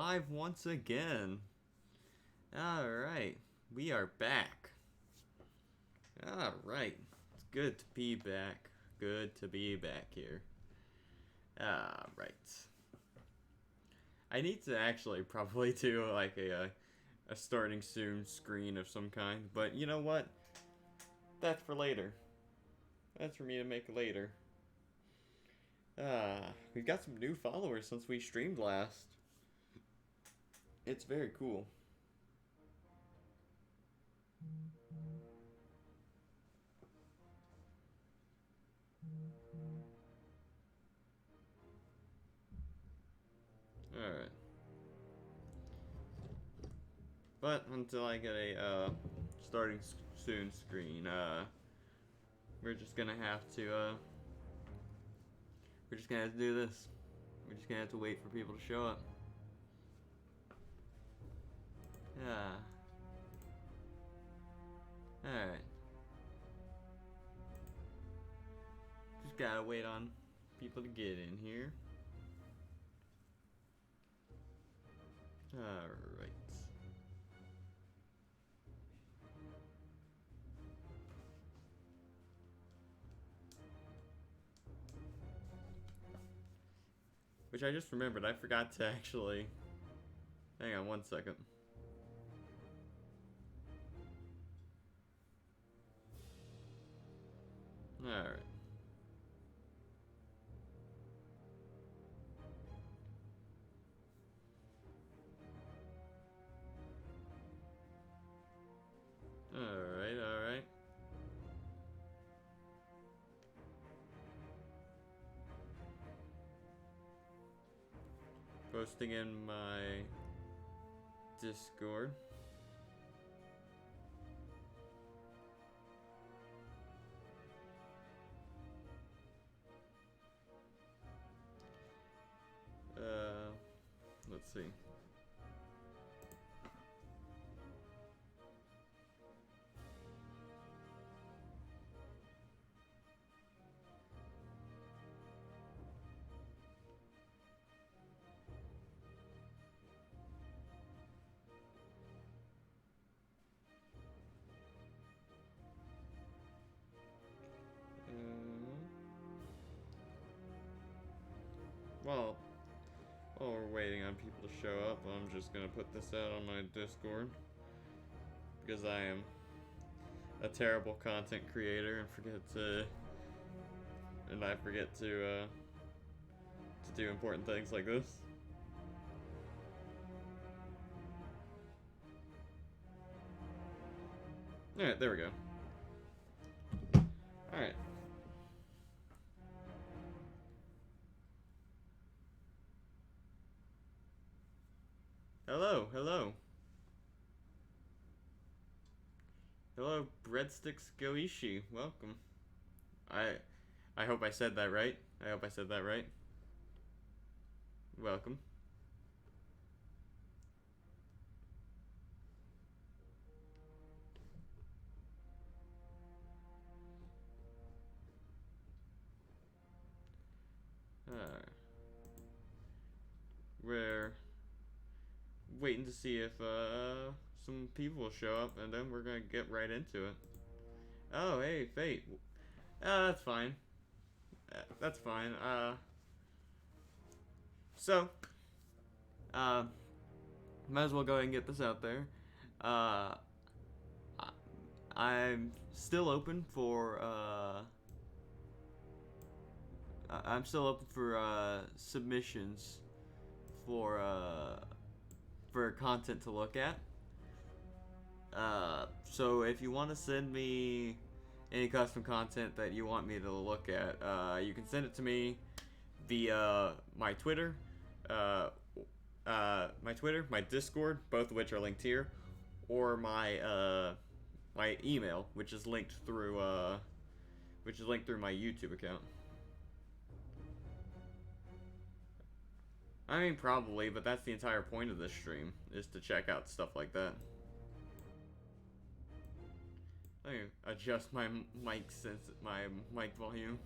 live once again. Alright, we are back. Alright, it's good to be back. Good to be back here. Alright. I need to actually probably do like a starting soon screen of some kind, but you know what? That's for later. That's for me to make later. We've got some new followers since we streamed last. It's very cool. Alright. But until I get a starting soon screen, we're just gonna have to do this. We're just gonna have to wait for people to show up. Yeah. Alright. Just gotta wait on people to get in here. Alright. Which I just remembered, I forgot to actually... Hang on one second. Alright. Alright. Posting in my Discord. Let's see. Well, while we're waiting on people to show up, I'm just gonna put this out on my Discord. Because I am a terrible content creator and I forget to do important things like this. Alright, there we go. Alright. Hello. Hello, Breadsticks Goishi. Welcome. I hope I said that right. Welcome. We're waiting to see if some people will show up, and then we're gonna get right into it. Oh, hey, Fate. That's fine. That's fine. So, might as well go ahead and get this out there. I'm still open for submissions for content to look at. So if you want to send me any custom content that you want me to look at, you can send it to me via my Twitter, my Discord, both of which are linked here, or my email, which is linked through my YouTube account. I mean, probably, but that's the entire point of this stream, is to check out stuff like that. Let me adjust my mic volume.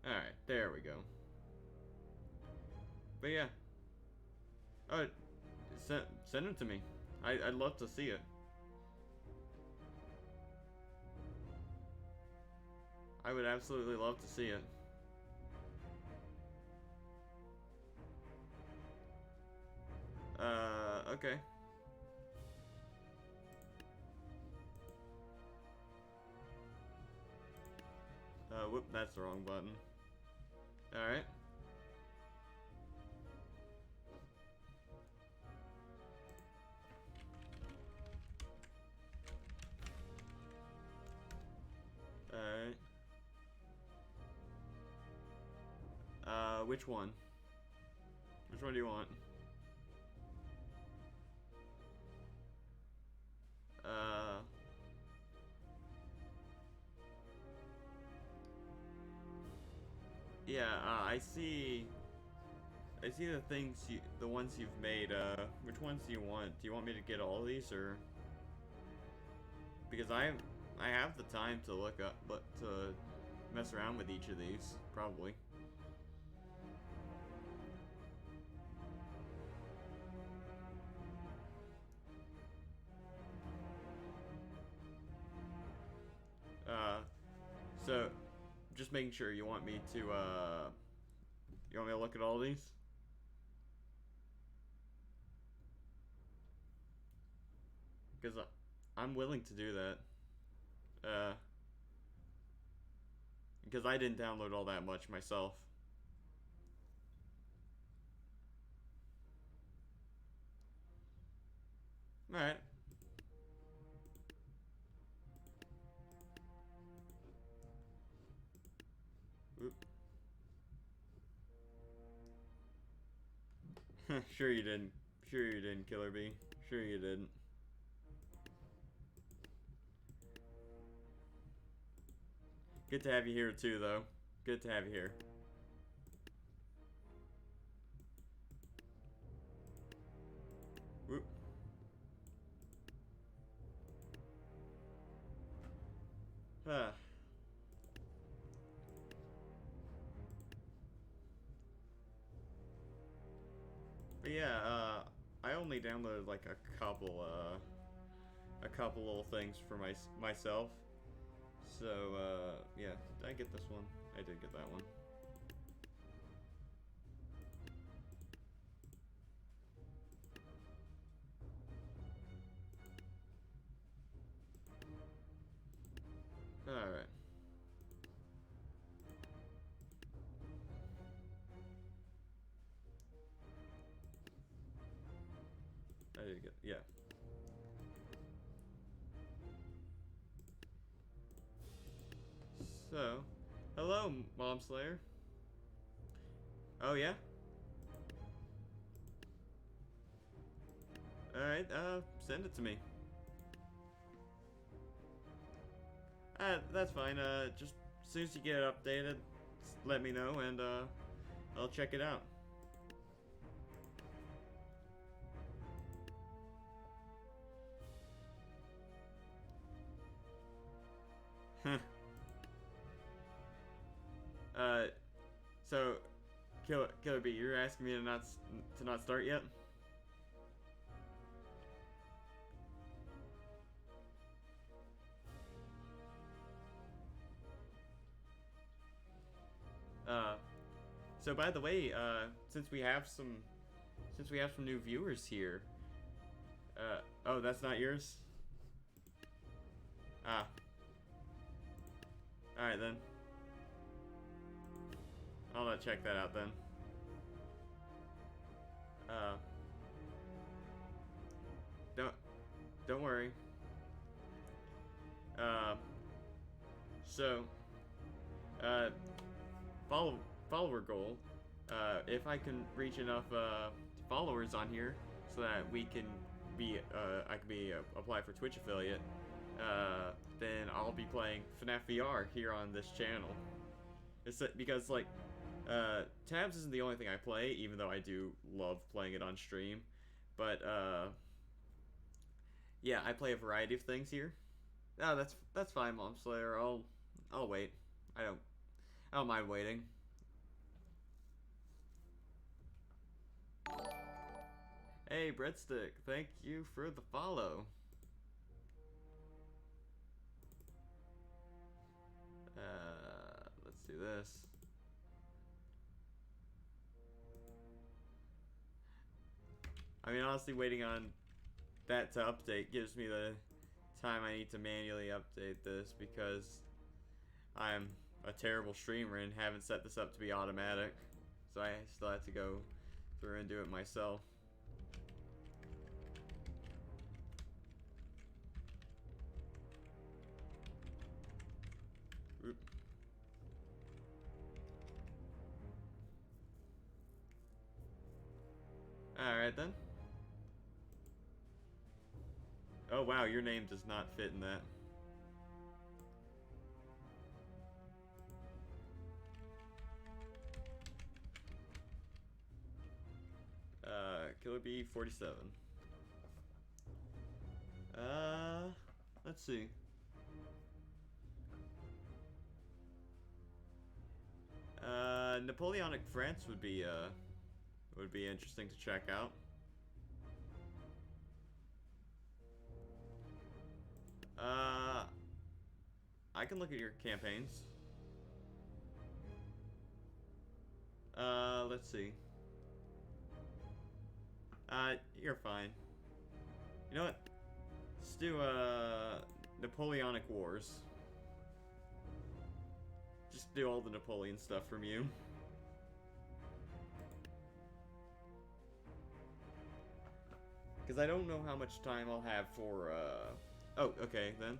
Alright, there we go. But yeah. Oh, send it to me. I'd love to see it. I would absolutely love to see it. Okay. Whoop, that's the wrong button. Alright. Alright. Which one? Which one do you want? Uh... Yeah, I see... I see the things the ones you've made, which ones do you want? Do you want me to get all these, or? Because I have the time to look up, but to mess around with each of these, probably. So, just making sure you want me to, you want me to look at all these? Because I'm willing to do that. Because I didn't download all that much myself. Alright. Sure you didn't. Sure you didn't, Killer Bee. Sure you didn't. Good to have you here too, though. Good to have you here. Whoop. Huh. But yeah, I only downloaded like a couple little things for myself. So, yeah, did I get this one? I did get that one. Alright. I did get, yeah. So, hello, Mom Slayer. Oh, yeah? Alright, send it to me. That's fine, just as soon as you get it updated, let me know, and, I'll check it out. Huh. So, Killer Bee, you're asking me to not start yet? So by the way, since we have some new viewers here, oh, that's not yours? Ah. Alright then. I'll check that out then. Don't worry. So, follower goal. If I can reach enough followers on here so that we can be I can be apply for Twitch affiliate, then I'll be playing FNAF VR here on this channel. It's because like Tabs isn't the only thing I play, even though I do love playing it on stream. But yeah, I play a variety of things here. No, that's fine, Mom Slayer. I'll wait. I don't mind waiting. Breadstick, thank you for the follow. Let's do this. I mean, honestly, waiting on that to update gives me the time I need to manually update this because I'm a terrible streamer and haven't set this up to be automatic. So I still have to go through and do it myself. Oop. Alright then. Oh wow, your name does not fit in that. Killer Bee 47. Let's see. Napoleonic France would be interesting to check out. I can look at your campaigns. Let's see. You're fine. You know what? Let's do, Napoleonic Wars. Just do all the Napoleon stuff from you. Because I don't know how much time I'll have for, Oh, okay, then.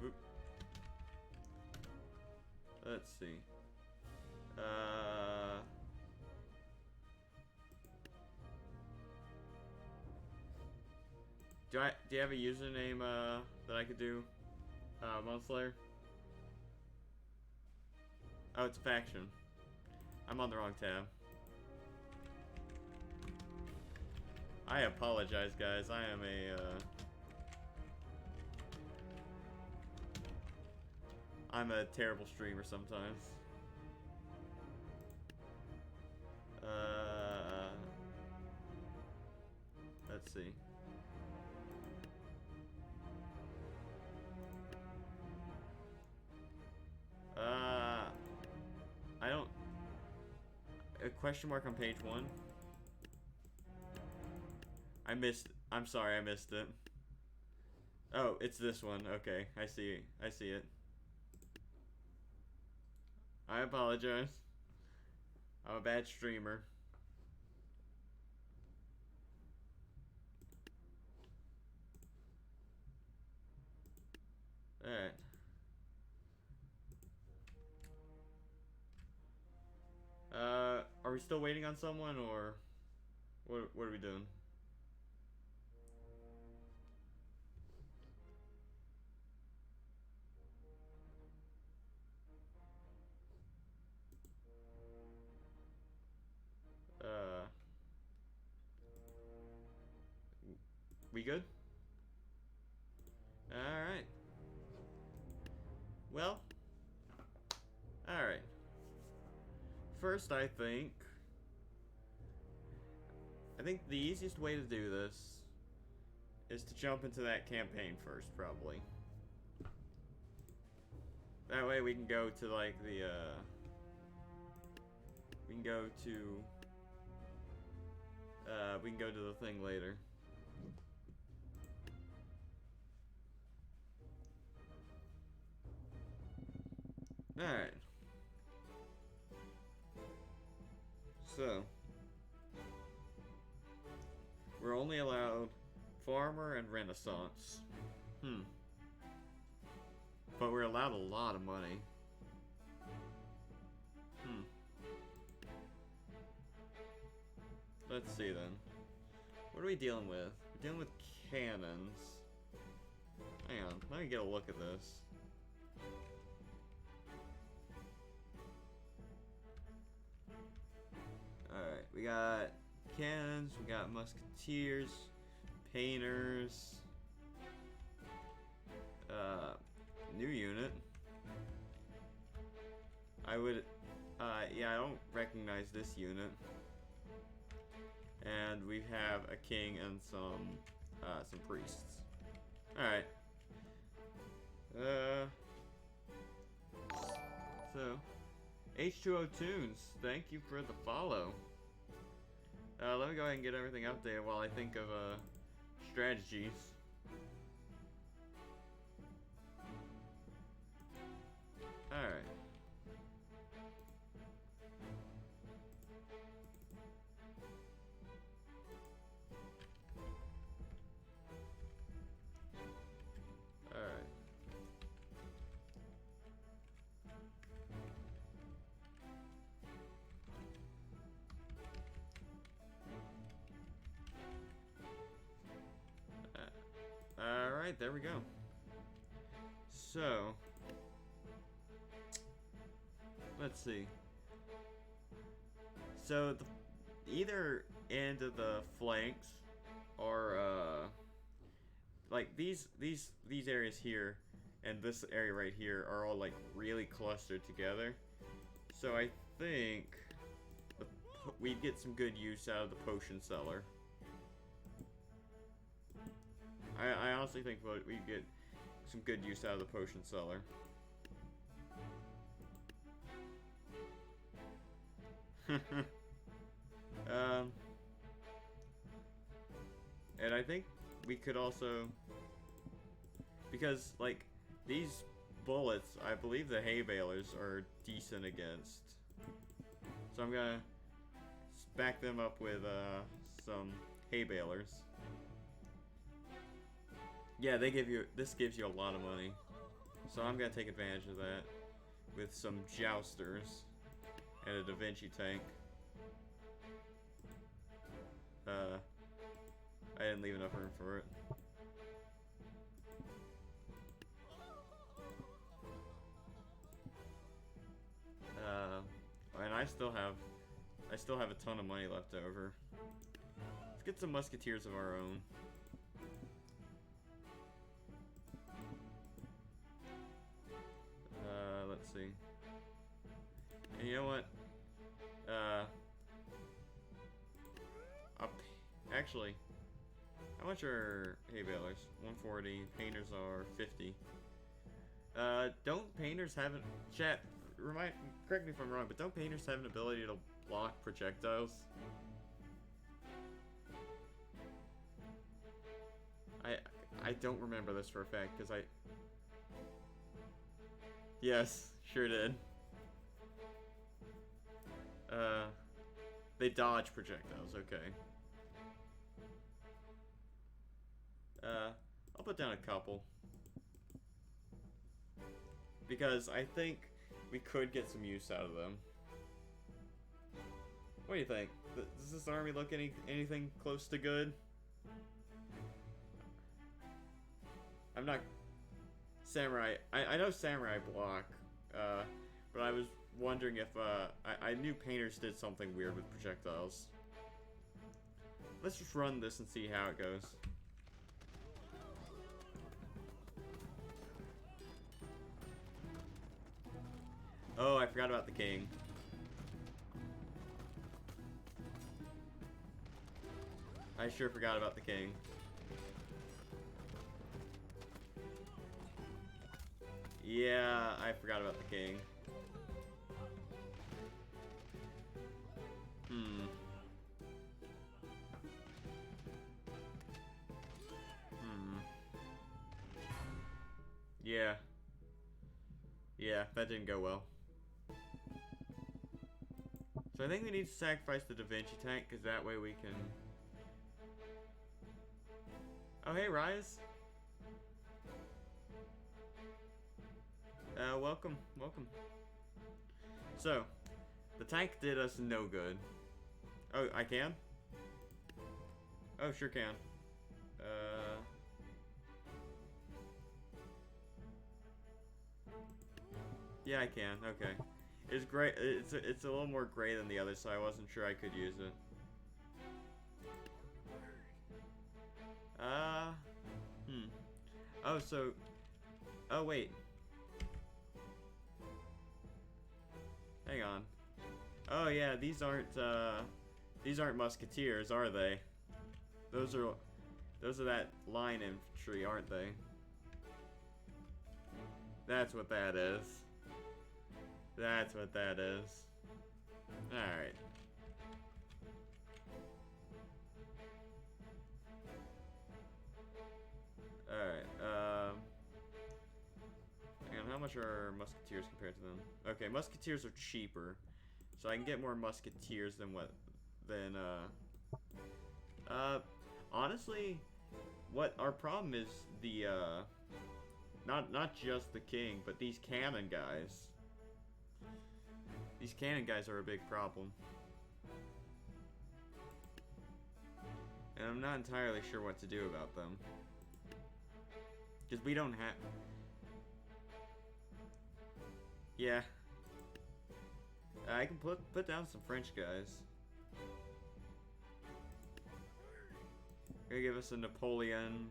Whoop. Let's see. Do you have a username, that I could do? Monslayer? Oh, it's a faction. I'm on the wrong tab. I apologize, guys. I am I'm a terrible streamer sometimes. Let's see. I don't... A question mark on page 1? I'm sorry, I missed it. Oh, it's this one. Okay, I see it. I apologize. I'm a bad streamer. Alright. Are we still waiting on someone, or what are we doing? We good? Alright. Well, alright. First, I think the easiest way to do this is to jump into that campaign first, probably. That way we can go to, like, the, we can go to the thing later. Alright. So, we're only allowed Farmer and Renaissance. But we're allowed a lot of money. Let's see then. What are we dealing with? We're dealing with cannons. Hang on, let me get a look at this. Alright, we got cannons, we got musketeers, painters. would, yeah, I don't recognize this unit. And we have a king and some priests. Alright. So, H2O Tunes, thank you for the follow. Let me go ahead and get everything updated while I think of, strategies. Alright. Alright. Alright, there we go. So, let's see. So, either end of the flanks are, like, these areas here and this area right here are all, like, really clustered together. So, I think we get some good use out of the potion cellar. I honestly think we get some good use out of the potion cellar. And I think we could also, because like these bullets, I believe the hay balers are decent against. So I'm gonna back them up with some hay balers. Yeah, this gives you a lot of money. So I'm gonna take advantage of that with some jousters and a Da Vinci tank. I didn't leave enough room for it. And I still have a ton of money left over. Let's get some musketeers of our own. Let's see. And you know what? Actually, how much are hay balers? 140. Painters are 50. Don't painters have an chat? Correct me if I'm wrong, but don't painters have an ability to block projectiles? I don't remember this for a fact because yes, sure did. They dodge projectiles, okay. I'll put down a couple. Because I think we could get some use out of them. What do you think? Does this army look anything close to good? I'm not... Samurai... I know Samurai block, but I was wondering if, I knew painters did something weird with projectiles. Let's just run this and see how it goes. Oh, I forgot about the king. I sure forgot about the king. Yeah, I forgot about the king. Yeah. Yeah, that didn't go well. So I think we need to sacrifice the Da Vinci tank, because that way we can... Oh, hey, Rise. Welcome, welcome. So, the tank did us no good. Oh, I can? Oh, sure can. Yeah, I can. Okay. It's great. It's a little more gray than the other, so I wasn't sure I could use it. Oh, so... Oh, wait. Hang on. Oh yeah, these aren't musketeers, are they? Those are that line infantry, aren't they? That's what that is. That's what that is. Alright. Alright, hang on, how much are musketeers compared to them? Okay, musketeers are cheaper. So I can get more musketeers than honestly, what our problem is the, not just the king, but these cannon guys. These cannon guys are a big problem. And I'm not entirely sure what to do about them. Because we don't have... Yeah. I can put down some French guys. Gonna give us a Napoleon,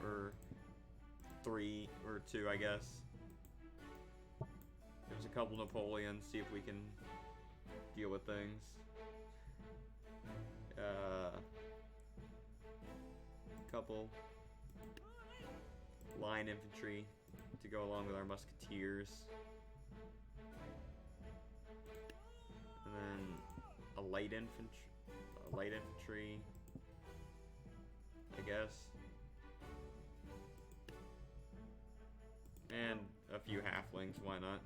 or 3, or 2, I guess. Give us a couple Napoleons, see if we can deal with things. Couple line infantry to go along with our musketeers. And then a light infantry, I guess. And a few halflings, why not?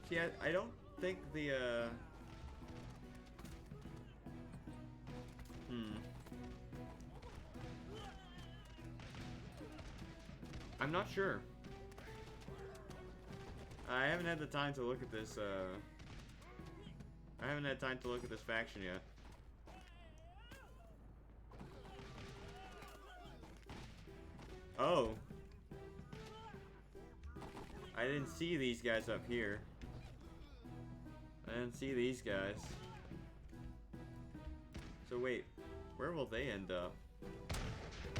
See, I don't think the, I'm not sure. I haven't had the time to look at this, I haven't had time to look at this faction yet. Oh. I didn't see these guys up here. I didn't see these guys. So wait, where will they end up?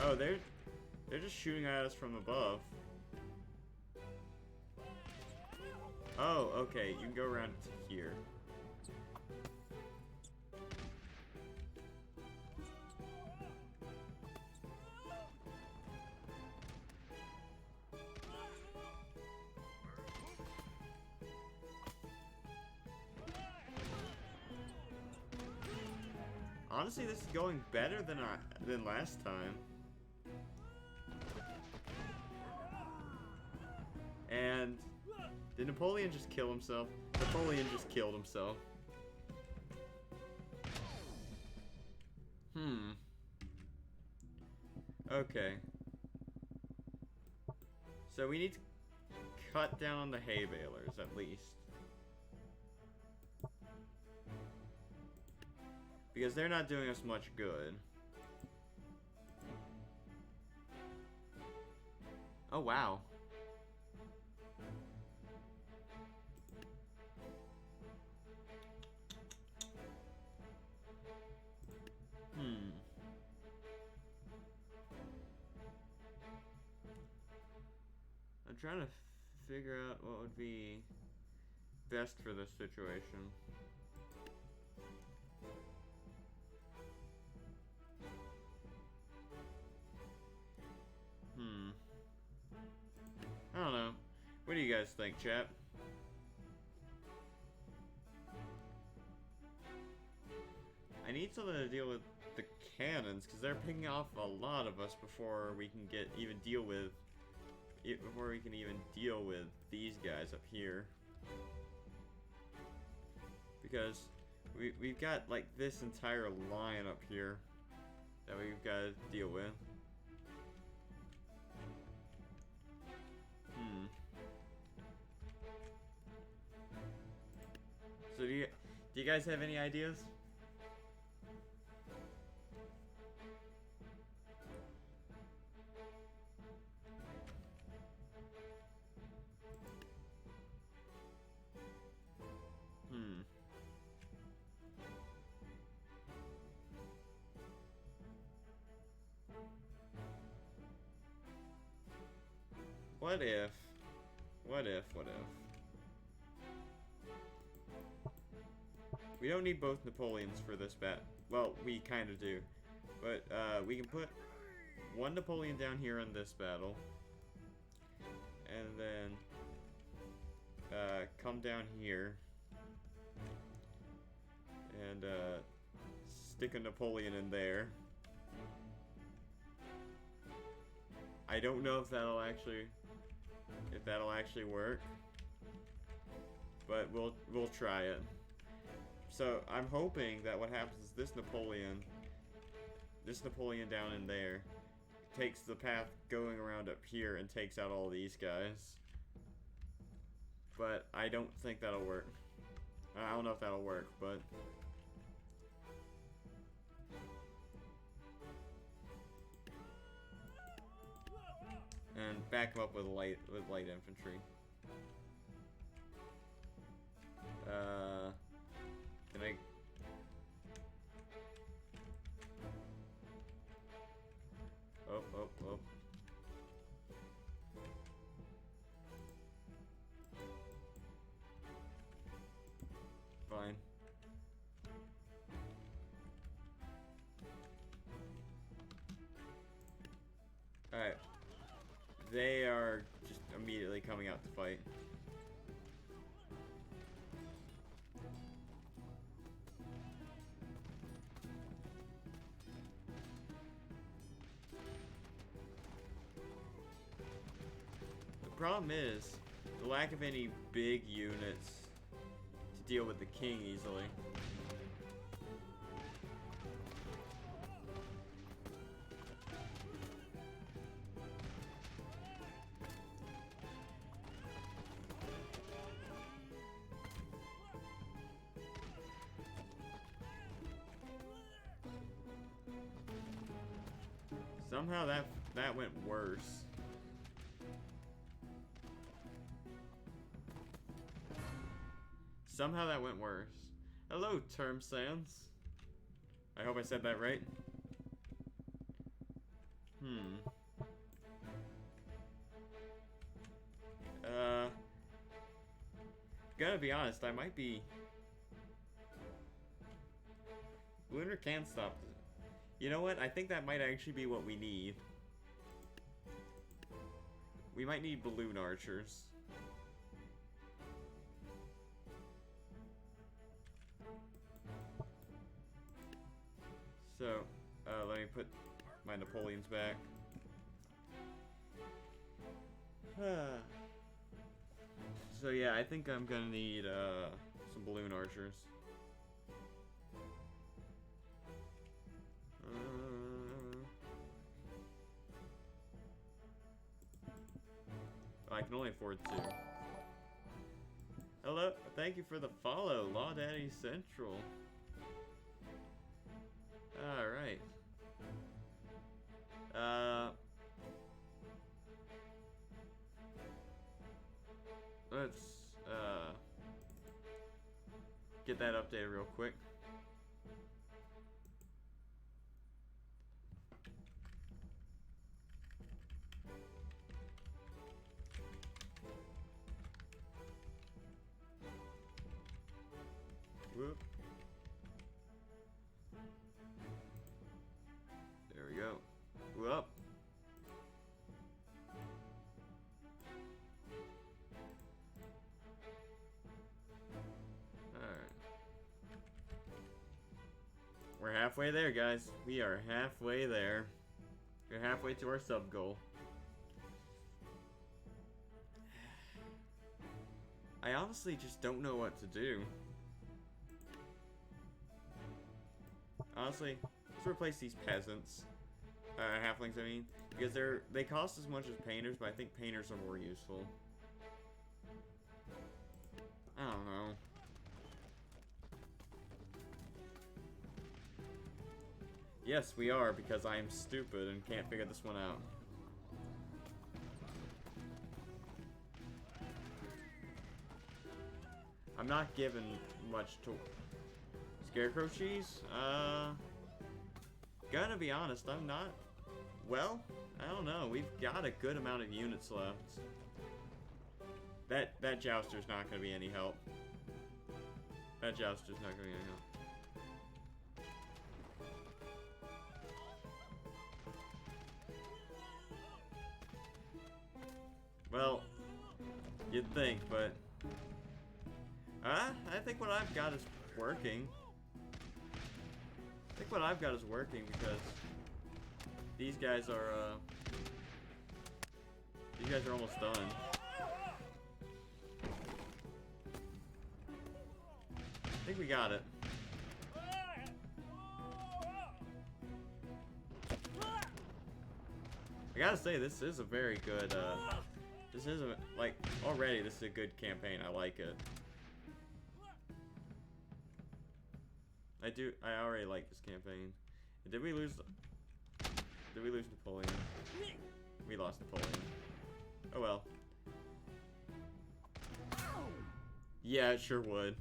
Oh, they're just shooting at us from above. Oh, okay, you can go around to here. Honestly, this is going better than last time. And did Napoleon just kill himself? Napoleon just killed himself. Okay. So we need to cut down the hay balers, at least. Because they're not doing us much good. Oh, wow. I'm trying to figure out what would be best for this situation. I don't know. What do you guys think, chat? I need something to deal with the cannons, because they're picking off a lot of us before we can even deal with these guys up here. Because we've got like this entire line up here that we've got to deal with. So do you guys have any ideas? What if? What if? What if? We don't need both Napoleons for this bat. Well, we kind of do. But, we can put one Napoleon down here in this battle. And then, come down here. And, stick a Napoleon in there. I don't know if that'll actually work. But we'll try it. So, I'm hoping that what happens is this Napoleon down in there takes the path going around up here and takes out all these guys. But I don't think that'll work. I don't know if that'll work, but and back him up with light infantry. Can I? Oh. Fine. Alright. They are just immediately coming out to fight. The problem is the lack of any big units to deal with the king easily. Somehow that went worse. Somehow that went worse. Hello, Term Sans. I hope I said that right. Gotta be honest, I might be... Lunar can stop. You know what? I think that might actually be what we need. We might need balloon archers. So, let me put my Napoleons back. So yeah, I think I'm gonna need some balloon archers. I can only afford 2. Hello, thank you for the follow, Law Daddy Central. Alright. Let's, get that updated real quick. Whoop. There we go. Whoop. We're halfway there, guys. We are halfway there. We're halfway to our sub goal. I honestly just don't know what to do. Honestly, let's replace these peasants. Halflings, I mean. Because they cost as much as painters, but I think painters are more useful. I don't know. Yes, we are, because I am stupid and can't figure this one out. I'm not given much to... Scarecrow cheese? Gonna be honest, I'm not... Well, I don't know. We've got a good amount of units left. That jouster's not gonna be any help. That jouster's not gonna be any help. Well, you'd think, but I think what I've got is working. I think what I've got is working because these guys are almost done. I think we got it. I gotta say, this is a very good, this is a, like, already this is a good campaign. I like it. I already like this campaign. Did we lose Napoleon? We lost Napoleon. Oh well. Yeah, it sure would.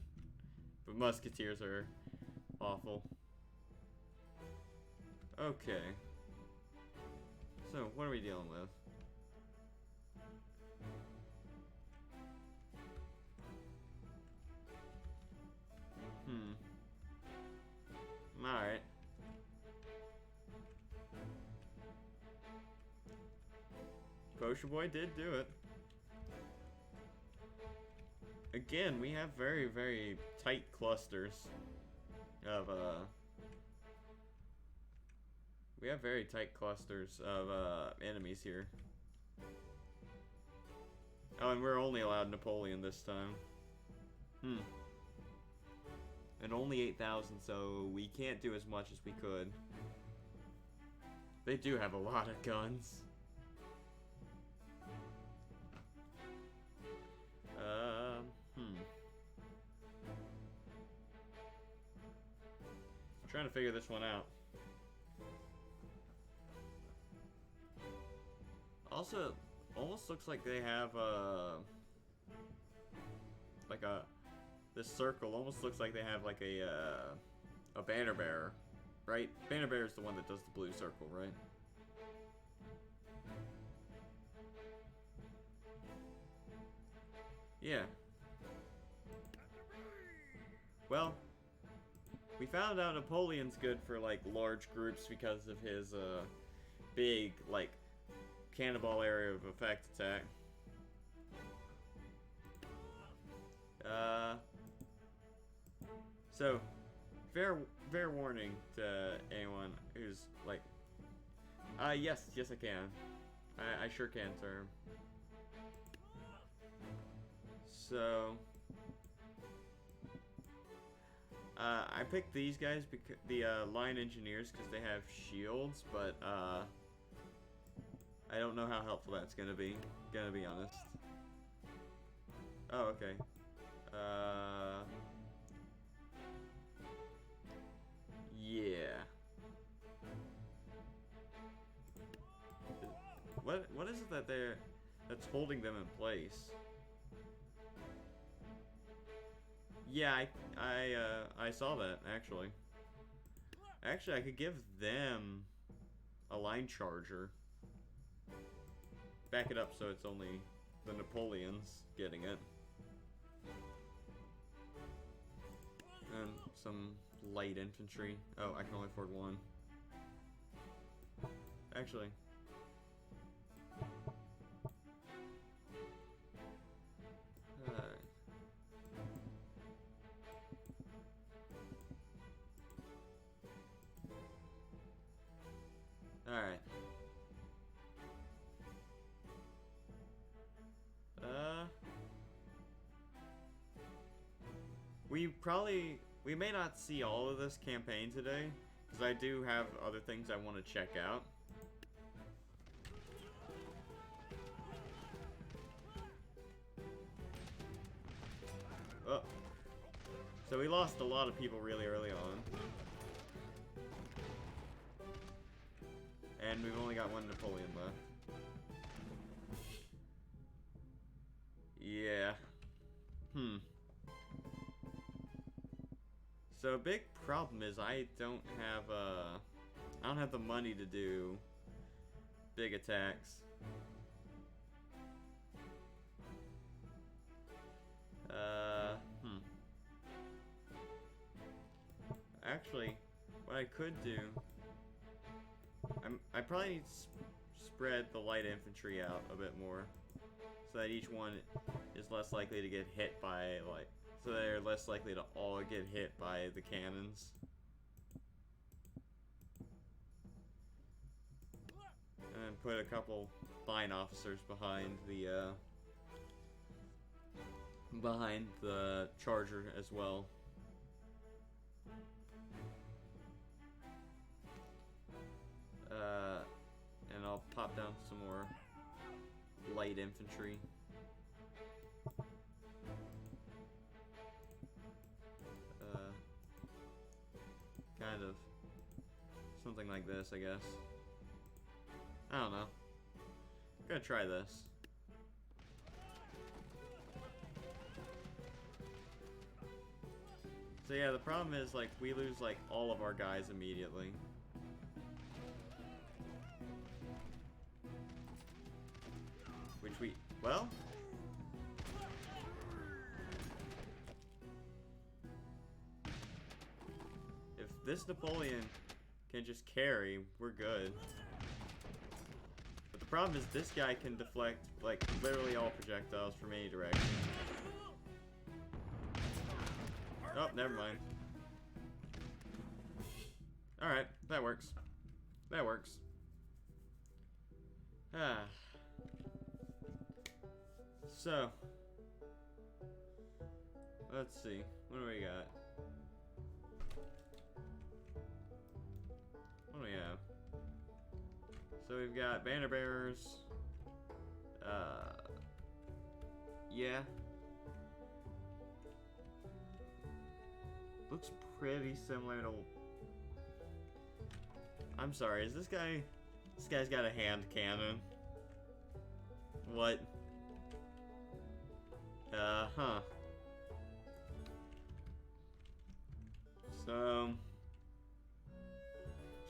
But musketeers are awful. Okay. So, what are we dealing with? Alright. Potion Boy did do it. Again, we have very, very tight clusters of, we have very tight clusters of, enemies here. Oh, and we're only allowed Napoleon this time. And only 8,000, so we can't do as much as we could. They do have a lot of guns. Trying to figure this one out. Also, almost looks like they have like this circle almost looks like they have like a banner bearer, right? Banner bearer is the one that does the blue circle, right? Yeah. Well, we found out Napoleon's good for like large groups because of his big like cannonball area of effect attack. So fair warning to anyone who's like, yes I can. I sure can, sir. So I picked these guys because the line engineers because they have shields, but I don't know how helpful that's gonna be honest. Oh, okay. Yeah. What is it that's holding them in place? Yeah, I saw that actually. Actually, I could give them a line charger. Back it up so it's only the Napoleons getting it. And some light infantry. Oh, I can only afford one. Actually. Alright. We may not see all of this campaign today, because I do have other things I want to check out. Oh. So we lost a lot of people really early on. And we've only got one Napoleon left. Yeah. So a big problem is I don't have the money to do big attacks. Hmm. Actually, what I could do... I probably need to spread the light infantry out a bit more. So that each one is less likely to get hit by, like... So they're less likely to all get hit by the cannons. And then put a couple line officers behind the charger as well. And I'll pop down some more light infantry. Kind of something like this, I guess. I don't know. I'm gonna try this. So yeah, the problem is, like, we lose, like, all of our guys immediately. Which we... Well... If this Napoleon can just carry, we're good. But the problem is this guy can deflect, like, literally all projectiles from any direction. Oh, never mind. Alright, that works. That works. Ah. So. Let's see. What do we got? What do we have? So we've got banner bearers. Yeah. Looks pretty similar to... I'm sorry, is this guy... This guy's got a hand cannon. What? Huh. So...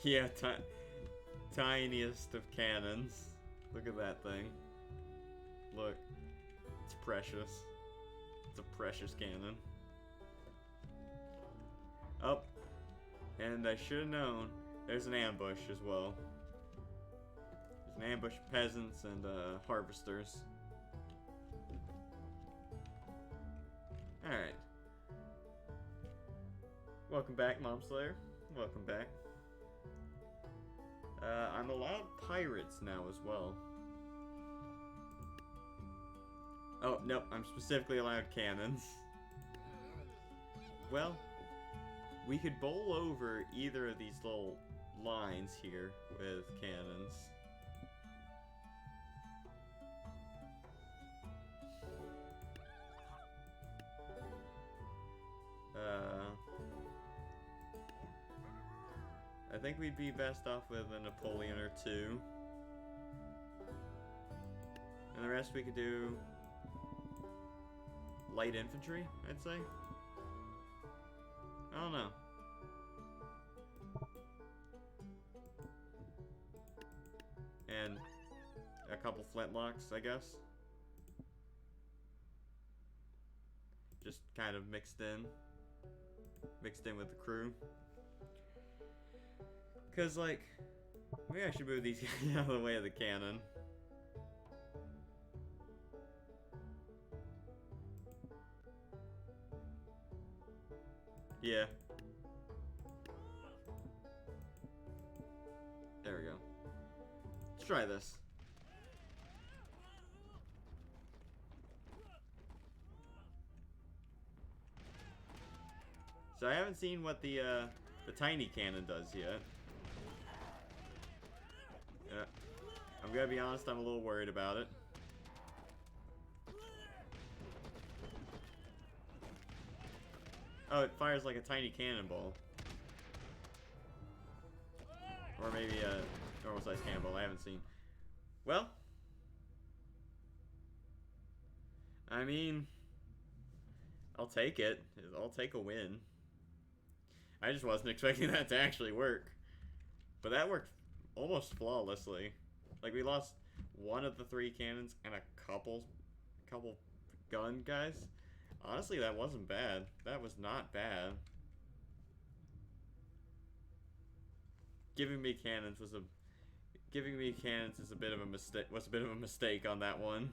Yeah, tiniest of cannons. Look at that thing. Look. It's precious. It's a precious cannon. Oh, and I should have known, there's an ambush as well. There's an ambush of peasants and harvesters. Alright. Welcome back, Mom Slayer. Welcome back. I'm allowed pirates now as well. Oh, nope, I'm specifically allowed cannons. Well, we could bowl over either of these little lines here with cannons. I think we'd be best off with a Napoleon or two. And the rest we could do light infantry, I'd say. I don't know. And a couple flintlocks, I guess. Just kind of mixed in. Mixed in with the crew. Because, like, maybe I should move these guys out of the way of the cannon. Yeah. There we go. Let's try this. So I haven't seen what the tiny cannon does yet. I'm gonna be honest, I'm a little worried about it. Oh, it fires like a tiny cannonball. Or maybe a normal sized cannonball, I haven't seen. Well, I mean, I'll take it. I'll take a win. I just wasn't expecting that to actually work. But that worked almost flawlessly. Like, we lost one of the 3 cannons and a couple gun guys. Honestly, that wasn't bad. That was not bad. Giving me cannons is a bit of a mistake. Was a bit of a mistake on that one.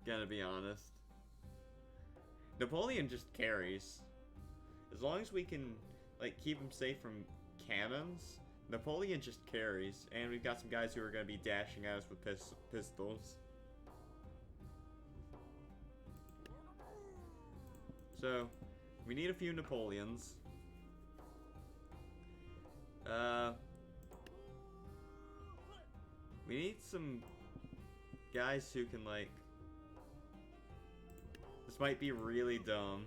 Gonna be honest. Napoleon just carries. As long as we can like keep him safe from cannons, Napoleon just carries. And we've got some guys who are gonna be dashing at us with pistols. So, we need a few Napoleons. We need some guys who can, like... This might be really dumb,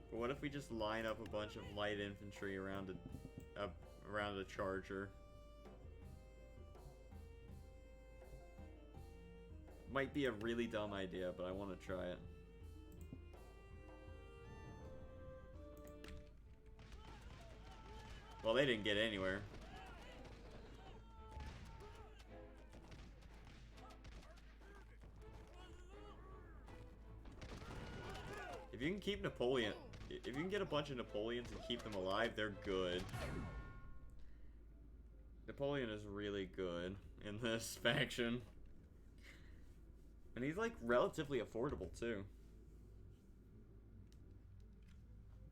but what if we just line up a bunch of light infantry around a charger? Might be a really dumb idea, but I want to try it. Well, they didn't get anywhere. If you can keep Napoleon... If you can get a bunch of Napoleons and keep them alive, they're good. Napoleon is really good in this faction. And he's, like, relatively affordable, too.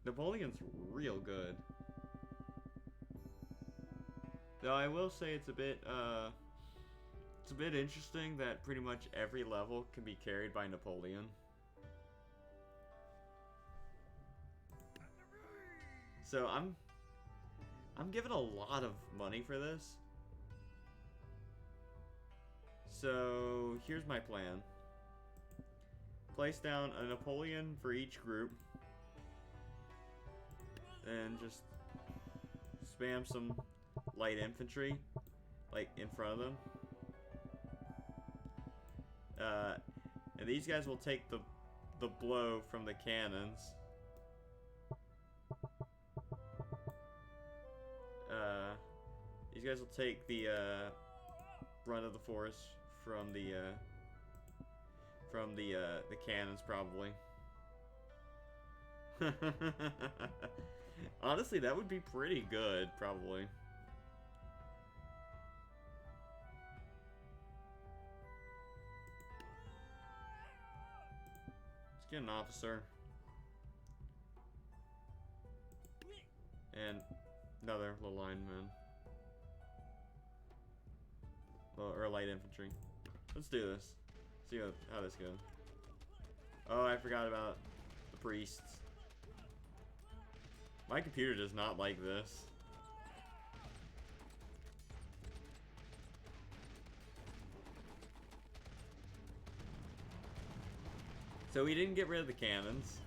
Napoleon's real good. Though I will say it's a bit interesting that pretty much every level can be carried by Napoleon. So I'm giving a lot of money for this. So here's my plan. Place down a Napoleon for each group. And just spam some light infantry, like, in front of them. And these guys will take the blow from the cannons. These guys will take the brunt of the force from the cannons, probably. Honestly, that would be pretty good, probably. Let's get an officer. And another little lineman. Or light infantry. Let's do this. See how this goes. Oh, I forgot about the priests. My computer does not like this. So we didn't get rid of the cannons.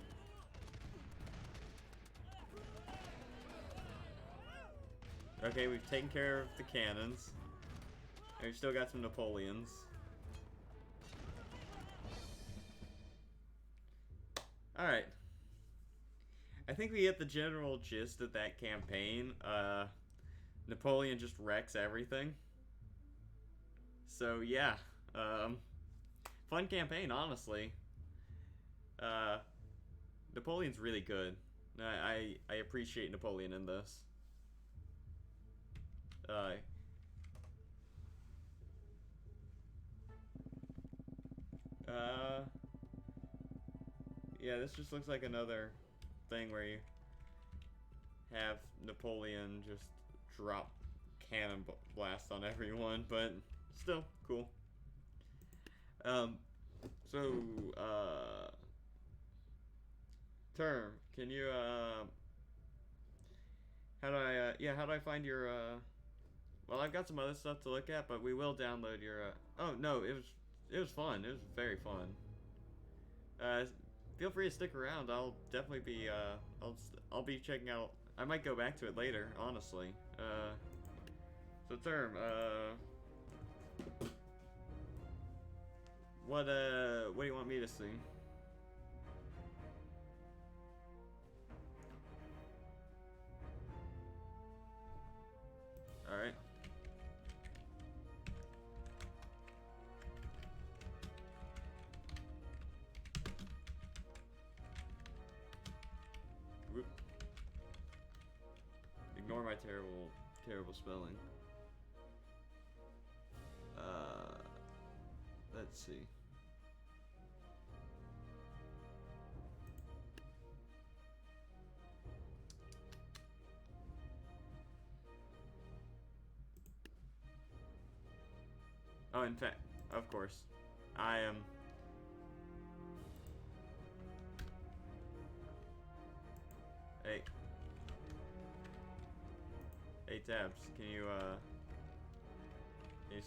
Okay, we've taken care of the cannons. And we've still got some Napoleons. Alright. I think we get the general gist of that campaign. Napoleon just wrecks everything. So yeah, fun campaign, honestly. Napoleon's really good. I appreciate Napoleon in this. Yeah, this just looks like another thing where you have Napoleon just drop cannon blast on everyone, but still cool. Term, can you how do I find your well, I've got some other stuff to look at, but we will download your oh no, it was fun. It was very fun. Feel free to stick around. I'll definitely be I'll be checking out. I might go back to it later, honestly. So Term, what do you want me to see? All right. Ignore my terrible spelling. Let's see. Oh, in fact, of course, I am. Hey. Hey, Tabs, can you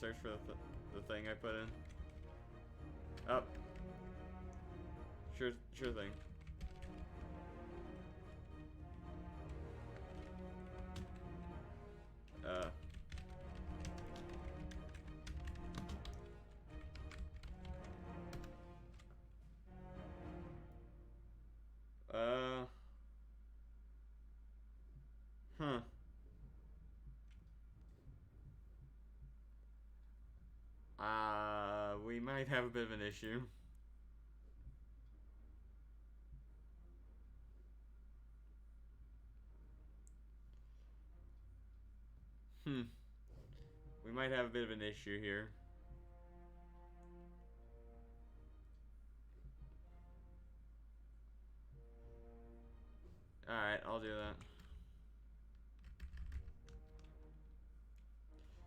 search for the thing I put in? Oh. Sure thing. Uh. Huh. We might have a bit of an issue. We might have a bit of an issue here. Alright, I'll do that.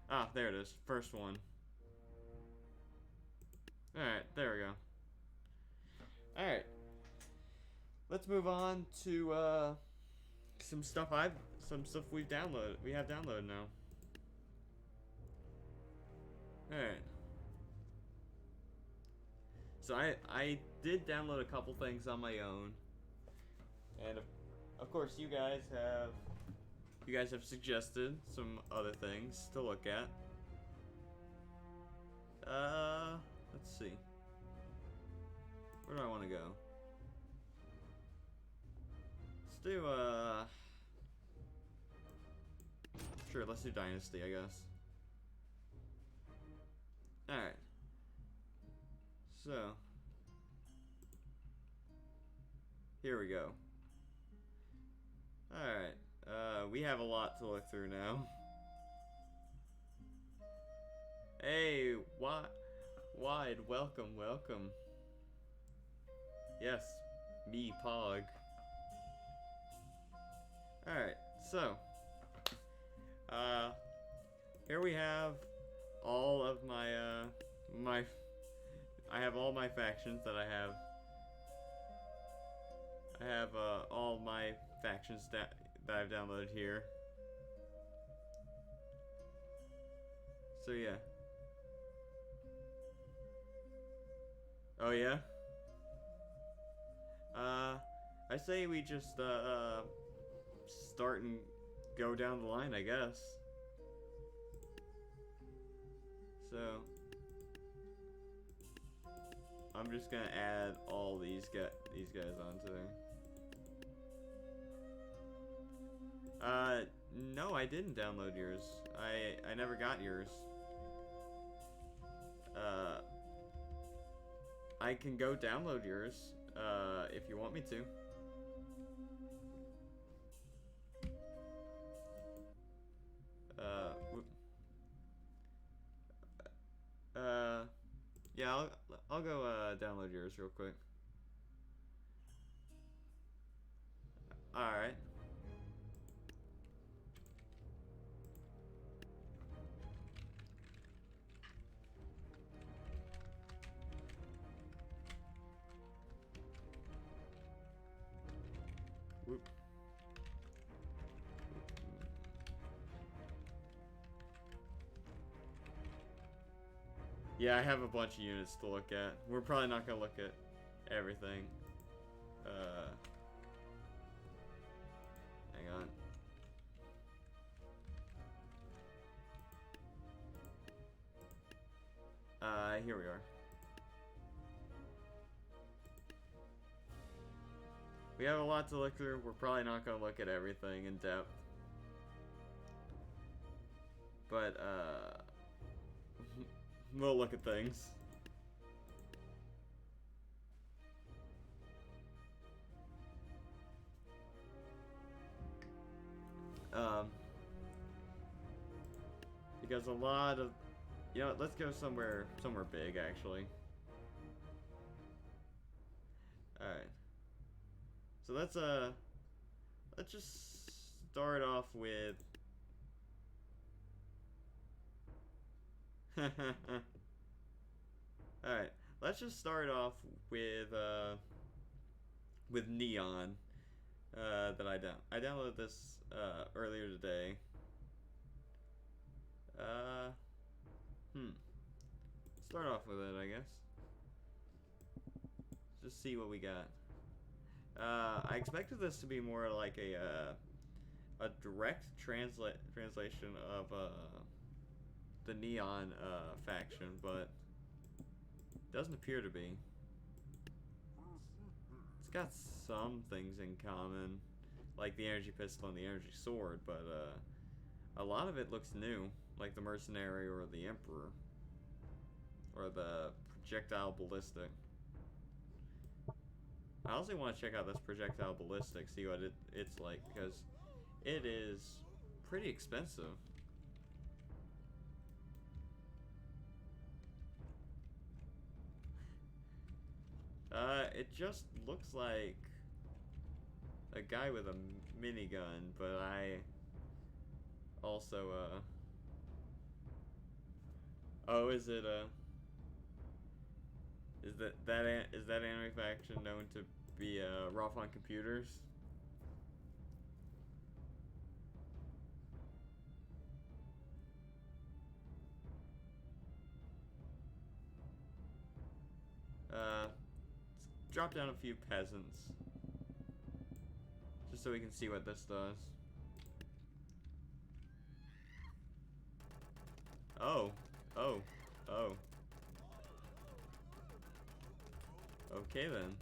Ah, there it is. First one. Alright, there we go. Alright. Let's move on to some stuff we have downloaded now. Alright. So I did download a couple things on my own. And of course you guys have suggested some other things to look at. Let's see. Where do I want to go? Let's do sure, let's do Dynasty, I guess. Alright. So here we go. Alright. We have a lot to look through now. Hey, Wide, welcome. Yes, me, Pog. Alright, so here we have all of my I have all my factions that I have. I have all my factions that I've downloaded here. So yeah. Oh yeah? I say we just start and go down the line, I guess. So I'm just gonna add all these guys onto there. No, I didn't download yours. I never got yours. I can go download yours, if you want me to. Yeah, I'll go download yours real quick. Alright. Whoop. Yeah, I have a bunch of units to look at. We're probably not gonna look at everything. Hang on. Here we are. We have a lot to look through. We're probably not gonna look at everything in depth. But, we'll look at things. Because a lot of, you know, let's go somewhere big actually. All right. So let's just start off with. All right. Let's just start off with Neon. That I downloaded this earlier today. Uh, Start off with it, I guess. Just see what we got. I expected this to be more like a direct translation of the Neon faction, but it doesn't appear to be. It's got some things in common, like the energy pistol and the energy sword, but a lot of it looks new, like the mercenary or the emperor, or the projectile ballistic. I also want to check out this projectile ballistic, see what it's like, because it is pretty expensive. It just looks like a guy with a minigun, but I also, oh, is it, is that anime faction known to be, rough on computers? Let's drop down a few peasants. Just so we can see what this does. Oh. Oh. Oh. Okay then.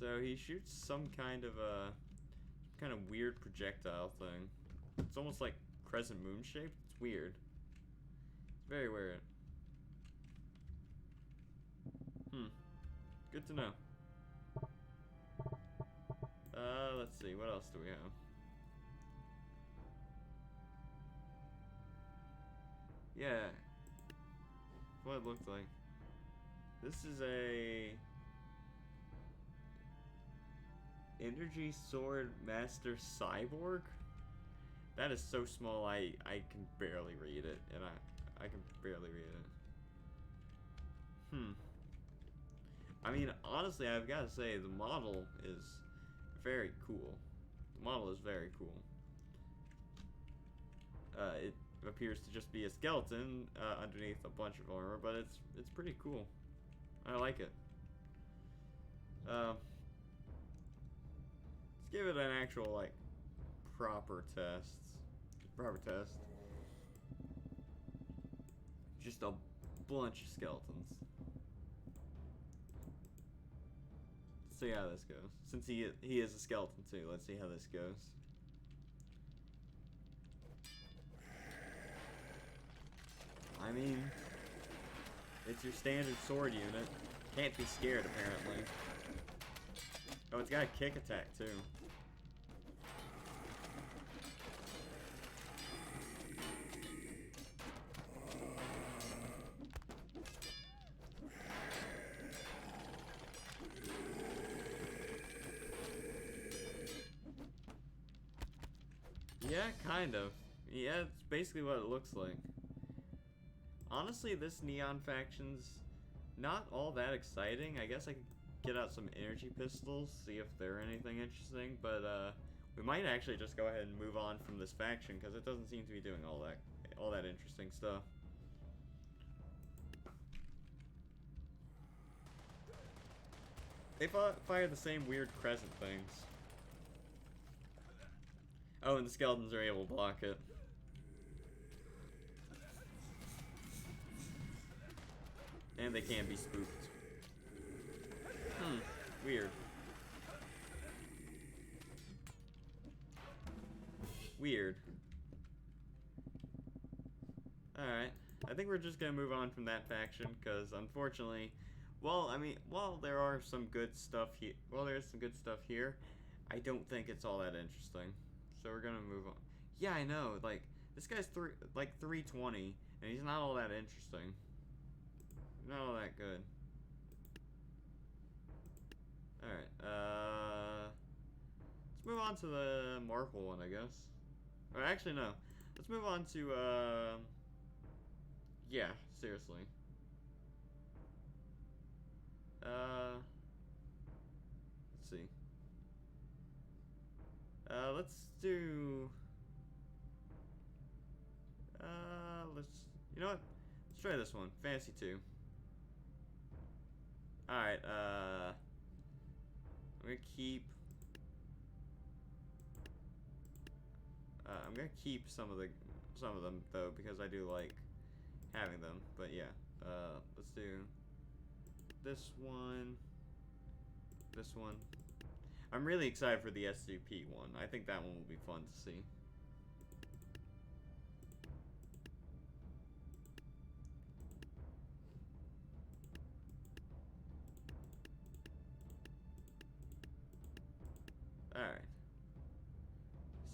So he shoots some kind of weird projectile thing. It's almost like crescent moon shaped. It's weird. It's very weird. Good to know. Let's see. What else do we have? Yeah. What it looked like. This is a Energy Sword Master Cyborg? That is so small I can barely read it, and I can barely read it. I mean, honestly, I've got to say the model is very cool. The model is very cool. It appears to just be a skeleton underneath a bunch of armor, but it's pretty cool. I like it. Let's give it an actual, like, proper test. Just a bunch of skeletons. Let's see how this goes. Since he is a skeleton too, let's see how this goes. I mean, it's your standard sword unit. Can't be scared, apparently. Oh, it's got a kick attack too. Yeah, kind of. Yeah, it's basically what it looks like. Honestly, this Neon faction's not all that exciting. I guess I could get out some energy pistols, see if they're anything interesting, but we might actually just go ahead and move on from this faction because it doesn't seem to be doing all that interesting stuff. They fire the same weird crescent things. Oh, and the skeletons are able to block it. And they can be spooked. Weird. Weird. Alright. I think we're just gonna move on from that faction, because unfortunately, well, I mean, while there are some good stuff here, well, there's some good stuff here, I don't think it's all that interesting. So we're gonna move on. Yeah, I know. Like, this guy's 320, and he's not all that interesting. Not all that good. Alright, let's move on to the Marple one, I guess. Or actually, no. Let's move on to, yeah, seriously. Let's see. Let's do... You know what? Let's try this one. Fantasy 2. Alright, I'm gonna keep... I'm gonna keep some of them, though, because I do like having them. But yeah, let's do this one, this one. I'm really excited for the SCP one. I think that one will be fun to see. Alright.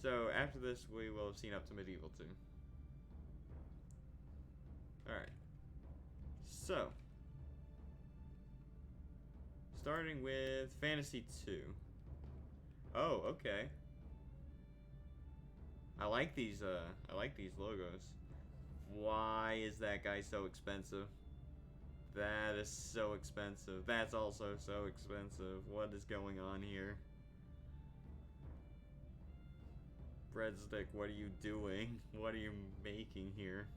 So, after this, we will have seen up to Medieval 2. Alright. So, starting with Fantasy 2. Oh, okay. I like these logos. Why is that guy so expensive? That is so expensive. That's also so expensive. What is going on here? Breadstick, what are you doing? What are you making here?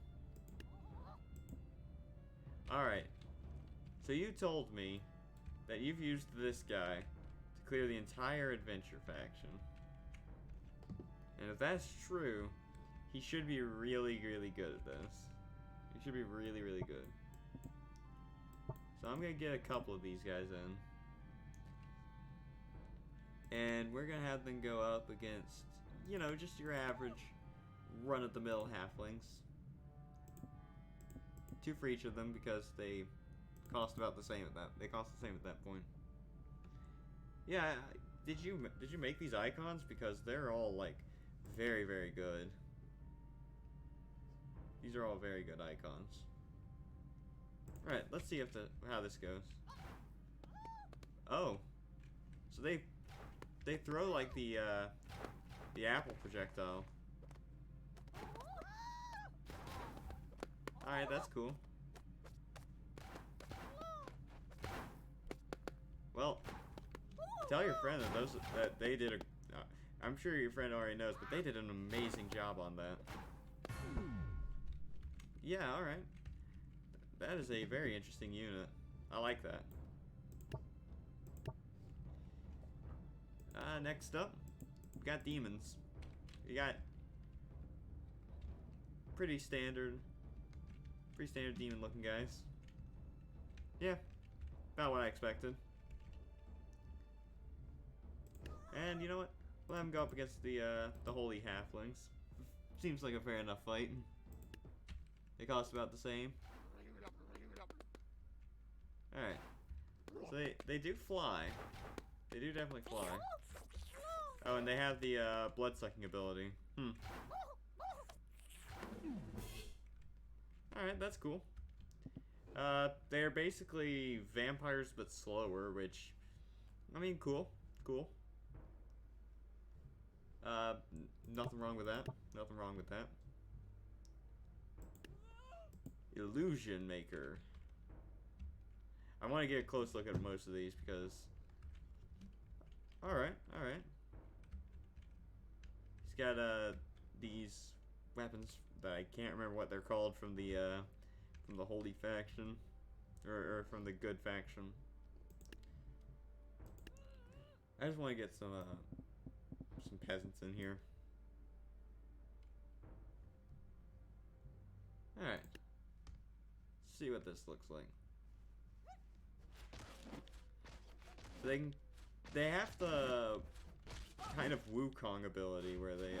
Alright. So you told me that you've used this guy to clear the entire adventure faction. And if that's true, he should be really, really good at this. He should be really, really good. So I'm gonna get a couple of these guys in. And we're gonna have them go up against, you know, just your average run-of-the-mill halflings. 2 for each of them because they cost about the same at that. They cost the same at that point. Yeah, did you make these icons? Because they're all like very, very good. These are all very good icons. All right, let's see how this goes. Oh, so they throw like the apple projectile. All right, that's cool. Well, tell your friend that they did a. I'm sure your friend already knows, but they did an amazing job on that. Yeah, all right. That is a very interesting unit. I like that. Next up, we got demons. We got pretty standard demon looking guys. Yeah, about what I expected. And you know what? We'll have them go up against the holy halflings. Seems like a fair enough fight. They cost about the same. Alright. So they do fly. They do definitely fly. Oh, and they have the blood-sucking ability. Alright, that's cool. They're basically vampires but slower, which, I mean, cool. Cool. Nothing wrong with that. Nothing wrong with that. Illusion Maker. I want to get a close look at most of these because... Alright, alright. He's got, these weapons that I can't remember what they're called from the Holy Faction. Or from the Good Faction. I just want to get some peasants in here. Alright. See what this looks like. So they have the kind of Wukong ability where they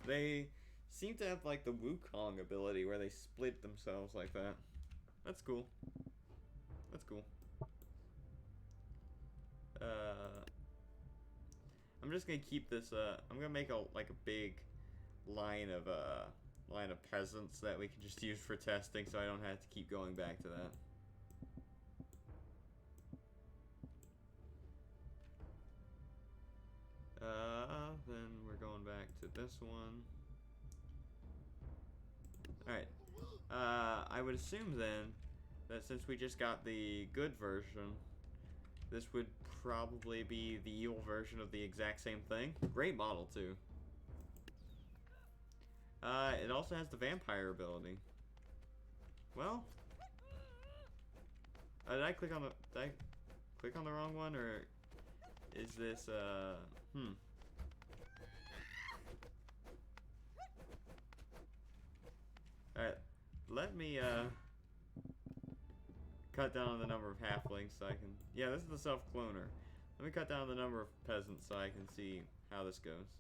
they seem to have like the Wukong ability where they split themselves like that. That's cool. That's cool. I'm just gonna keep this. I'm gonna make a big line of peasants that we can just use for testing, so I don't have to keep going back to that. Then we're going back to this one. Alright. I would assume then that since we just got the good version, this would probably be the evil version of the exact same thing. Great model, too. It also has the vampire ability. Well, did I click on the wrong one, or is this, Alright, let me, cut down on the number of halflings so I can... Yeah, this is the self-cloner. Let me cut down the number of peasants so I can see how this goes.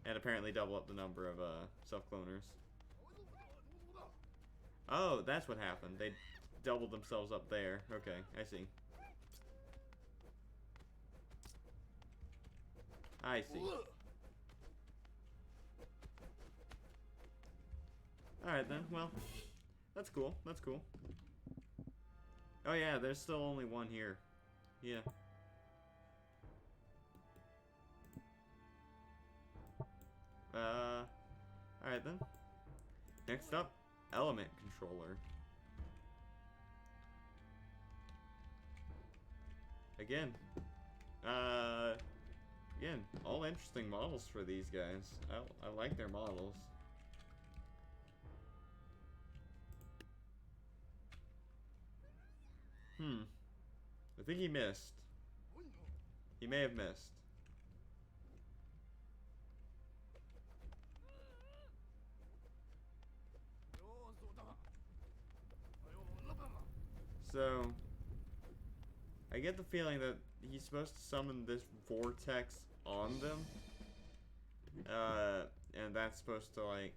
And apparently double up the number of, self-cloners. Oh, that's what happened. They doubled themselves up there. Okay, I see. I see. Alright then, well, that's cool, that's cool. Oh yeah, there's still only one here. Yeah. Alright then. Next up, element controller. Again, all interesting models for these guys. I like their models. I think he missed. He may have missed. So, I get the feeling that he's supposed to summon this vortex on them. And that's supposed to, like,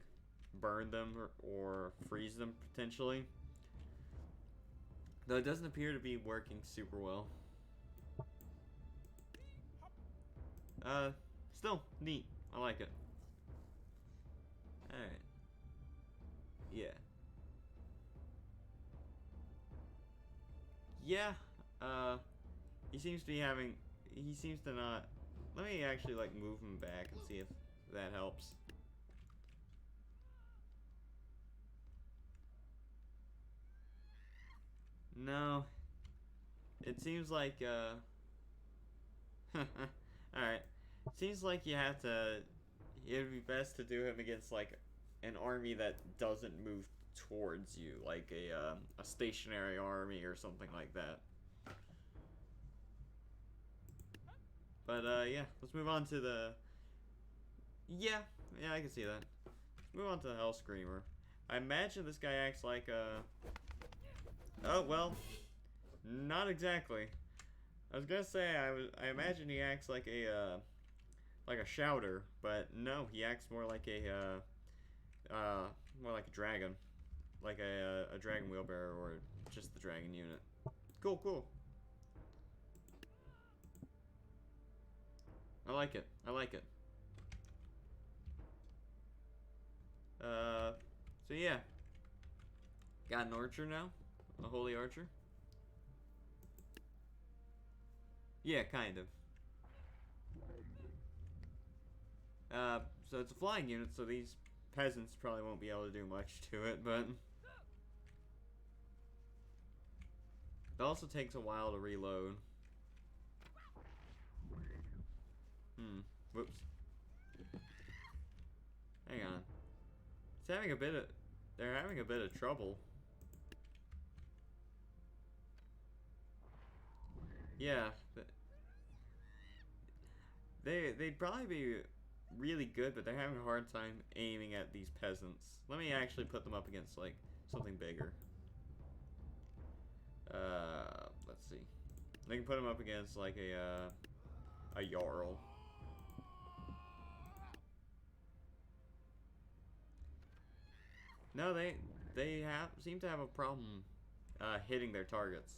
burn them or freeze them, potentially. Though it doesn't appear to be working super well. Still, neat. I like it. Alright. Yeah. Yeah, he seems to not... Let me actually, like, move him back and see if that helps. No. It seems like, Alright. Seems like you have to... It'd be best to do him against, like, an army that doesn't move towards you. Like a stationary army or something like that. But, yeah. Let's move on to the... Yeah, I can see that. Let's move on to the Hell Screamer. I imagine this guy acts like a... Oh, well, not exactly. I was gonna say, I imagine he acts like a shouter, but no, he acts more like a dragon. Like a dragon wheelbearer, or just the dragon unit. Cool, cool. I like it, I like it. So yeah. Got an archer now? A holy archer? Yeah, kind of. So it's a flying unit, so these peasants probably won't be able to do much to it, but... It also takes a while to reload. Whoops. Hang on. It's having a bit of... They're having a bit of trouble. Yeah. They'd probably be really good, but they're having a hard time aiming at these peasants. Let me actually put them up against, like, something bigger. Let's see. They can put them up against, like, a Jarl. No, they seem to have a problem hitting their targets.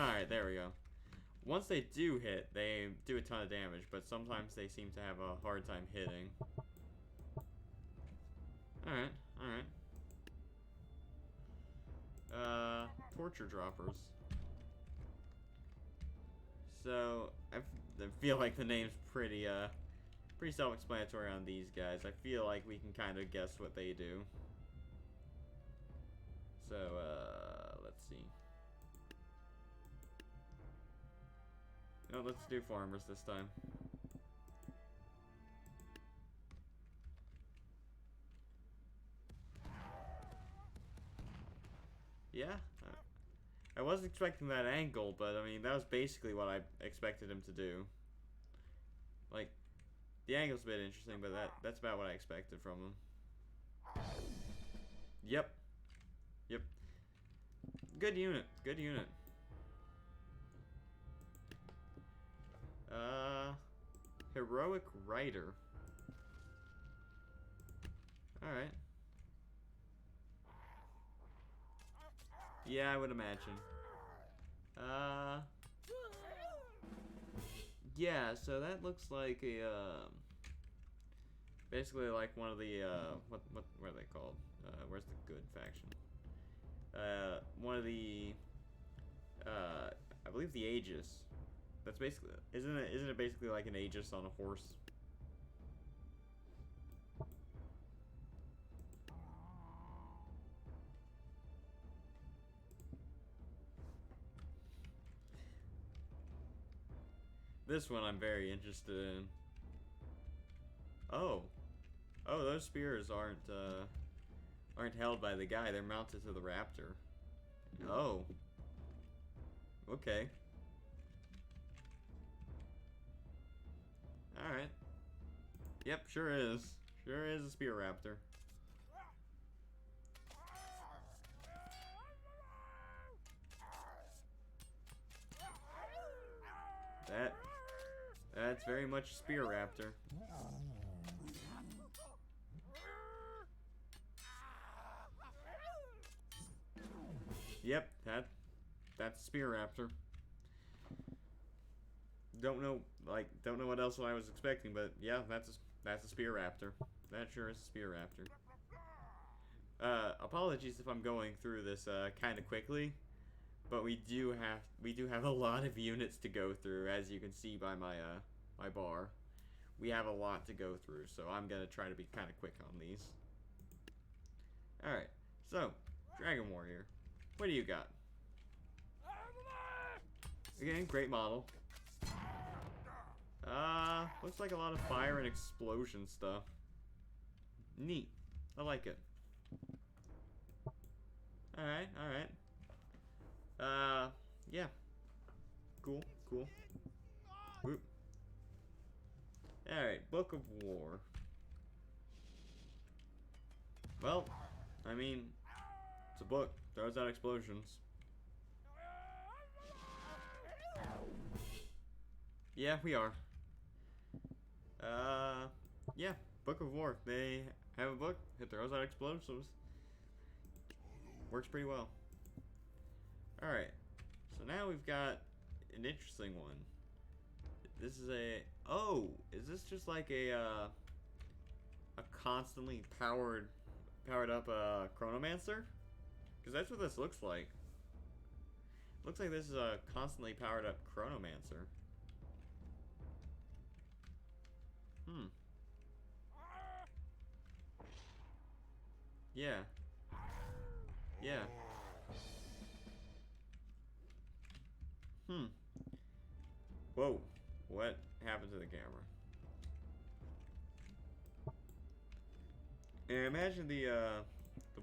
Alright, there we go. Once they do hit, they do a ton of damage, but sometimes they seem to have a hard time hitting. Alright, alright. Torture droppers. So, I feel like the name's pretty self-explanatory on these guys. I feel like we can kind of guess what they do. So, let's see. No, let's do farmers this time. Yeah, I wasn't expecting that angle, but I mean, that was basically what I expected him to do. Like, the angle's a bit interesting, but that's about what I expected from him. Yep. Yep. Good unit. Good unit. Heroic Rider. Alright. Yeah, I would imagine. Yeah, so that looks like a, basically like one of the, what are they called? Where's the good faction? One of the, I believe the Aegis. That's basically, isn't it basically like an Aegis on a horse? This one I'm very interested in. Oh. Oh, those spears aren't held by the guy, they're mounted to the raptor. Oh. Okay. Alright. Yep, sure is. Sure is a spear raptor. That's very much a spear raptor. Yep, that's a spear raptor. Don't know what else I was expecting, but yeah, that's a spear raptor. That sure is a spear raptor. Apologies if I'm going through this kind of quickly, but we do have a lot of units to go through, as you can see by my my bar. We have a lot to go through, so I'm gonna try to be kind of quick on these. All right, so Dragon Warrior, what do you got? Again, great model. Looks like a lot of fire and explosion stuff. Neat. I like it. Alright, alright. Yeah. Cool, cool. Whoop. Alright, Book of War. Well, I mean, it's a book. Throws out explosions. Yeah, we are. Yeah, Book of War. They have a book. It throws out explosives. Works pretty well. Alright, so now we've got an interesting one. This is is this just like a constantly powered up Chronomancer? Because that's what this looks like. Looks like this is a constantly powered up Chronomancer. Yeah. Yeah. Whoa. What happened to the camera? And imagine the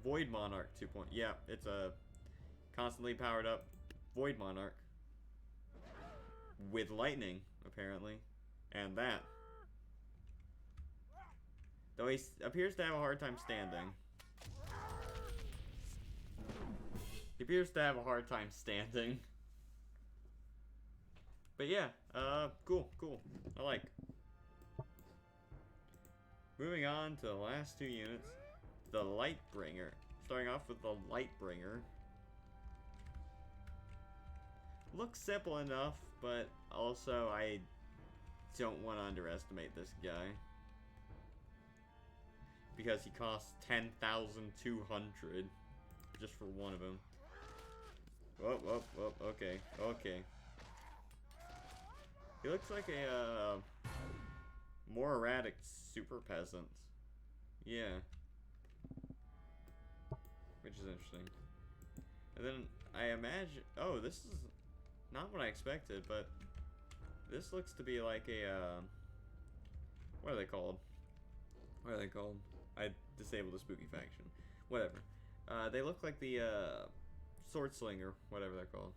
Void Monarch 2. Yeah, it's a constantly powered up Void Monarch. With lightning, apparently. And that. Though he appears to have a hard time standing. He appears to have a hard time standing. But yeah, cool, cool. I like. Moving on to the last two units. The Lightbringer. Starting off with the Lightbringer. Looks simple enough, but also I don't want to underestimate this guy. Because he costs 10,200 just for one of them. Whoop, whoop, whoop, okay, okay. He looks like a more erratic super peasant. Yeah. Which is interesting. And then I imagine... Oh, this is not what I expected, but this looks to be like a... what are they called? What are they called? I disabled the spooky faction. Whatever. They look like the sword slinger, whatever they're called.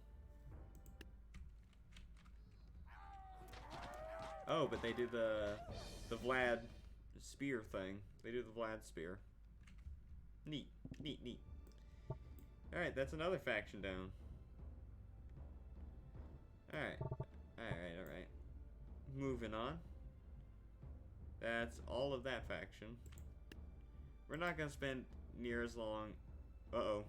Oh, but they do the Vlad spear thing. They do the Vlad spear. Neat, neat, neat. Alright, that's another faction down. Alright. Alright, alright. Moving on. That's all of that faction. We're not gonna spend near as long. Uh-oh.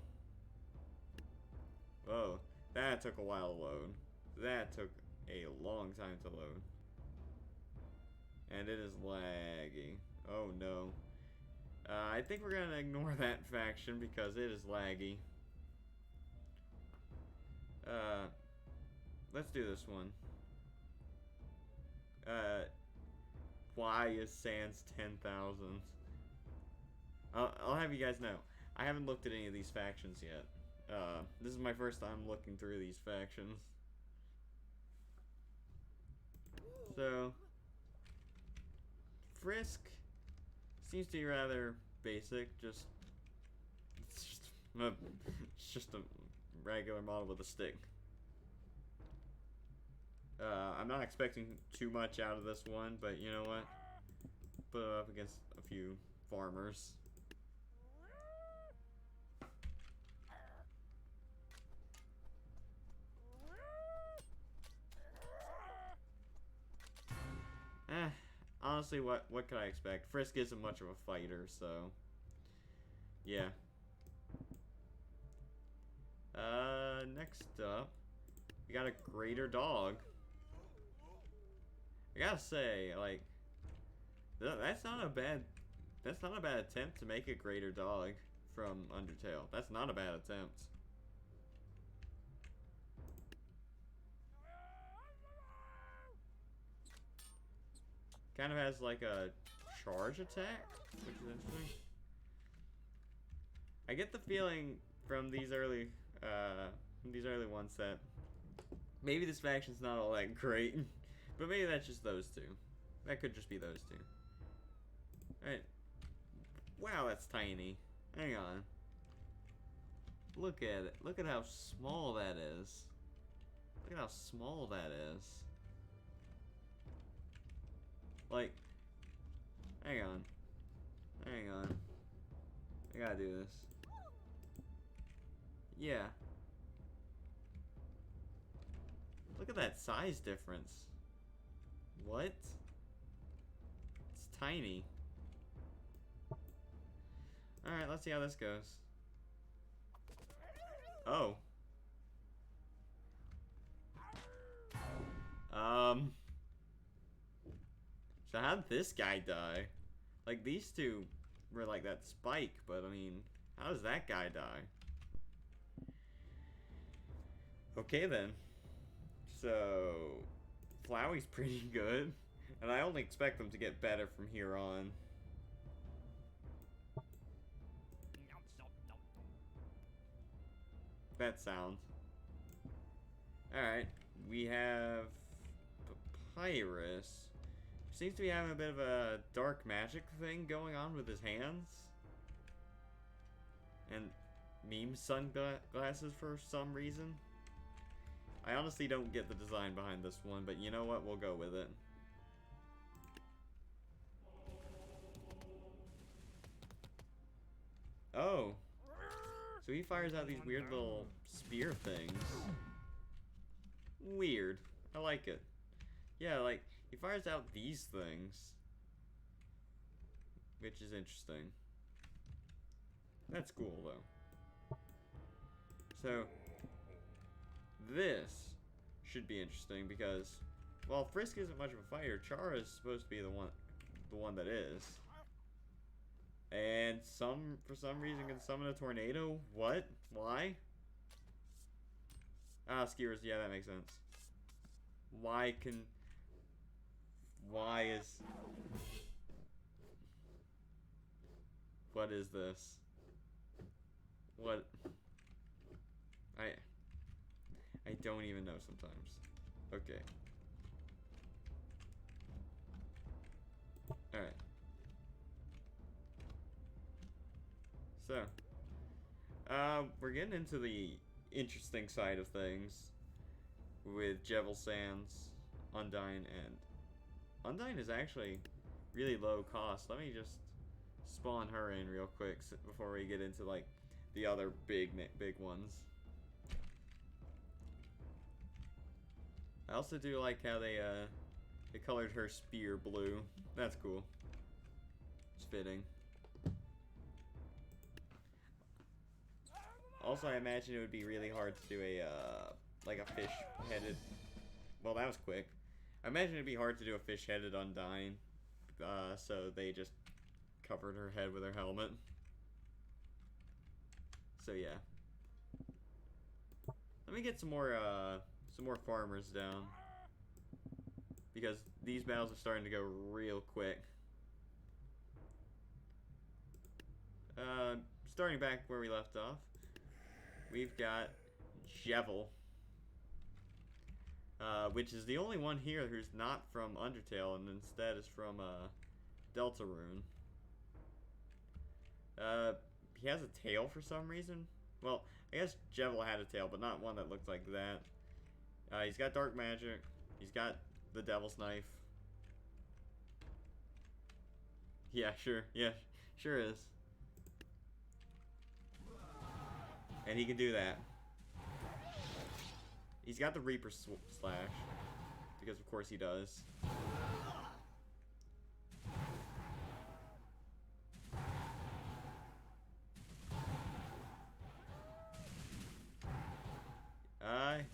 Oh, that took a while to load. That took a long time to load. And it is laggy. Oh no. I think we're gonna ignore that faction because it is laggy. Let's do this one. Why is Sans 10,000? I'll have you guys know. I haven't looked at any of these factions yet. This is my first time looking through these factions. So, Frisk seems to be rather basic. It's just a regular model with a stick. I'm not expecting too much out of this one, but you know what? Put it up against a few farmers. Honestly, what could I expect? Frisk isn't much of a fighter, so yeah. Next up, we got a greater dog. I gotta say, like, that's not a bad attempt to make a greater dog from Undertale. That's not a bad attempt. Kind of has like a charge attack, which is interesting. I get the feeling from these early ones that maybe this faction's not all that great, but maybe that's just those two. That could just be those two. Alright. Wow, that's tiny. Hang on. Look at it. Look at how small that is. Look at how small that is. Like, hang on. Hang on. I gotta do this. Yeah. Look at that size difference. What? It's tiny. Alright, let's see how this goes. Oh. So how'd this guy die? Like, these two were like that Spike, but I mean, how does that guy die? Okay then. So, Flowey's pretty good, and I only expect them to get better from here on. That sound. Alright, we have Papyrus. Seems to be having a bit of a dark magic thing going on with his hands. And meme sunglasses for some reason. I honestly don't get the design behind this one, but you know what? We'll go with it. Oh. So he fires out these weird little spear things. Weird. I like it. Yeah, like, he fires out these things. Which is interesting. That's cool, though. So, this should be interesting because, well, Frisk isn't much of a fighter. Chara is supposed to be the one that is. And for some reason can summon a tornado? What? Why? Ah, skewers, yeah, that makes sense. Why is... What is this? What? I don't even know sometimes. Okay. Alright. So, we're getting into the interesting side of things with Jevil Sans, Undyne, and Undyne is actually really low cost. Let me just spawn her in real quick before we get into like the other big ones. I also do like how they colored her spear blue. That's cool. It's fitting. Also, I imagine it would be really hard to do a like a fish-headed. Well, that was quick. I imagine it'd be hard to do a fish-headed Undyne. So they just covered her head with her helmet. So yeah. Let me get some more farmers down. Because these battles are starting to go real quick. Starting back where we left off. We've got Jevil. Which is the only one here who's not from Undertale and instead is from Deltarune. He has a tail for some reason. Well, I guess Jevil had a tail, but not one that looked like that. He's got dark magic. He's got the Devil's Knife. Yeah, sure. Yeah, sure is. And he can do that. He's got the Reaper Slash. Because of course he does.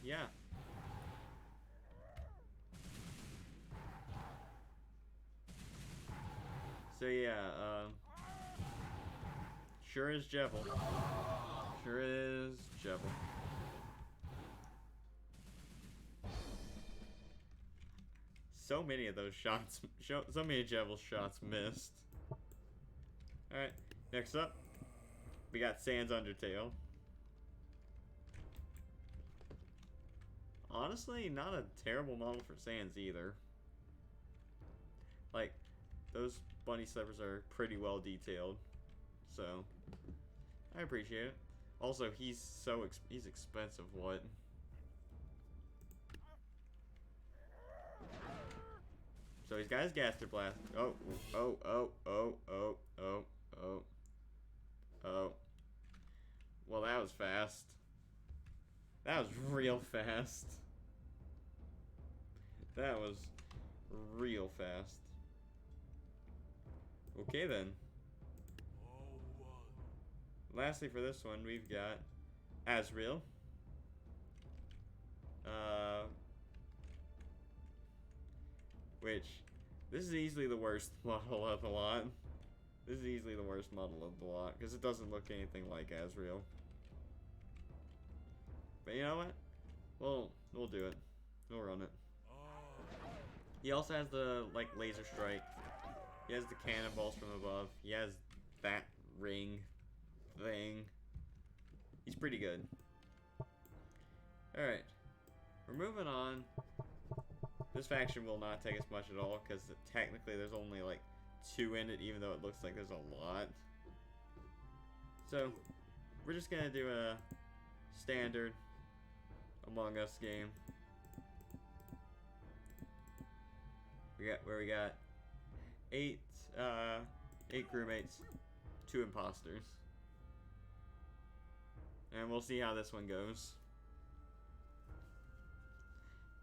Yeah. So yeah, sure is Jevil. Sure is Jevil. So many of those shots, so many Jevil shots missed. Alright, next up, we got Sans Undertale. Honestly, not a terrible model for Sans either. Like, those bunny slippers are pretty well detailed. So, I appreciate it. Also, he's expensive, what? So he's got his Gaster Blast. Oh. Well, that was fast. That was real fast. That was real fast. Okay then. Lastly for this one, we've got Asriel. Which, this is easily the worst model of the lot. This is easily the worst model of the lot, because it doesn't look anything like Asriel. But you know what? We'll do it. We'll run it. He also has the, like, laser strike. He has the cannonballs from above. He has that ring thing. He's pretty good. Alright. We're moving on. This faction will not take us much at all, because technically there's only, like, 2 in it, even though it looks like there's a lot. So, we're just gonna do a standard Among Us game. We got 8 crewmates, 2 imposters. And we'll see how this one goes.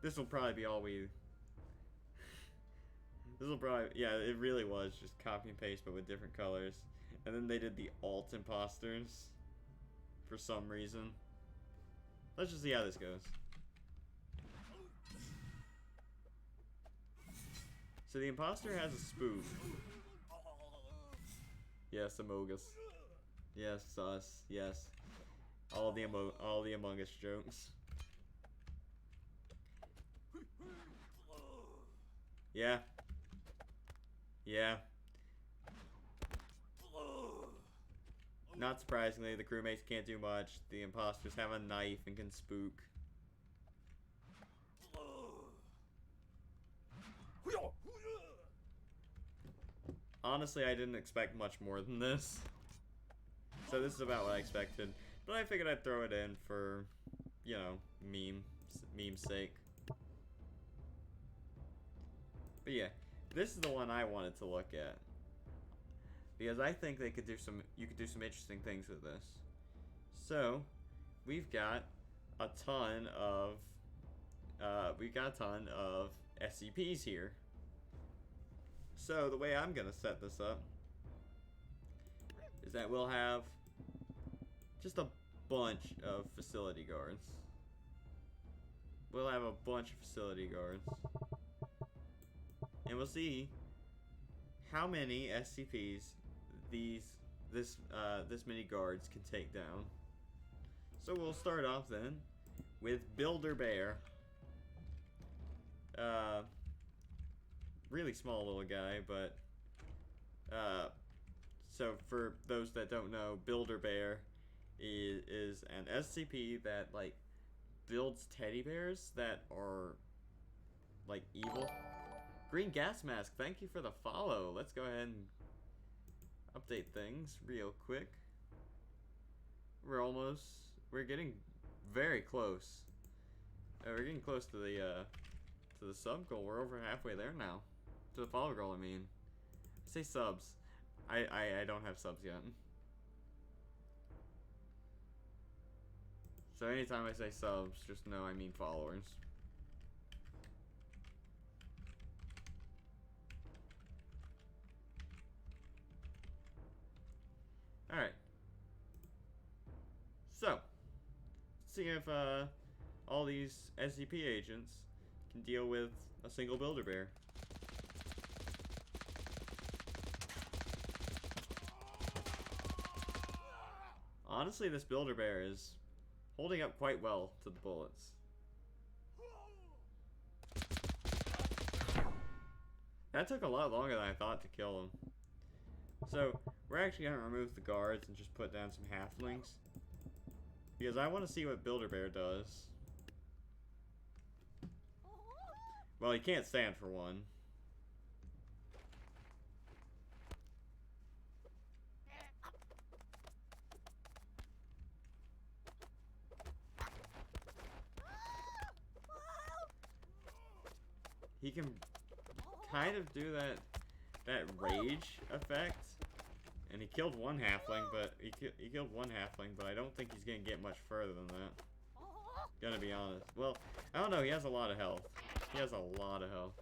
This will probably be all we... This will probably... Yeah, it really was just copy and paste, but with different colors. And then they did the alt imposters. For some reason. Let's just see how this goes. So the imposter has a spook. Yes, Amogus. Yes, sus. Yes. All the Among Us jokes. Yeah. Yeah. Not surprisingly, the crewmates can't do much. The imposters have a knife and can spook. Honestly, I didn't expect much more than this. So this is about what I expected. But I figured I'd throw it in for, you know, meme's sake. But yeah, this is the one I wanted to look at. Because I think you could do some interesting things with this. So, we've got a ton of SCPs here. So the way I'm gonna set this up is that we'll have just a bunch of facility guards. We'll have a bunch of facility guards. And we'll see how many SCPs this many guards can take down. So we'll start off then with Builder Bear. Really small little guy, but so for those that don't know, Builder Bear is an SCP that like builds teddy bears that are like evil. Green Gas Mask, thank you for the follow. Let's go ahead and update things real quick. We're getting very close. We're getting close to the sub goal. We're over halfway there now. To the follow goal, I mean. Say subs. I don't have subs yet. So anytime I say subs, just know I mean followers. Alright. So, let's see if all these SCP agents can deal with a single Builder Bear. Honestly, this Builder Bear is holding up quite well to the bullets. That took a lot longer than I thought to kill him. So, we're actually going to remove the guards and just put down some halflings. Because I want to see what Builder Bear does. Well, he can't stand for one. He can kind of do that rage effect. And he killed one halfling, but he killed one halfling, but I don't think he's gonna get much further than that. Gonna be honest. Well, I don't know. He has a lot of health. He has a lot of health.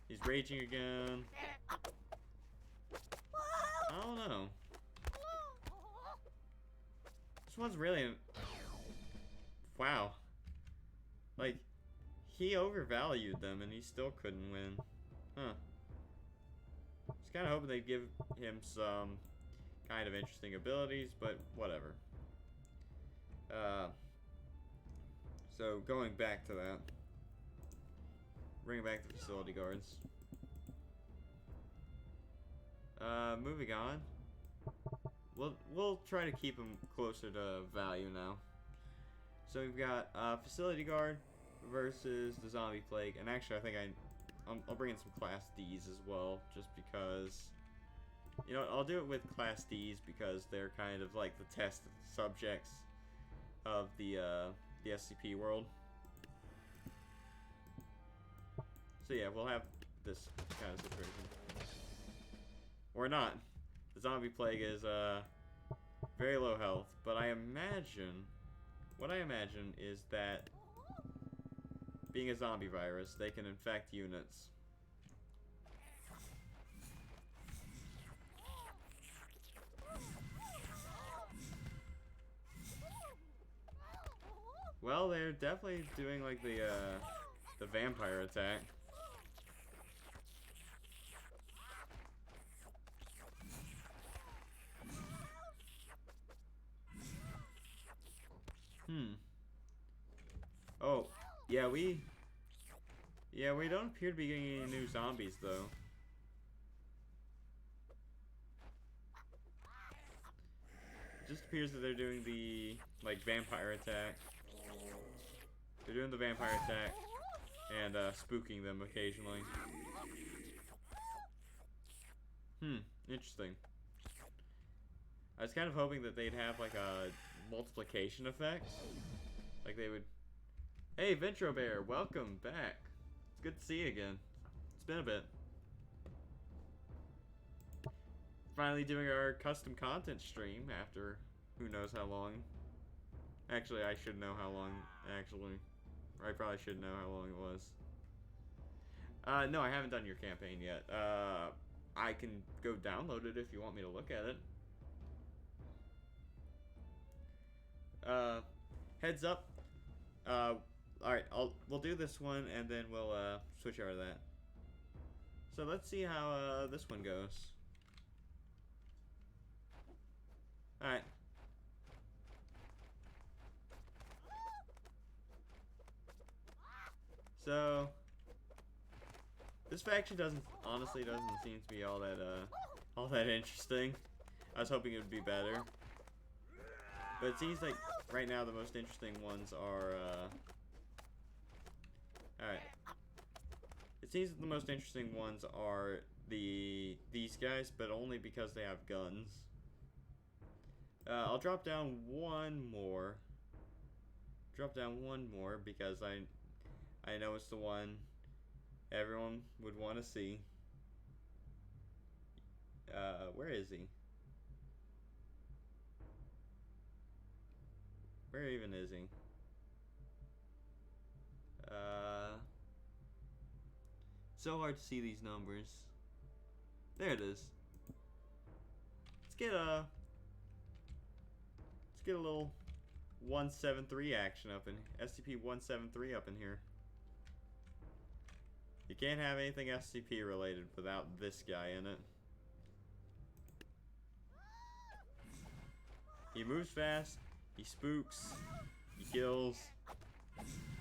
He's raging again. I don't know. This one's really... Wow. Like, he overvalued them and he still couldn't win. Huh. Just kind of hoping they'd give him some kind of interesting abilities, but whatever. So going back to that. Bringing back the facility guards. Moving on. We'll try to keep them closer to value now. So we've got facility guard versus the zombie plague, and actually I think I'll bring in some Class Ds as well, just because, you know, I'll do it with Class Ds because they're kind of like the test subjects of the SCP world. So yeah, we'll have this kind of situation. Or not. The zombie plague is very low health, but what I imagine is that being a zombie virus, they can infect units. Well, they're definitely doing like the vampire attack. Hmm. Oh, yeah, we don't appear to be getting any new zombies though. It just appears that they're doing the like vampire attack. They're doing the vampire attack and spooking them occasionally. Interesting. I was kind of hoping that they'd have like a multiplication effect. Like they would... Hey, Ventro Bear, welcome back. It's good to see you again. It's been a bit. Finally doing our custom content stream after who knows how long. Actually, I should know how long, actually. I probably should know how long it was. No, I haven't done your campaign yet. I can go download it if you want me to look at it. Heads up. Alright, we'll do this one and then we'll switch over to that. So let's see how this one goes. Alright. So this faction honestly doesn't seem to be all that interesting. I was hoping it would be better. But it seems like right now the most interesting ones are alright. It seems that the most interesting ones are these guys, but only because they have guns. I'll drop down one more. Drop down one more because I know it's the one everyone would want to see. Where is he? Where even is he? So hard to see these numbers. There it is. Let's get a little 173 action up in SCP-173 up in here. You can't have anything SCP related without this guy in it. He moves fast, he spooks, he kills,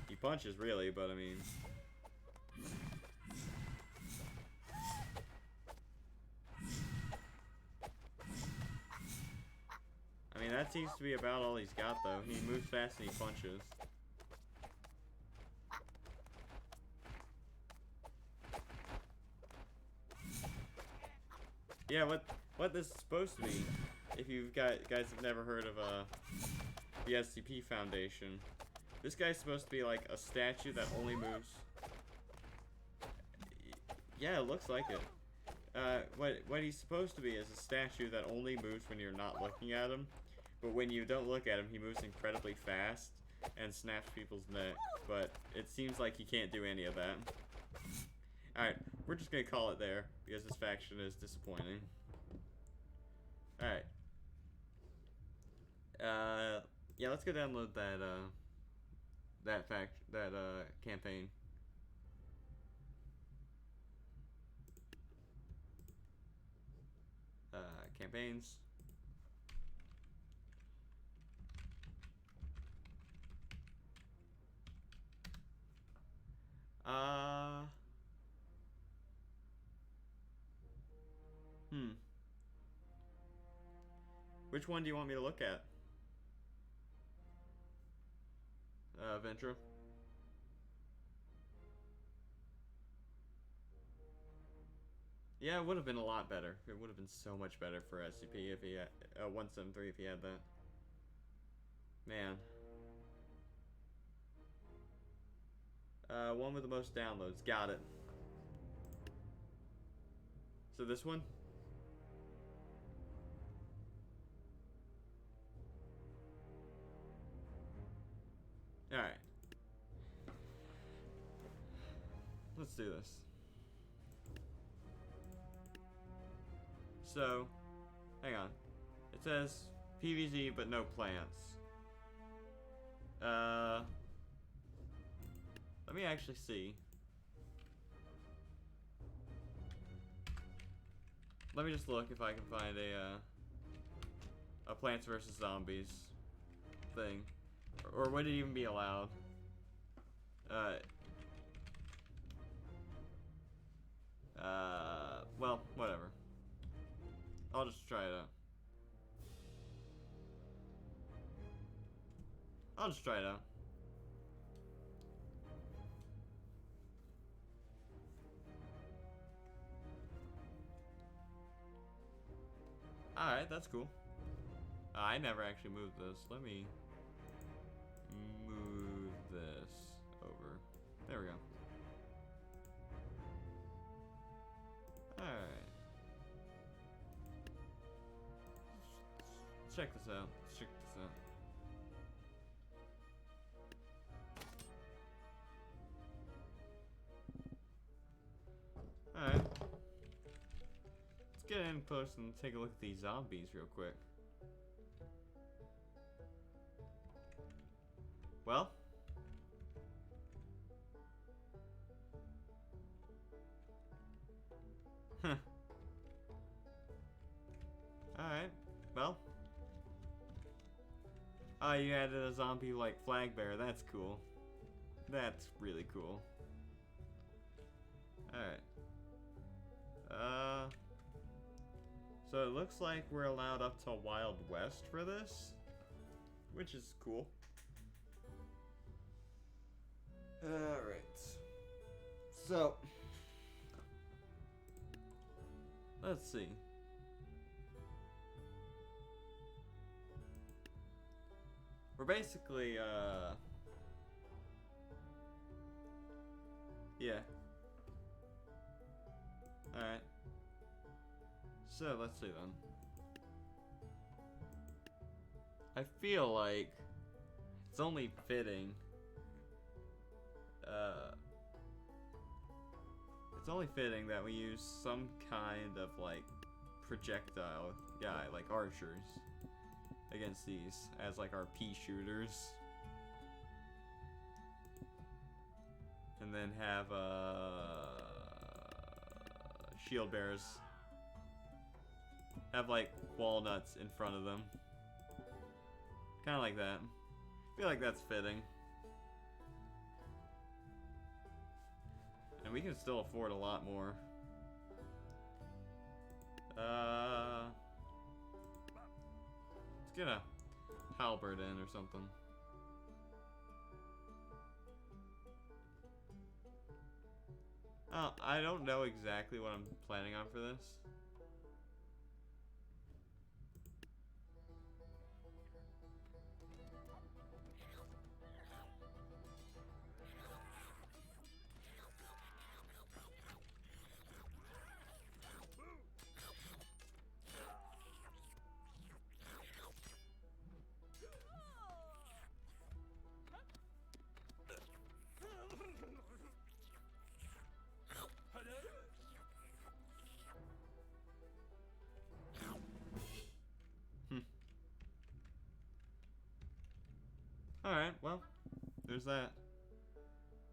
he punches really, but I mean... that seems to be about all he's got though. He moves fast and he punches. Yeah, what this is supposed to be, if you guys have never heard of the SCP Foundation, this guy's supposed to be like a statue that only moves. Yeah, it looks like it. What he's supposed to be is a statue that only moves when you're not looking at him, but when you don't look at him, he moves incredibly fast and snaps people's neck. But it seems like he can't do any of that. Alright, we're just gonna call it there, because this faction is disappointing. Alright. Yeah, let's go download that campaign. Campaigns. Which one do you want me to look at? Ventra? Yeah, it would have been a lot better. It would have been so much better for SCP if he had 173 if he had that. Man. One with the most downloads. Got it. So this one? Alright. Let's do this. So, hang on. It says PVZ but no plants. Let me actually see. Let me just look if I can find a Plants vs. Zombies thing. Or would it even be allowed? Well, whatever. I'll just try it out. I'll just try it out. Alright, that's cool. I never actually moved this. Let me move this over. There we go. Alright. Let's check this out. Let's check this out. Alright. Let's get in close and take a look at these zombies real quick. Well. Huh. Alright. Well. Oh, you added a zombie like flag bearer. That's cool. That's really cool. Alright. So it looks like we're allowed up to Wild West for this, which is cool. Alright. So, let's see. We're basically, yeah. Alright. So, let's see then. I feel like it's only fitting. It's only fitting that we use some kind of like projectile guy, like archers, against these as like our pea shooters, and then have shield bearers have like walnuts in front of them, kind of like that. I feel like that's fitting. And we can still afford a lot more. Let's get a halberd in or something. I don't know exactly what I'm planning on for this. Alright, well, there's that.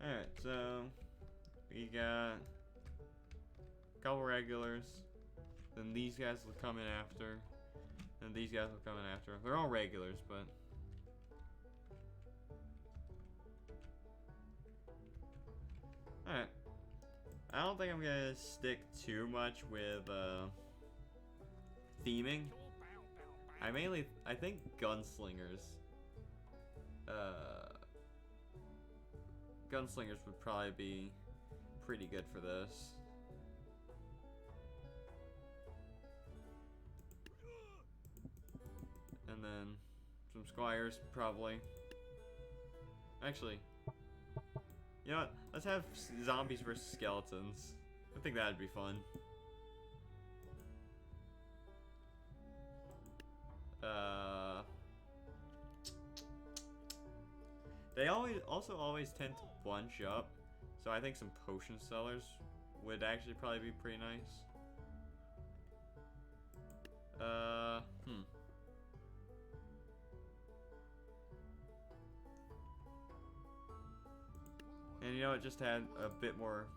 Alright, so we got a couple regulars, then these guys will come in after, and these guys will come in after. They're all regulars, but alright. I don't think I'm gonna stick too much with theming. I think gunslingers. Gunslingers would probably be pretty good for this. And then some squires, probably. Actually, you know what? Let's have zombies versus skeletons. I think that'd be fun. They always tend to bunch up, so I think some potion sellers would actually probably be pretty nice. And you know, it just had a bit more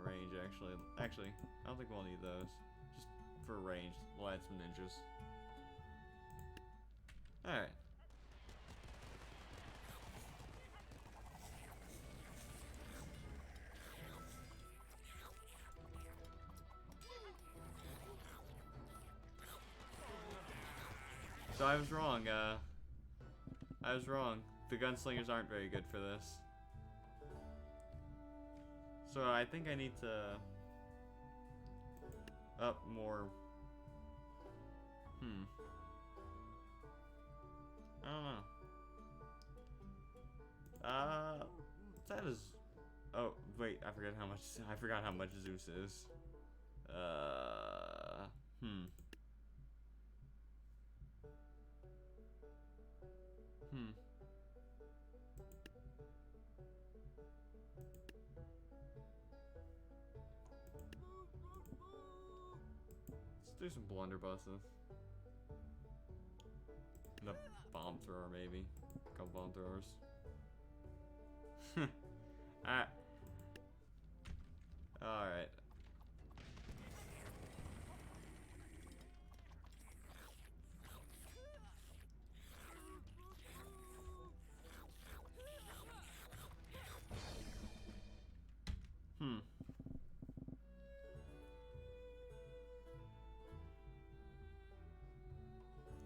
range, actually. Actually, I don't think we'll need those. Just for range, we'll add some ninjas. Alright. So I was wrong, I was wrong. The gunslingers aren't very good for this. So I think I need to up more. I don't know. That is. Oh wait, I forgot how much. I forgot how much Zeus is. Let's do some blunderbusses. And a bomb thrower, maybe. A couple bomb throwers. Alright.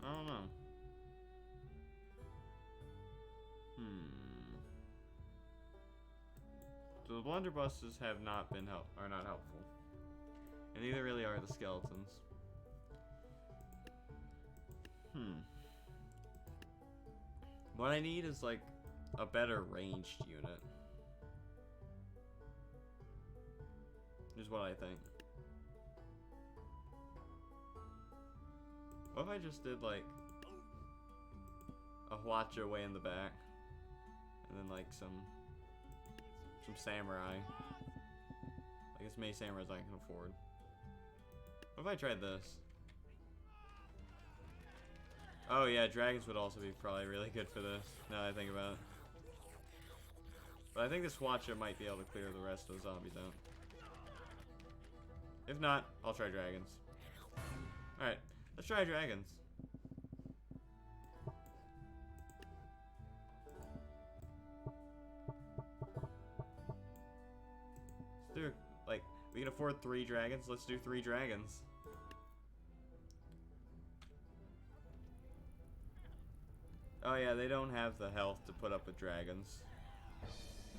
I don't know. So the blunderbusses have not been are not helpful. And neither really are the skeletons. What I need is like a better ranged unit. Is what I think. What if I just did like a Hwacha way in the back, and then like some samurai. I guess many samurais I can afford. What if I tried this? Oh yeah, dragons would also be probably really good for this, now that I think about it. But I think this Hwacha might be able to clear the rest of the zombies out. If not, I'll try dragons. Alright, let's try dragons. Let's do, like, we can afford 3 dragons, let's do 3 dragons. Oh yeah, they don't have the health to put up with dragons.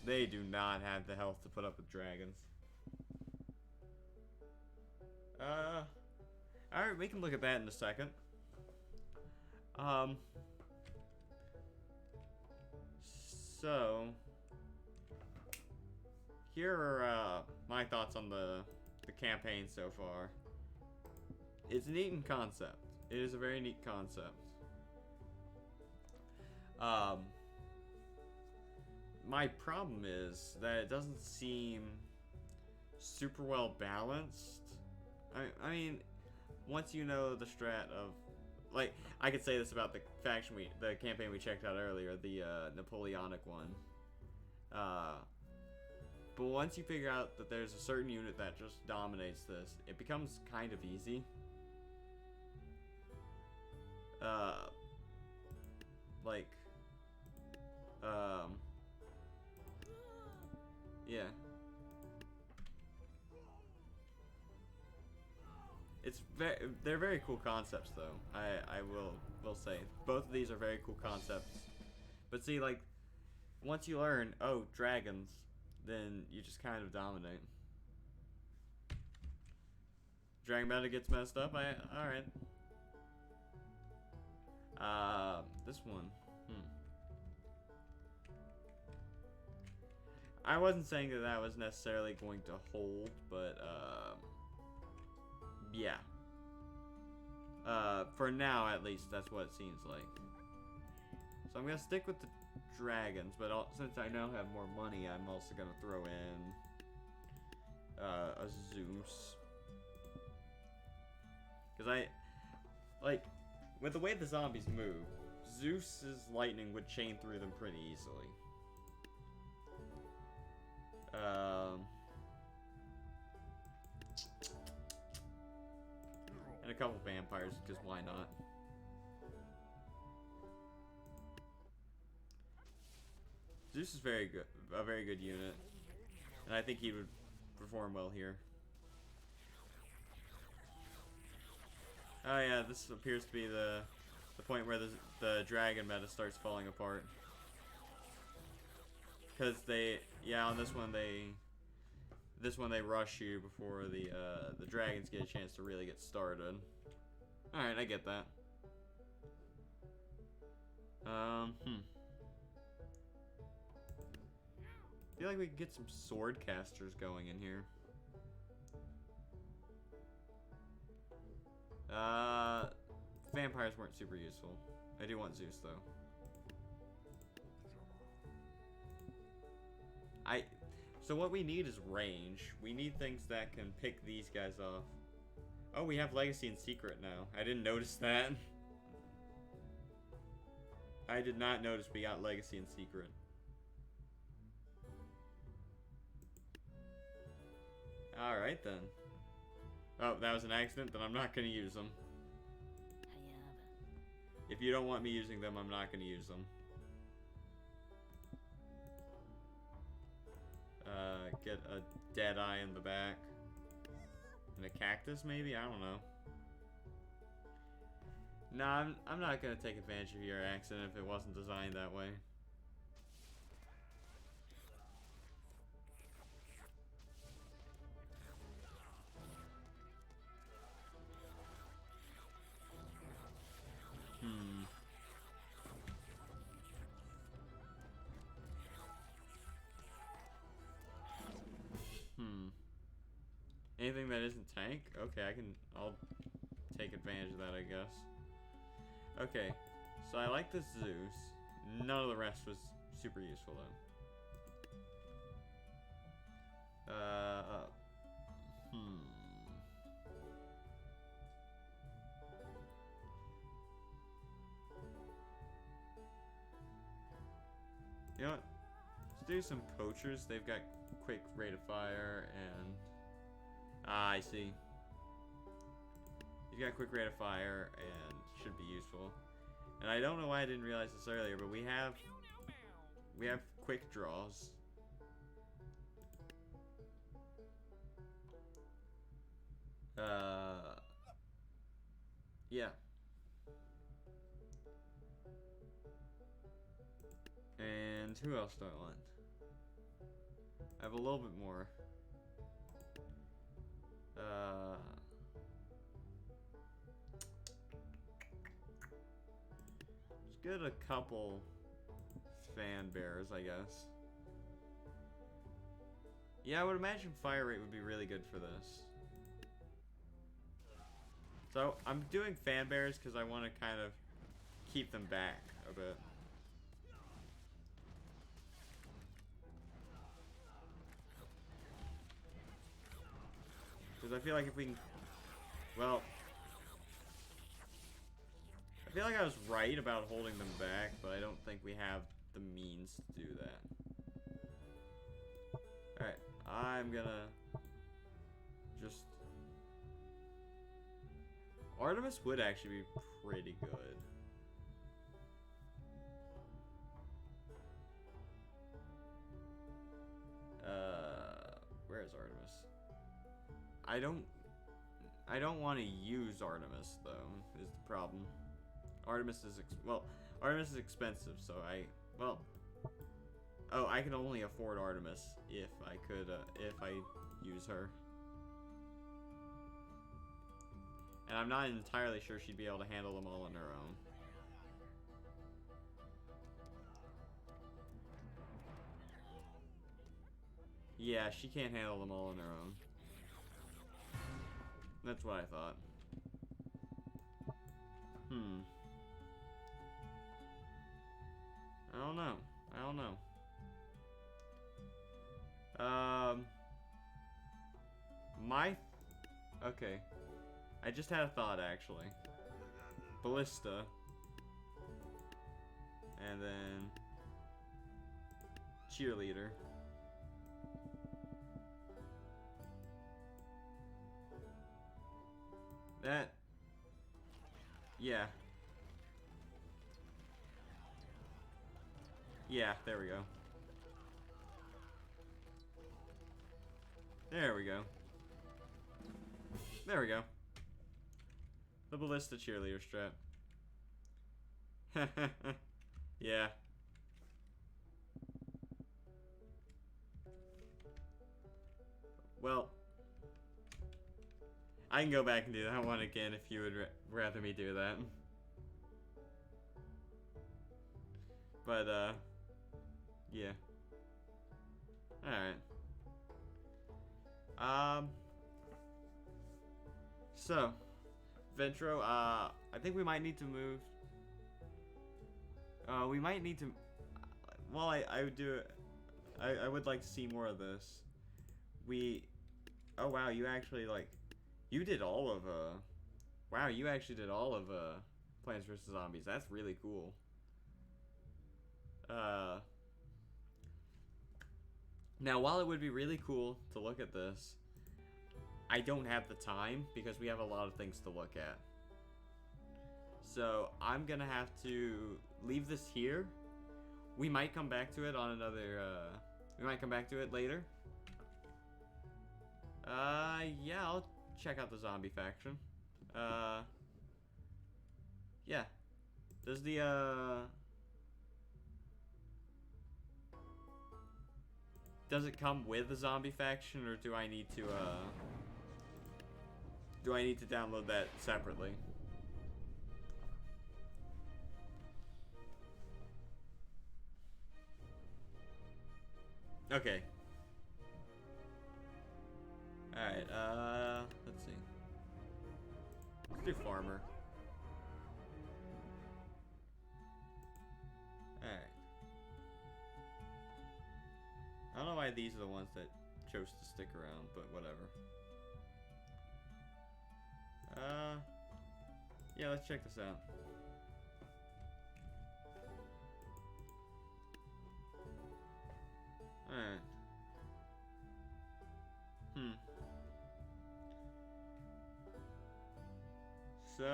They do not have the health to put up with dragons. Alright, we can look at that in a second. So here are my thoughts on the campaign so far. It's a neat in concept. It is a very neat concept. My problem is that it doesn't seem super well balanced. I mean, once you know the strat of, like, I could say this about the the campaign we checked out earlier, the Napoleonic one. But once you figure out that there's a certain unit that just dominates this, it becomes kind of easy. Yeah. They're very cool concepts though. I will say both of these are very cool concepts. But see, like, once you learn, oh, dragons, then you just kind of dominate. Dragon meta gets messed up. Alright. This one. I wasn't saying that was necessarily going to hold, but yeah. For now, at least, that's what it seems like. So I'm gonna stick with the dragons, but since I now have more money, I'm also gonna throw in a Zeus. Because with the way the zombies move, Zeus's lightning would chain through them pretty easily. Um, and a couple vampires, because why not? Zeus is very good, a very good unit, and I think he would perform well here. Oh yeah, this appears to be the point where the dragon meta starts falling apart. Because yeah, on this one they rush you before the dragons get a chance to really get started. All right, I get that. I feel like we could get some sword casters going in here. Vampires weren't super useful. I do want Zeus though. So what we need is range. We need things that can pick these guys off. Oh, we have Legacy and Secret now. I didn't notice that. I did not notice we got Legacy and Secret. Alright then. Oh, that was an accident, then I'm not going to use them. If you don't want me using them, I'm not going to use them. Get a Deadeye in the back. And a cactus, maybe? I don't know. Nah, I'm not going to take advantage of your accident if it wasn't designed that way. Anything that isn't tank? Okay, I'll take advantage of that, I guess. Okay, so I like the Zeus. None of the rest was super useful, though. You know what? Let's do some poachers. They've got quick rate of fire and... Ah, I see. He's got quick rate of fire and should be useful. And I don't know why I didn't realize this earlier, but we have quick draws. Yeah. And who else do I want? I have a little bit more. Let's get a couple fan bearers, I guess. Yeah, I would imagine fire rate would be really good for this. So, I'm doing fan bearers because I want to kind of keep them back a bit. Because I feel like if we can... Well... I feel like I was right about holding them back, but I don't think we have the means to do that. Alright, I'm gonna... just... Artemis would actually be pretty good. Where is Artemis? I don't want to use Artemis though, is the problem. Artemis is Artemis is expensive, so oh, I can only afford Artemis if I use her. And I'm not entirely sure she'd be able to handle them all on her own. Yeah, she can't handle them all on her own. That's what I thought. I don't know. Okay. I just had a thought, actually. Ballista. And then... Cheerleader. That... Yeah. Yeah, there we go. There we go. There we go. The ballista cheerleader strap. Yeah. Well, I can go back and do that one again if you would rather me do that. But, yeah. Alright. So, Ventro, I think we might need to move. We might need to. Well, I would do it. I would like to see more of this. Oh wow, you actually you did all of wow, you actually did all of Plants vs Zombies. That's really cool. Now while it would be really cool to look at this, I don't have the time because we have a lot of things to look at. So I'm gonna have to leave this here. We might come back to it on another, we might come back to it later. Yeah, I'll check out the zombie faction. Yeah. Does does it come with the zombie faction, or do I need to download that separately? Okay. Alright, let's see. Let's do farmer. Alright. I don't know why these are the ones that chose to stick around, but whatever. Yeah, let's check this out. Alright. So...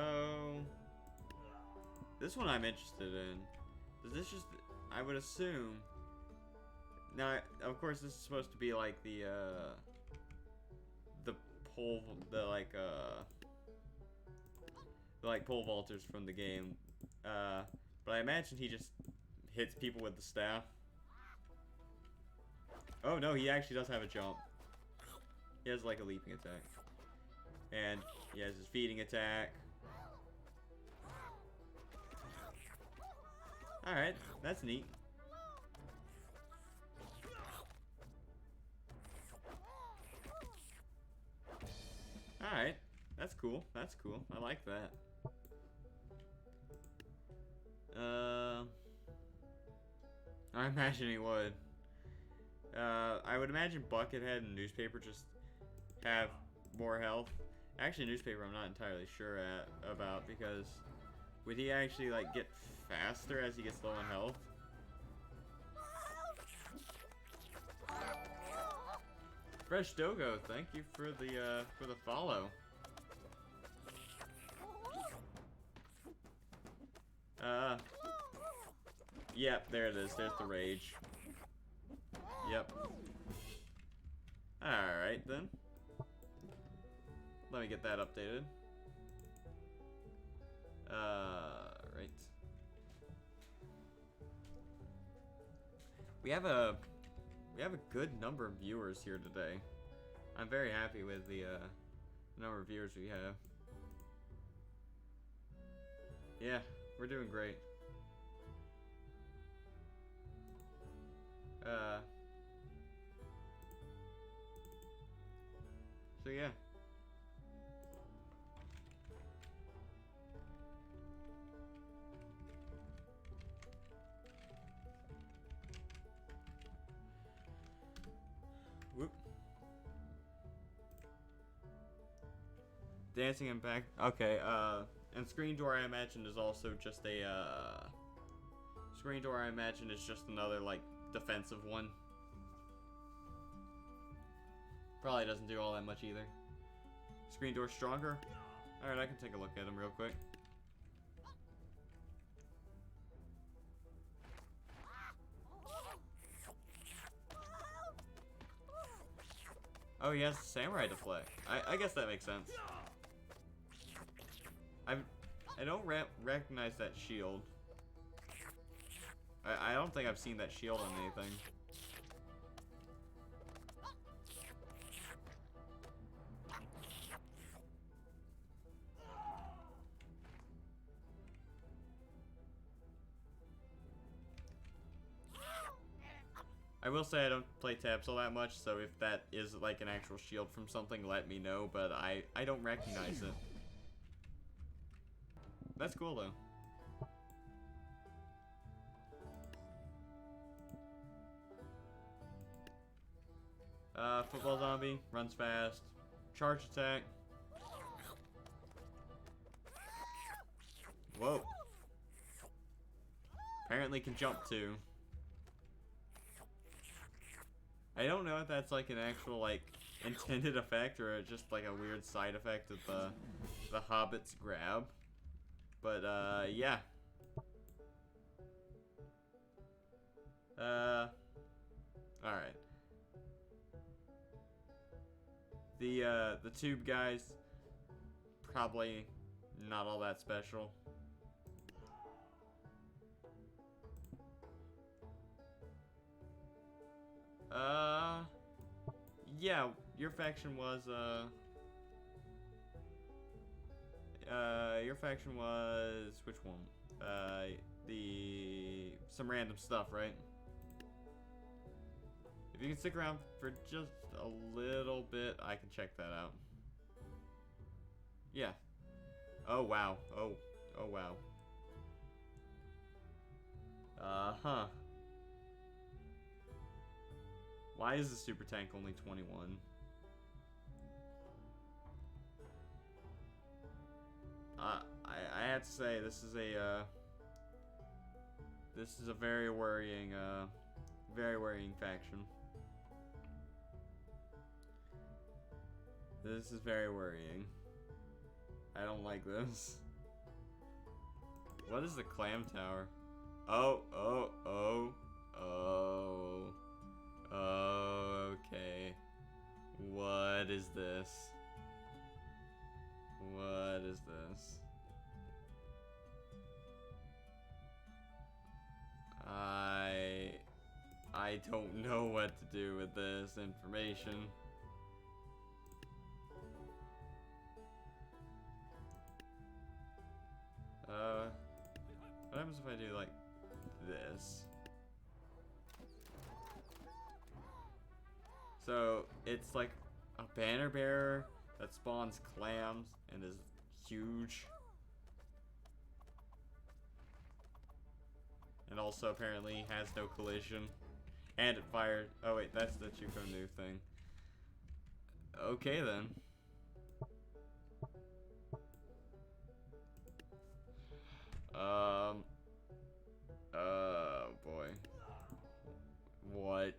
this one I'm interested in. Does this just... I would assume... Now, of course, this is supposed to be like the pole... the pole vaulters from the game. But I imagine he just hits people with the staff. Oh no, he actually does have a jump. He has like a leaping attack. And he has his feeding attack. Alright, that's neat. Alright, that's cool. That's cool. I like that. I imagine he would. I would imagine Buckethead and Newspaper just have more health. Actually, Newspaper I'm not entirely sure about, because would he actually like get faster as he gets low on health? Fresh Dogo, thank you for the follow. Yep, there it is. There's the rage. Yep. Alright, then. Let me get that updated. Right. We have a good number of viewers here today. I'm very happy with the number of viewers we have. Yeah, we're doing great. So yeah. Whoop. Dancing Impact. Okay, and Screen Door I imagine is also just a, Screen Door I imagine is just another, like, defensive one. Probably doesn't do all that much either. Screen Door stronger? Alright, I can take a look at him real quick. Oh, he has samurai deflect. I guess that makes sense. I don't recognize that shield. I don't think I've seen that shield on anything. I will say I don't play Tapsil that much, so if that is like an actual shield from something, let me know, but I don't recognize it. That's cool though. Football zombie, runs fast, charge attack. Whoa. Apparently can jump too. I don't know if that's like an actual like intended effect or just like a weird side effect of the Hobbit's grab. But yeah. Alright. The tube guys, probably not all that special. Yeah, your faction was, which one? Some random stuff, right? If you can stick around for just a little bit, I can check that out. Yeah. Oh, wow. Oh, wow. Huh. Why is the super tank only 21? I have to say this is a very worrying faction. This is very worrying. I don't like this. What is the clam tower? Oh. Okay. What is this? What is this? I don't know what to do with this information. What happens if I do like this? So it's like a banner bearer that spawns clams and is huge. And also apparently has no collision. And it fired. Oh wait, that's the Chuko Nu thing. Okay then. Oh boy. What?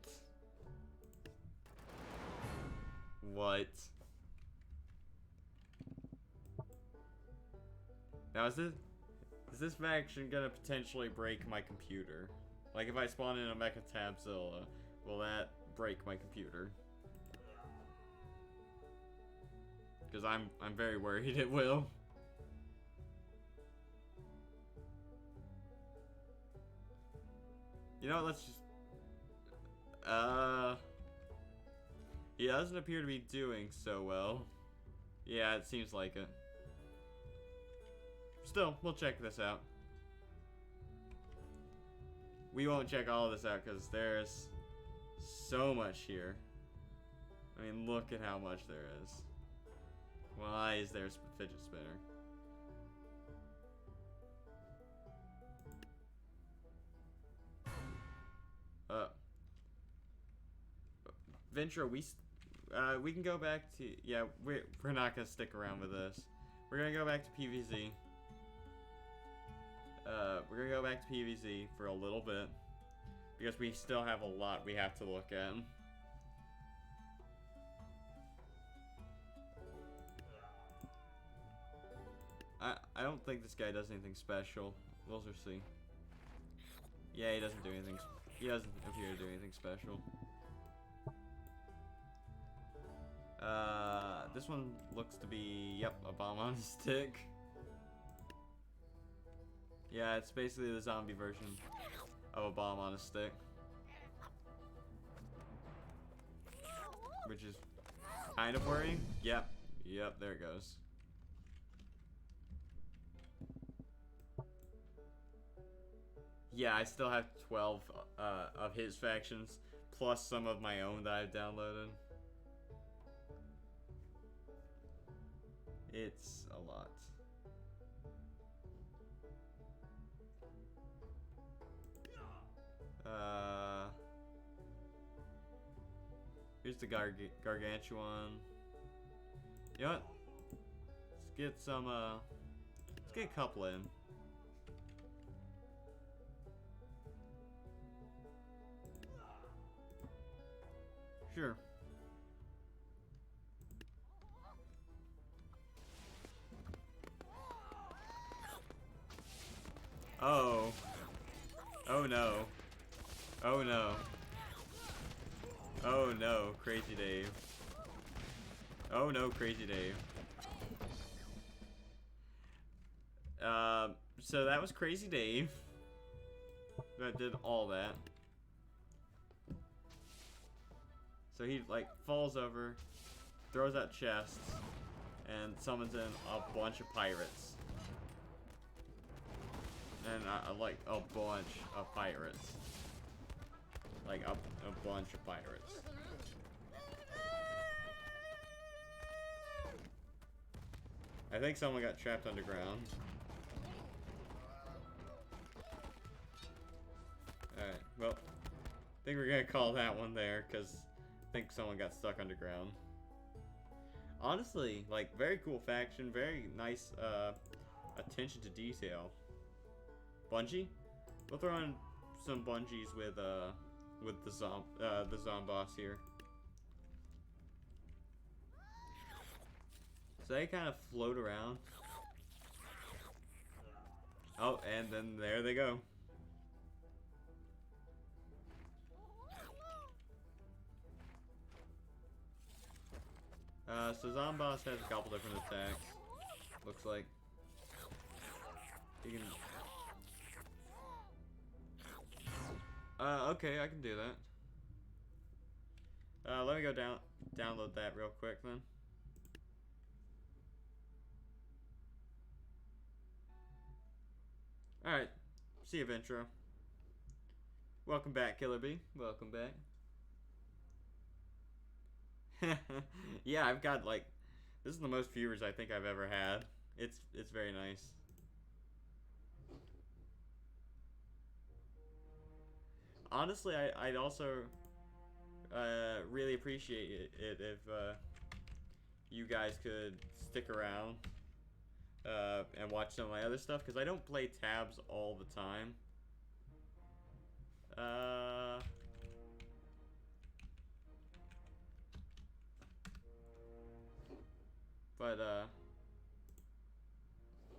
What? Now is this faction gonna potentially break my computer? Like if I spawn in a Mecha Tabzilla, will that break my computer? Because I'm very worried it will. You know what, let's just... He doesn't appear to be doing so well. Yeah, it seems like it. Still, we'll check this out. We won't check all of this out because there's so much here. I mean, look at how much there is. Why is there a fidget spinner? Ventura, we can go back to... Yeah, we're not gonna stick around with this. We're gonna go back to PvZ. We're gonna go back to PvZ for a little bit. Because we still have a lot we have to look at. I don't think this guy does anything special. We'll just see. Yeah, he doesn't do anything. He doesn't appear to do anything special. This one looks to be, yep, a bomb on a stick. Yeah, it's basically the zombie version of a bomb on a stick. Which is kind of worrying. Yep, yep, there it goes. Yeah, I still have 12 of his factions, plus some of my own that I've downloaded. It's a lot. Here's the Gargantuan. You know what? Let's get some, let's get a couple in. Sure. Oh. Oh no. Oh no. Oh no, Crazy Dave. Oh no, Crazy Dave. So that was Crazy Dave. That did all that. So he, like, falls over, throws out chests, and summons in a bunch of pirates. And like, a bunch of pirates. Like, a bunch of pirates. I think someone got trapped underground. Alright, well, I think we're gonna call that one there, because I think someone got stuck underground. Honestly, like, very cool faction, very nice, attention to detail. Bungie? We'll throw in some bungees with the Zomboss here. So they kind of float around. Oh, and then there they go. So Zomboss has a couple different attacks. Looks like. You can... okay, I can do that. Let me go download that real quick then. Alright, see you, Ventro. Welcome back, Killer Bee. Welcome back. Yeah, I've got, like, this is the most viewers I think I've ever had. It's very nice. Honestly, I'd also really appreciate it if you guys could stick around and watch some of my other stuff, because I don't play tabs all the time. But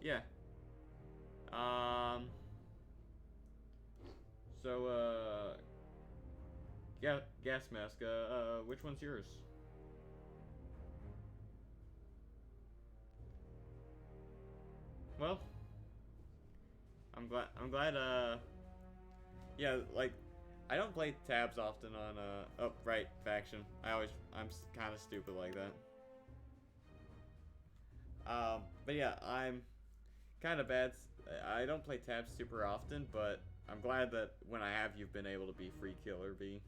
yeah. So yeah, Gas Mask. Which one's yours? Well, I'm glad. Yeah, like, I don't play tabs often on oh, right, faction. I'm kind of stupid like that. But yeah, I'm kind of bad. I don't play tabs super often, but I'm glad that when I have, you've been able to be free Killer Bee.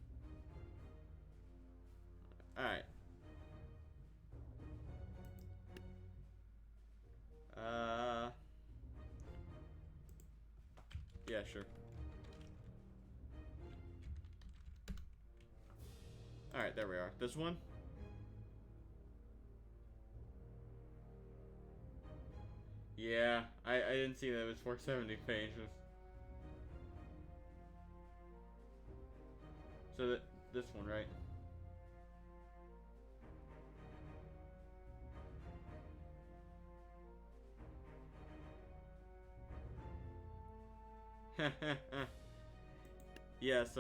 Alright. Yeah, sure. Alright, there we are. This one? Yeah, I didn't see that it was 470 pages. So this one, right? Yes,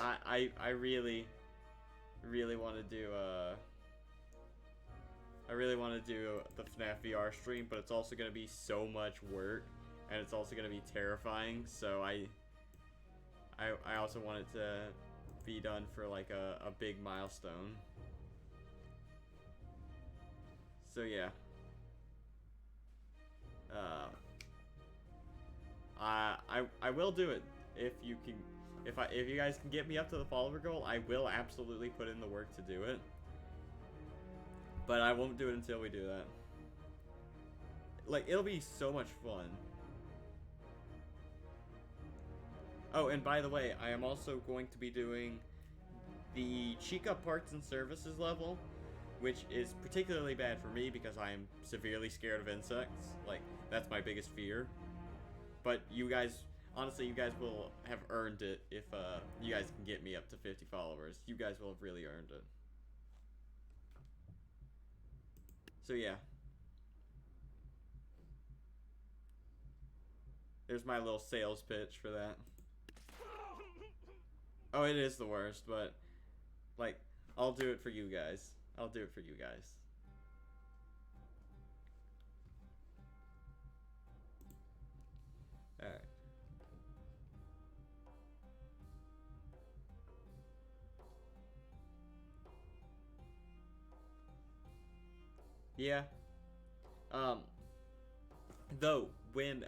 I really, really want to do, I really want to do the FNAF VR stream, but it's also going to be so much work, and it's also going to be terrifying, so I also want it to be done for, like, a big milestone. So, yeah. I will do it if you can, if you guys can get me up to the follower goal. I will absolutely put in the work to do it, but I won't do it until we do that. Like, it'll be so much fun. Oh, and by the way, I am also going to be doing the Chica Parts and Services level, which is particularly bad for me because I am severely scared of insects. Like, that's my biggest fear. But you guys, honestly, you guys will have earned it if you guys can get me up to 50 followers. You guys will have really earned it. So yeah. There's my little sales pitch for that. Oh, it is the worst, but, like, I'll do it for you guys. I'll do it for you guys. Alright. Yeah. Though, when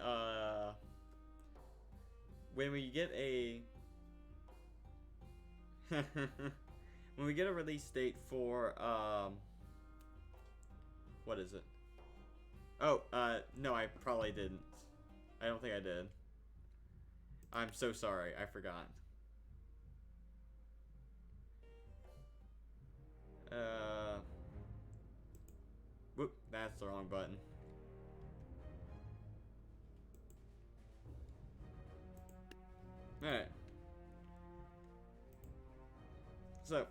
we get a... when we get a release date for, what is it? Oh, no, I probably didn't. I don't think I did. I'm so sorry, I forgot. Whoop, that's the wrong button. Alright. So,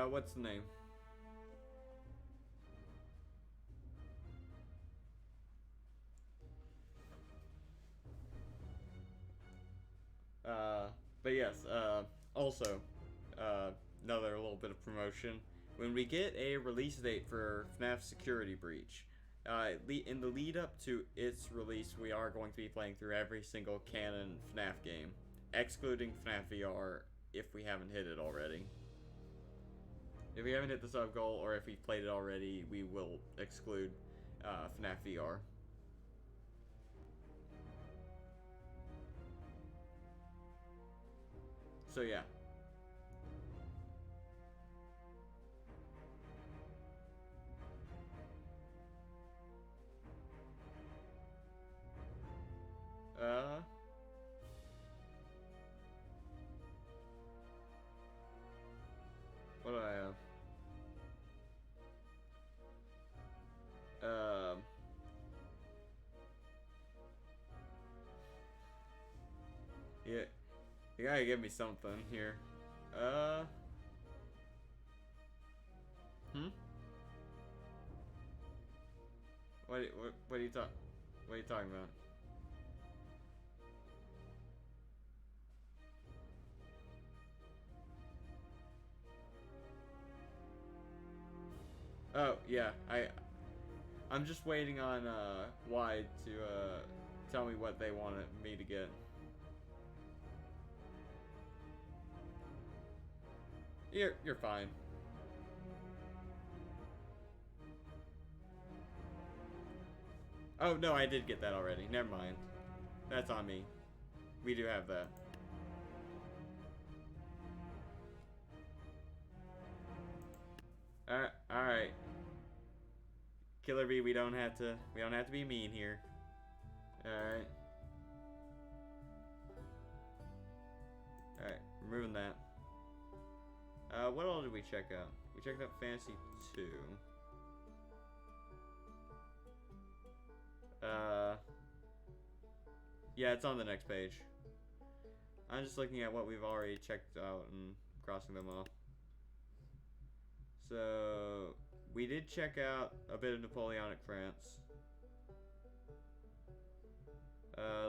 what's the name? But yes, also, another little bit of promotion. When we get a release date for FNAF Security Breach, in the lead up to its release, we are going to be playing through every single canon FNAF game, excluding FNAF VR if we haven't hit it already. If we haven't hit the sub goal, or if we've played it already, we will exclude FNAF VR. So yeah. What do I have? Yeah, you gotta give me something here. Hmm? What are you What are you talking about? Oh, yeah, I'm just waiting on, Wide to, tell me what they wanted me to get. You're fine. Oh, no, I did get that already. Never mind. That's on me. We do have that. Alright. Killer Bee, we don't have to be mean here. Alright. Alright, removing that. What all did we check out? We checked out Fantasy 2. Yeah, it's on the next page. I'm just looking at what we've already checked out and crossing them off. So, we did check out a bit of Napoleonic France.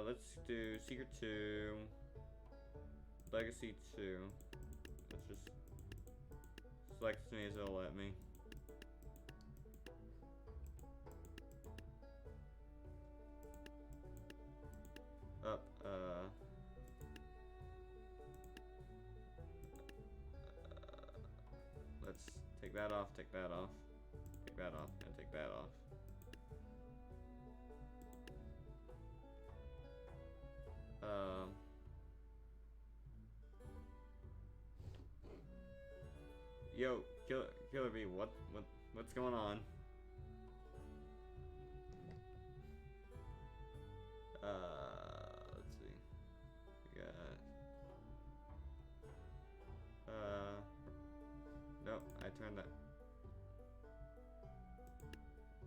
Let's do Secret 2, Legacy 2. Let's just select as many as it'll let me. Up, let's take that off, take that off, take that off, and take that off. Yo, Killer Bee, what's going on? Let's see. We got. Nope, I turned that.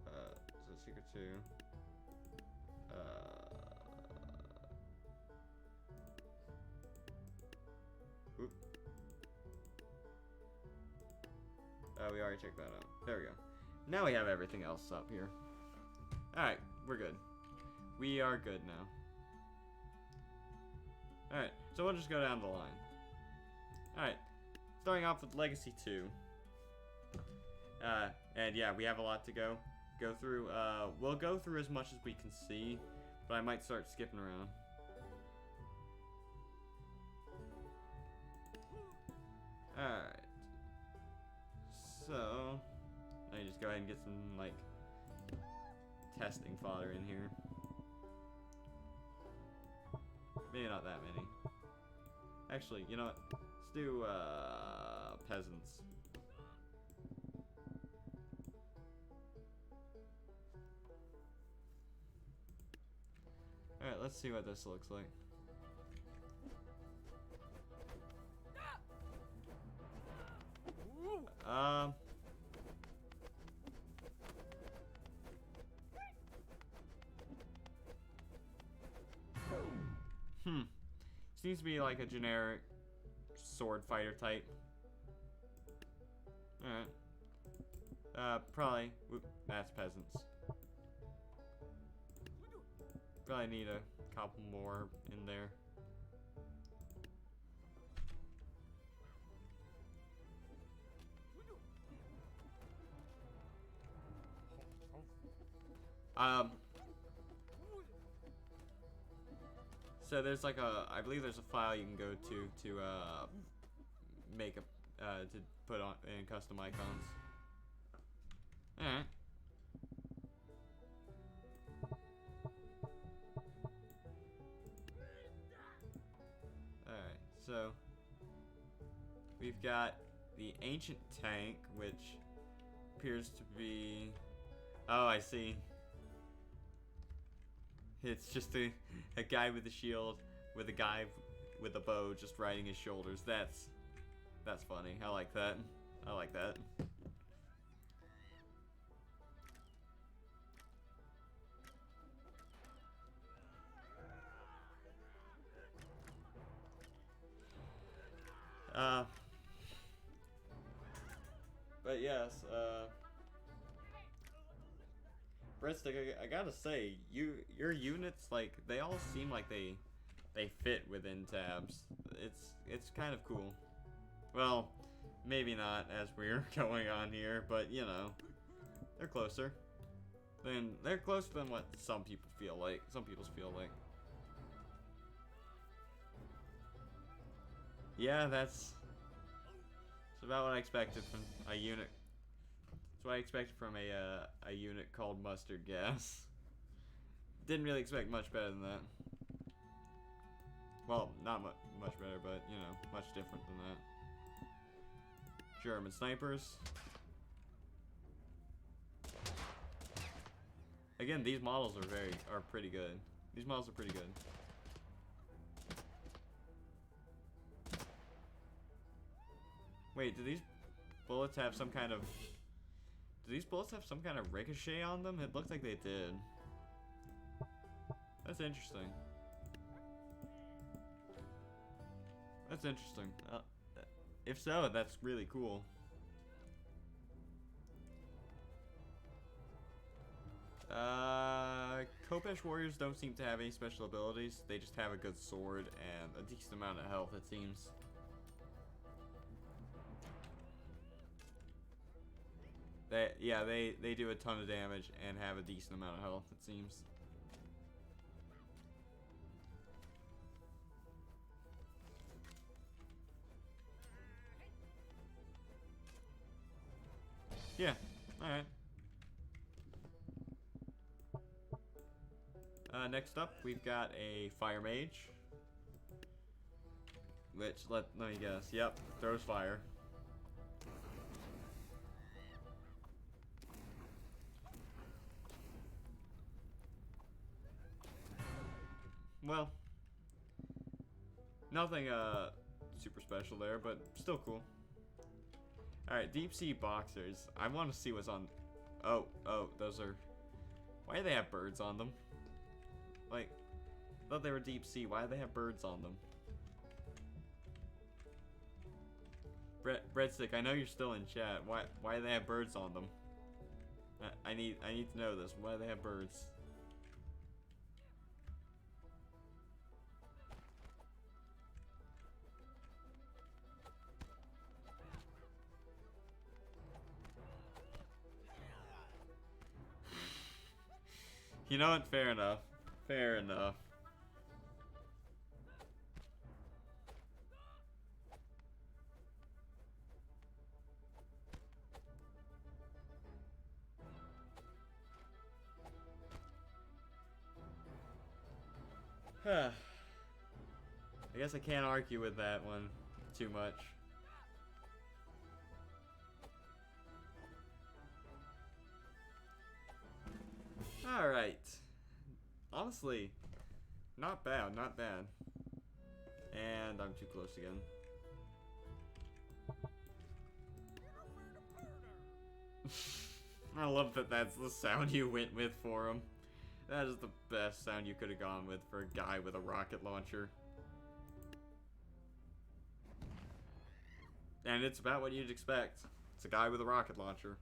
So Secret 2. Oop. We already checked that out. There we go. Now we have everything else up here. Alright, we're good. We are good now. Alright, so we'll just go down the line. Alright, starting off with Legacy 2. And yeah, we have a lot to go through. We'll go through as much as we can see, but I might start skipping around. Alright. So, let me just go ahead and get some, like, testing fodder in here. Maybe not that many. Actually, you know what? Let's do, peasants. Alright, let's see what this looks like. Seems to be like a generic sword fighter type. Alright. Probably. Whoop, that's peasants. Probably need a couple more in there. So there's like I believe there's a file you can go to make a, to put on in custom icons. Alright. Alright, so we've got the ancient tank, which appears to be, oh, I see. It's just a guy with a shield with a guy with a bow just riding his shoulders. That's funny. I like that. I like that. But yes, Breadstick, I gotta say, your units, like, they all seem like they fit within tabs. It's kind of cool. Well, maybe not as we're going on here, but you know, they're closer. They're closer than what some people feel like. Some people's feel like. Yeah, that's about what I expected from a unit. That's what I expected from a unit called Mustard Gas. Didn't really expect much better than that. Well, not much better, but you know, much different than that. German snipers. Again, these models are pretty good. These models are pretty good. Wait, do these bullets have some kind of... Do these bullets have some kind of ricochet on them? It looked like they did. That's interesting. That's interesting. If so, that's really cool. Kopesh warriors don't seem to have any special abilities. They just have a good sword and a decent amount of health, it seems. They do a ton of damage and have a decent amount of health, it seems. Yeah, alright. Next up, we've got a fire mage. Which, let me guess, yep, throws fire. Well, nothing super special there, but still cool. Alright, deep sea boxers. I want to see what's on. Oh, those are. Why do they have birds on them? Like, I thought they were deep sea. Why do they have birds on them? Breadstick, I know you're still in chat. Why do they have birds on them? I need to know this. Why do they have birds? You know what? Fair enough. Fair enough. I guess I can't argue with that one too much. Alright. Honestly, not bad, not bad. And I'm too close again. I love that that's the sound you went with for him. That is the best sound you could have gone with for a guy with a rocket launcher. And it's about what you'd expect. It's a guy with a rocket launcher.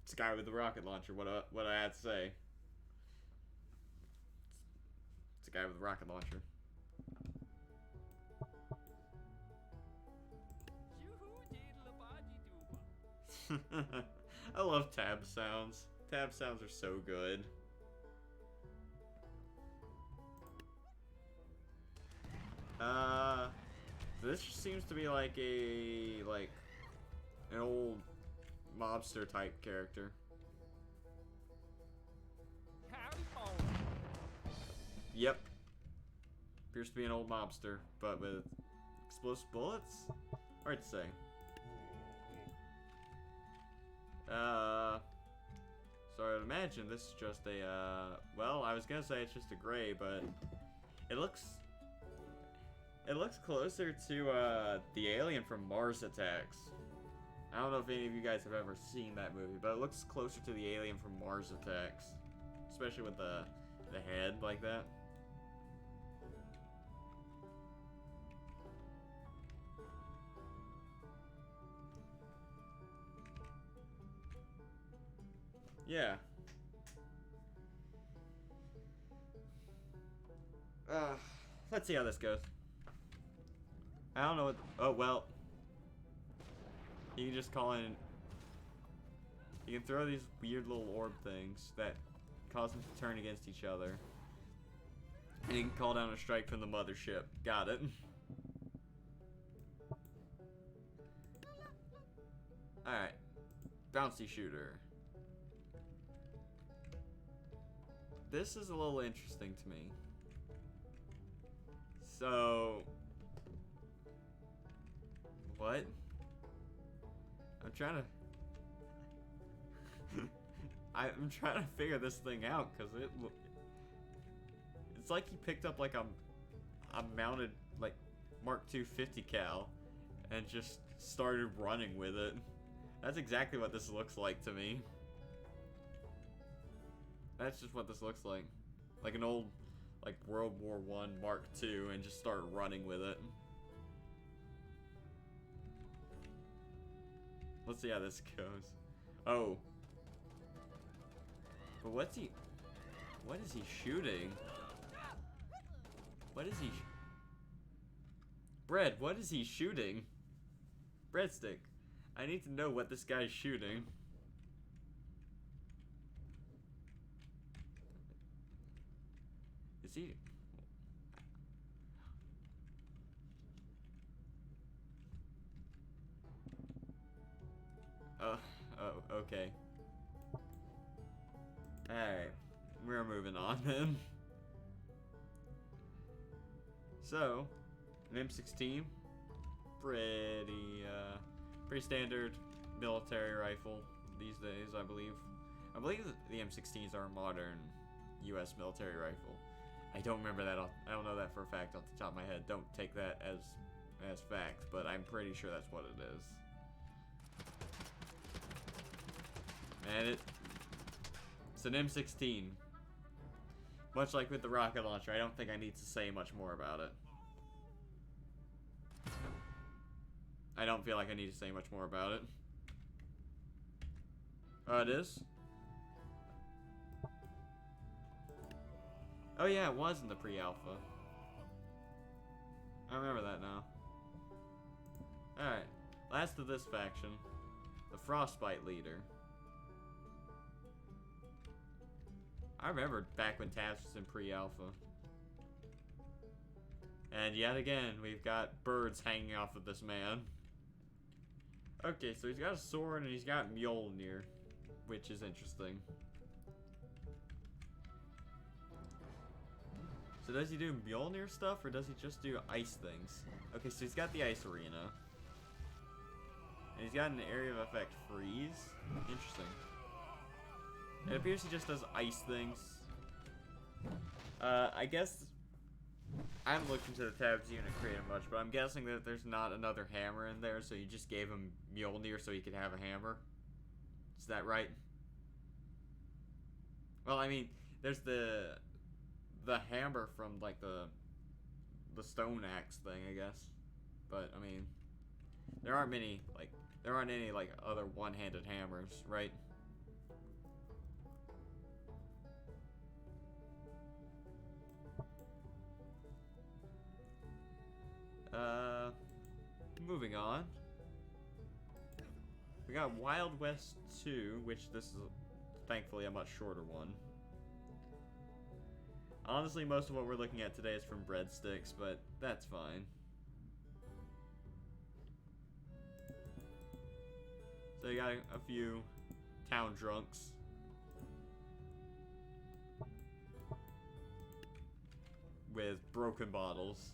It's a guy with a rocket launcher, what I had to say. It's a guy with a rocket launcher. I love tab sounds. Tab sounds are so good. This seems to be like an old mobster type character. Yep. Appears to be an old mobster, but with explosive bullets? Hard to say. So I would imagine this is just a, well, I was gonna say it's just a gray, but it looks closer to, the alien from Mars Attacks. I don't know if any of you guys have ever seen that movie, but it looks closer to the alien from Mars Attacks. Especially with the head like that. Yeah. Let's see how this goes. I don't know what. Oh, well. You can just call in. You can throw these weird little orb things that cause them to turn against each other. And you can call down a strike from the mothership. Got it. Alright. Bouncy shooter. This is a little interesting to me. So... What? I'm trying to... I'm trying to figure this thing out, because it's like he picked up like a mounted like Mark II 50 cal and just started running with it. That's exactly what this looks like to me. That's just what this looks like. Like an old like World War I Mark II and just start running with it. Let's see how this goes. Oh. But what's he... What is he shooting? What is he... Bread, what is he shooting? Breadstick. I need to know what this guy's shooting. Is he... Oh, okay. Alright. We're moving on then. So, an M16. Pretty standard military rifle these days, I believe. I believe the M16s are a modern US military rifle. I don't remember that I don't know that for a fact off the top of my head. Don't take that as fact, but I'm pretty sure that's what it is. And it's an M16. Much like with the rocket launcher, I don't think I need to say much more about it. I don't feel like I need to say much more about it. Oh, it is? Oh yeah, it was in the pre-alpha. I remember that now. Alright, last of this faction. The Frostbite Leader. I remember back when Tabs was in pre-alpha. And yet again, we've got birds hanging off of this man. Okay, so he's got a sword and he's got Mjolnir, which is interesting. So does he do Mjolnir stuff, or does he just do ice things? Okay, so he's got the ice arena. And he's got an area of effect freeze. Interesting. It appears he just does ice things. I guess I haven't looked into the Tabs unit creator much, but I'm guessing that there's not another hammer in there, so you just gave him Mjolnir so he could have a hammer. Is that right? Well, I mean, there's the hammer from like the stone axe thing, I guess. But I mean, there aren't any like other one-handed hammers, right? Moving on. We got Wild West 2, which this is thankfully a much shorter one. Honestly, most of what we're looking at today is from Breadsticks, but that's fine. So you got a few town drunks. With broken bottles.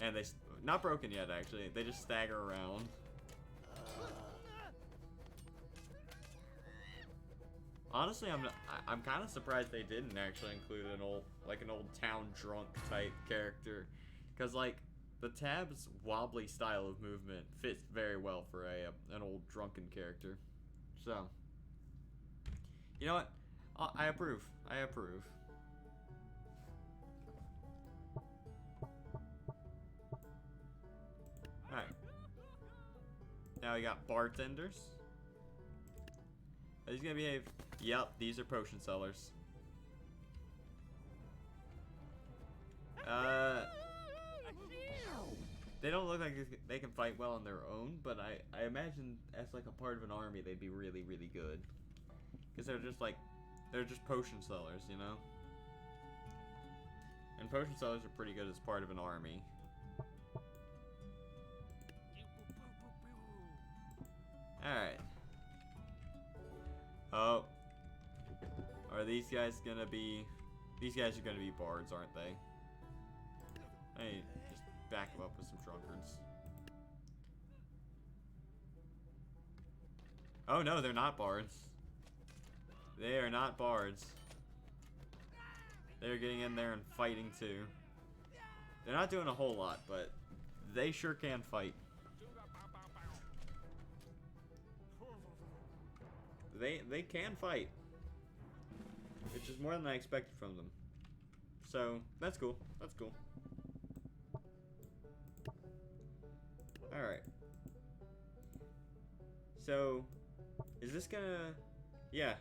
And they... Not broken yet, actually. They just stagger around. Honestly, I'm kind of surprised they didn't actually include an old town drunk type character, because like the Tab's wobbly style of movement fits very well for an old drunken character. So, you know what? I approve. I approve. Alright. Now we got bartenders. Are these gonna behave? Yep, these are potion sellers. They don't look like they can fight well on their own, but I imagine as like a part of an army they'd be really, really good. Because they're just potion sellers, you know? And potion sellers are pretty good as part of an army. Alright. Oh. Are these guys gonna be... These guys are gonna be bards, aren't they? Hey, just back them up with some drunkards. Oh no, they're not bards. They are not bards. They're getting in there and fighting too. They're not doing a whole lot, but they sure can fight. They can fight, which is more than I expected from them. So that's cool. That's cool. All right. So is this gonna? Yeah,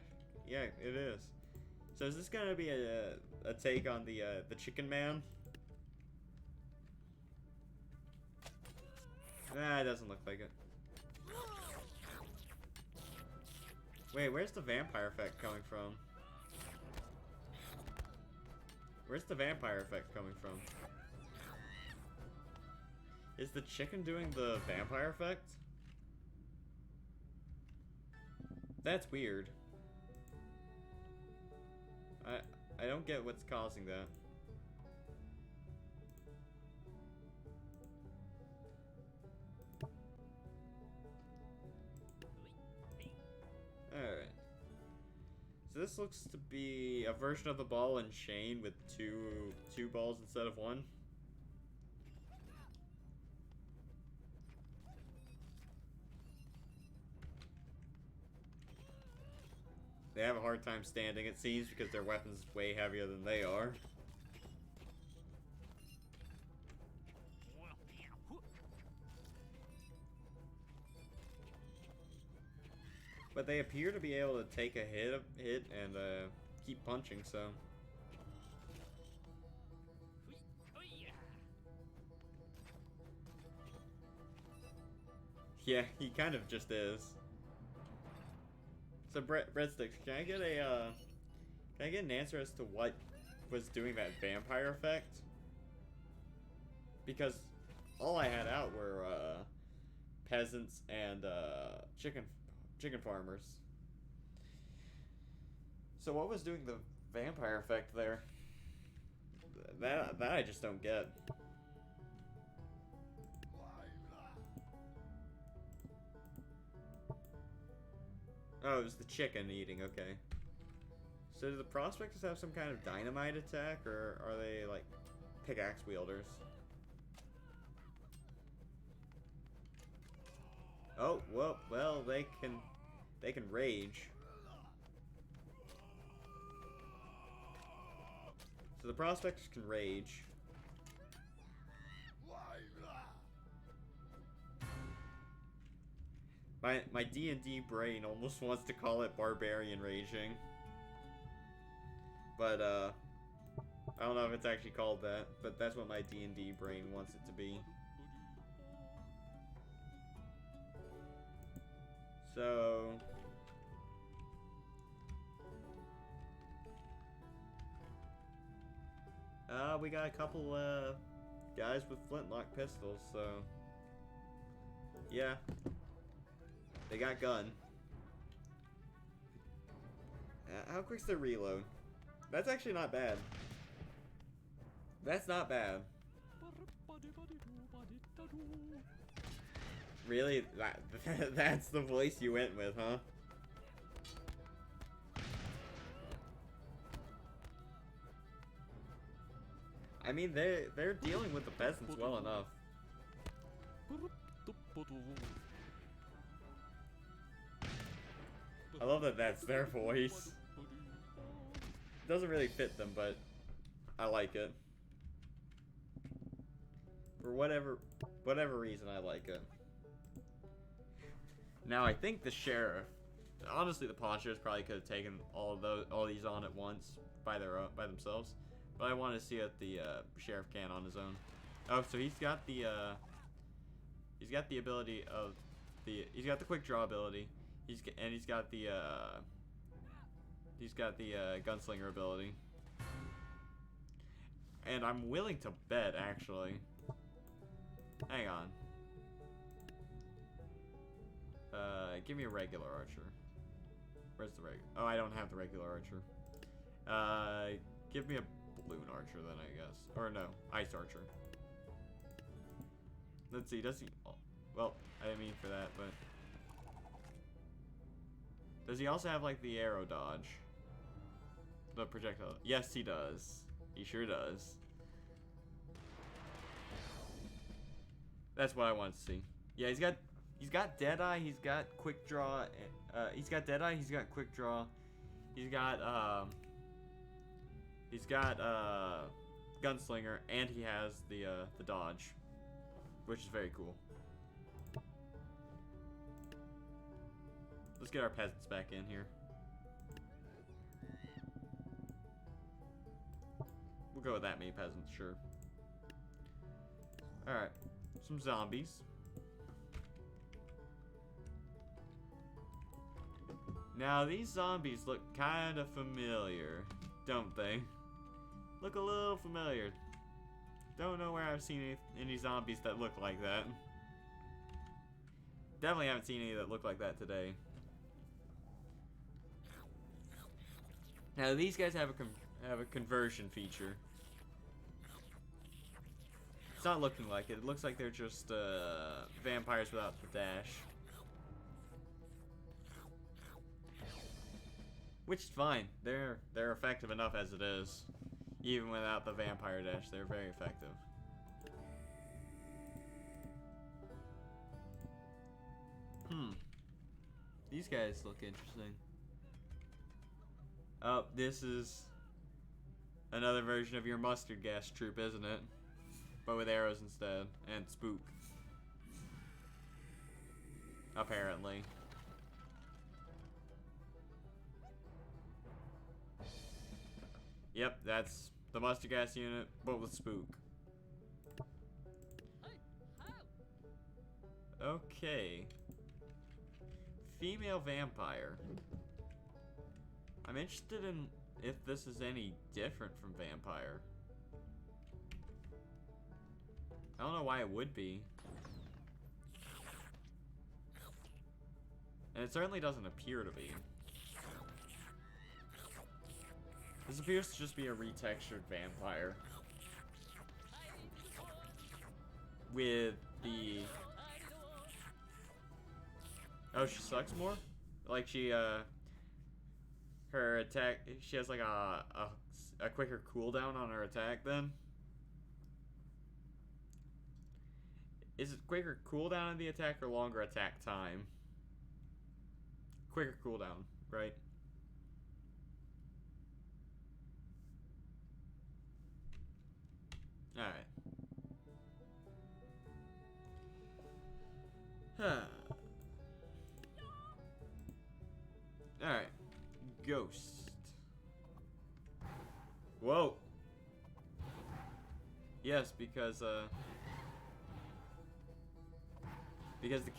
it is. So is this gonna be a take on the Chicken Man? Nah, it doesn't look like it. Wait, where's the vampire effect coming from? Where's the vampire effect coming from? Is the chicken doing the vampire effect? That's weird. I don't get what's causing that. Alright. So this looks to be a version of the ball and chain with two balls instead of one. They have a hard time standing, it seems, because their weapon's way heavier than they are. But they appear to be able to take a hit and keep punching, so. Yeah, he kind of just is. So Breadsticks, can I get an answer as to what was doing that vampire effect? Because all I had out were peasants and chicken farmers. So what was doing the vampire effect there? That I just don't get. Oh, it was the chicken eating, okay. So do the prospectors have some kind of dynamite attack, or are they like pickaxe wielders? Oh, well, they can rage. So the prospectors can rage. My D&D brain almost wants to call it barbarian raging. But I don't know if it's actually called that, but that's what my D&D brain wants it to be. So we got a couple guys with flintlock pistols, so yeah. They got gun. How quick's the reload? That's actually not bad. That's not bad. Really? That's the voice you went with, huh? I mean, they're dealing with the peasants well enough. I love that that's their voice. Doesn't really fit them, but I like it. For whatever reason, I like it. Now, I think the sheriff, honestly, the Ponchos probably could have taken all these on at once by themselves, but I want to see what the sheriff can on his own. Oh, so he's got the ability of he's got the quick draw ability. He's got the gunslinger ability. And I'm willing to bet, actually. Hang on. Give me a regular archer. Where's the regular? Oh, I don't have the regular archer. Give me a balloon archer then, I guess. Or no, ice archer. Let's see, does he... Well, I didn't mean for that, but... Does he also have, like, the arrow dodge? The projectile? Yes, he does. He sure does. That's what I want to see. Yeah, he's got Deadeye, he's got quick draw, he's got Deadeye, he's got quick draw, he's got Gunslinger, and he has the dodge, which is very cool. Let's get our peasants back in here. go with that many peasants, sure. Alright. Some zombies. Now, these zombies look kind of familiar, don't they? Look a little familiar. Don't know where I've seen any zombies that look like that. Definitely haven't seen any that look like that today. Now, these guys have a conversion feature. It's not looking like it. It looks like they're just vampires without the dash. Which is fine. They're effective enough as it is. Even without the vampire dash, they're very effective. These guys look interesting. Oh, this is another version of your mustard gas troop, isn't it? But with arrows instead, and spook. Apparently. Yep, that's the mustard gas unit, but with spook. Okay. Female vampire. I'm interested in if this is any different from vampire. I don't know why it would be. And it certainly doesn't appear to be. This appears to just be a retextured vampire. With the... Oh, she sucks more? Like she, her attack, she has like a quicker cooldown on her attack then? Is it quicker cooldown on the attack or longer attack time? Quicker cooldown, right? Alright. Alright. Ghost. Whoa. Yes, because the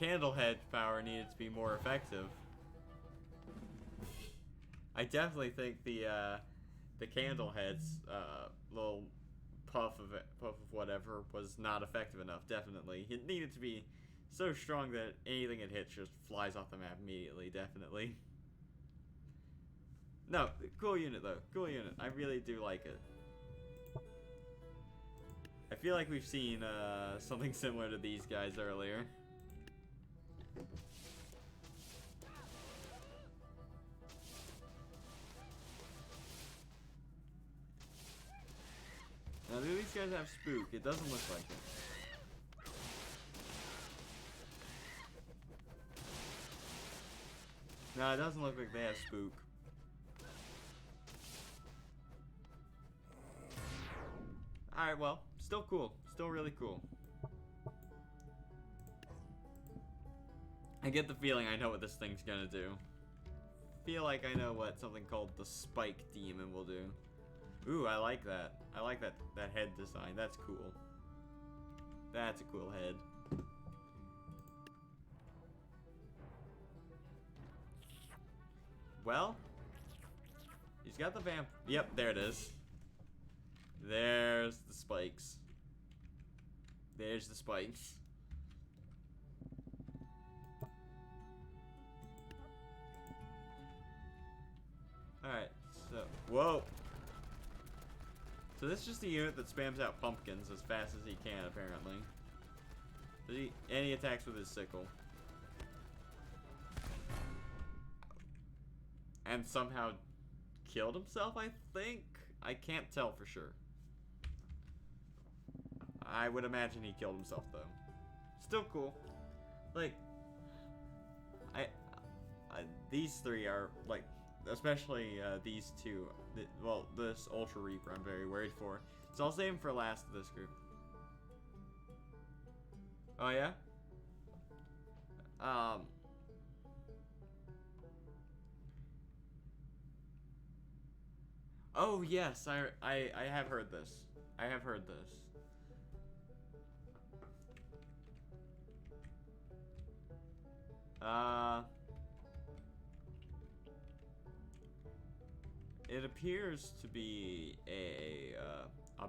Candlehead power needed to be more effective. I definitely think the Candlehead's little puff of whatever was not effective enough. Definitely, it needed to be so strong that anything it hits just flies off the map immediately. Definitely. No, cool unit though. Cool unit. I really do like it. I feel like we've seen something similar to these guys earlier. Now, do these guys have spook? It doesn't look like it. No, it doesn't look like they have spook. Alright, well, still cool. Still really cool. I get the feeling I know what this thing's gonna do. Feel like I know what something called the Spike Demon will do. Ooh, I like that. I like that head design. That's cool. That's a cool head. Well, he's got the vamp. Yep, there it is. There's the spikes. There's the spikes. Alright, so... Whoa! So this is just a unit that spams out pumpkins as fast as he can, apparently. And he attacks with his sickle. And somehow killed himself, I think? I can't tell for sure. I would imagine he killed himself, though. Still cool. Like, these three are, like, especially these two. Well, this Ultra Reaper I'm very worried for. So I'll save him for last of this group. Oh, yeah? Oh yes, I have heard this. I have heard this. It appears to be a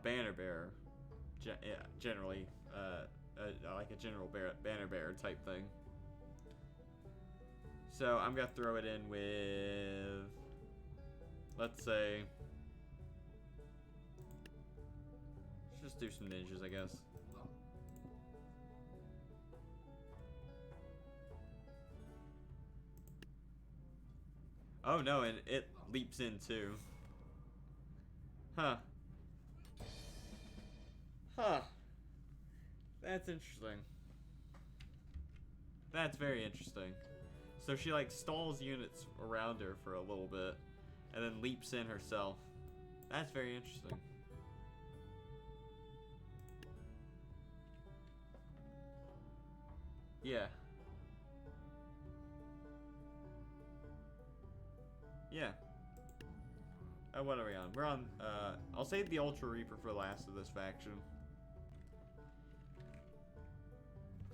banner bearer, generally, like a general banner bearer type thing. So I'm gonna throw it in with, let's say, let's just do some ninjas, I guess. Oh no, and it leaps in too. Huh. Huh. That's interesting. That's very interesting. So she like stalls units around her for a little bit, and then leaps in herself. That's very interesting. Yeah. Yeah. What are we on? We're on, I'll save the Ultra Reaper for last of this faction.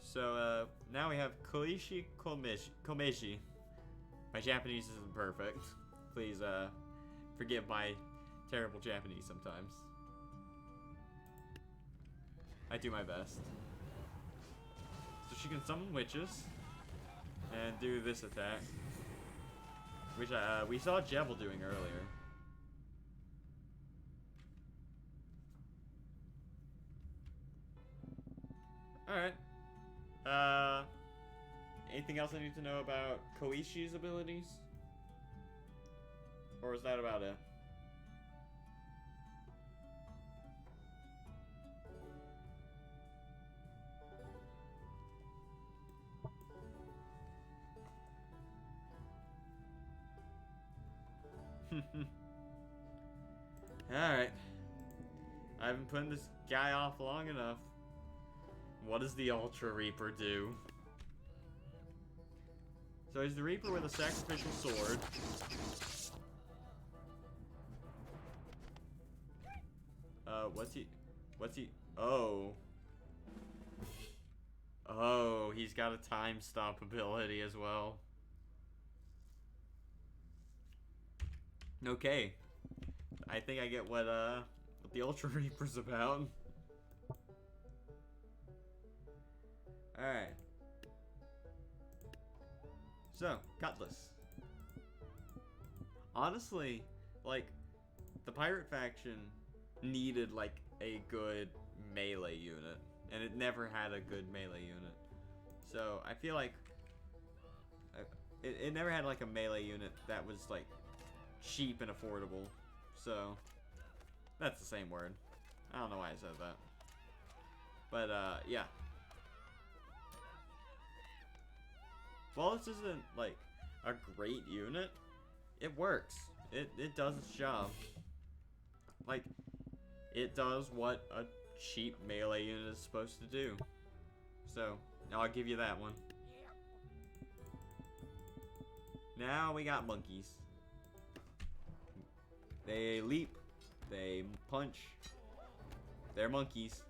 So, now we have Koichi Komeshi. My Japanese isn't perfect. Please, forgive my terrible Japanese sometimes. I do my best. So she can summon witches and do this attack, which we saw Jebel doing earlier. Alright. Anything else I need to know about Koishi's abilities? Or is that about it? Alright. I've been putting this guy off long enough. What does the Ultra Reaper do? So he's the Reaper with a sacrificial sword. What's he? Oh. Oh, he's got a time stop ability as well. Okay. I think I get what the Ultra Reaper's about. Alright. So, Cutlass. Honestly, like, the pirate faction needed, like, a good melee unit. And it never had a good melee unit. So, I feel like it never had, like, a melee unit that was, like, cheap and affordable. So, that's the same word. I don't know why I said that. But, yeah. While this isn't, like, a great unit, it works. It does its job. Like, it does what a cheap melee unit is supposed to do. So, I'll give you that one. Now we got monkeys. They leap. They punch. They're monkeys.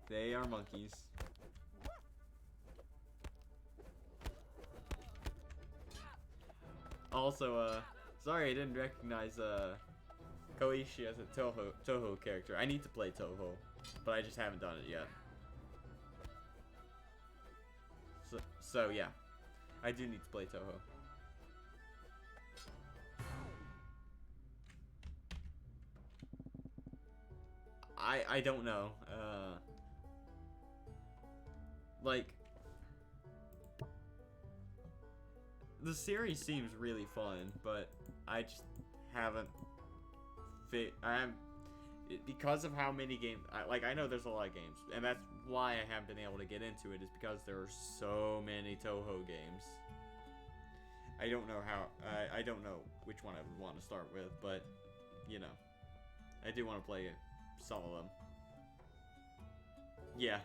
They are monkeys. Also, sorry I didn't recognize, Koichi as a Touhou character. I need to play Touhou, but I just haven't done it yet. So yeah. I do need to play Touhou. I don't know. Like, the series seems really fun, but I just haven't because of how many games, I know there's a lot of games, and that's why I haven't been able to get into it, is because there are so many Touhou games. I don't know how, I don't know which one I would want to start with, but, you know, I do want to play some of them. Yeah.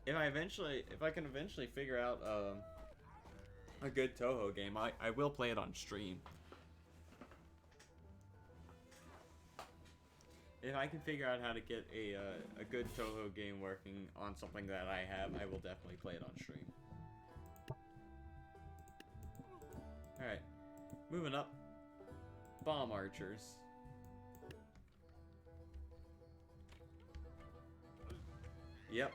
if I can eventually figure out a good Touhou game, I will play it on stream. If I can figure out how to get a good Touhou game working on something that I have, I will definitely play it on stream. Alright, moving up. Bomb archers. Yep,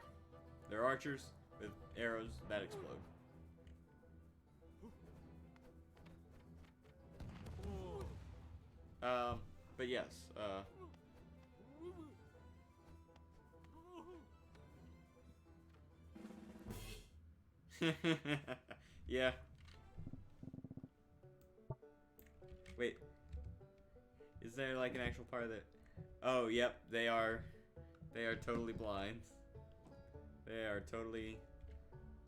they're archers with arrows that explode. But yes, yeah. Wait. Is there like an actual part of it? Oh, yep, they are totally blind. They are totally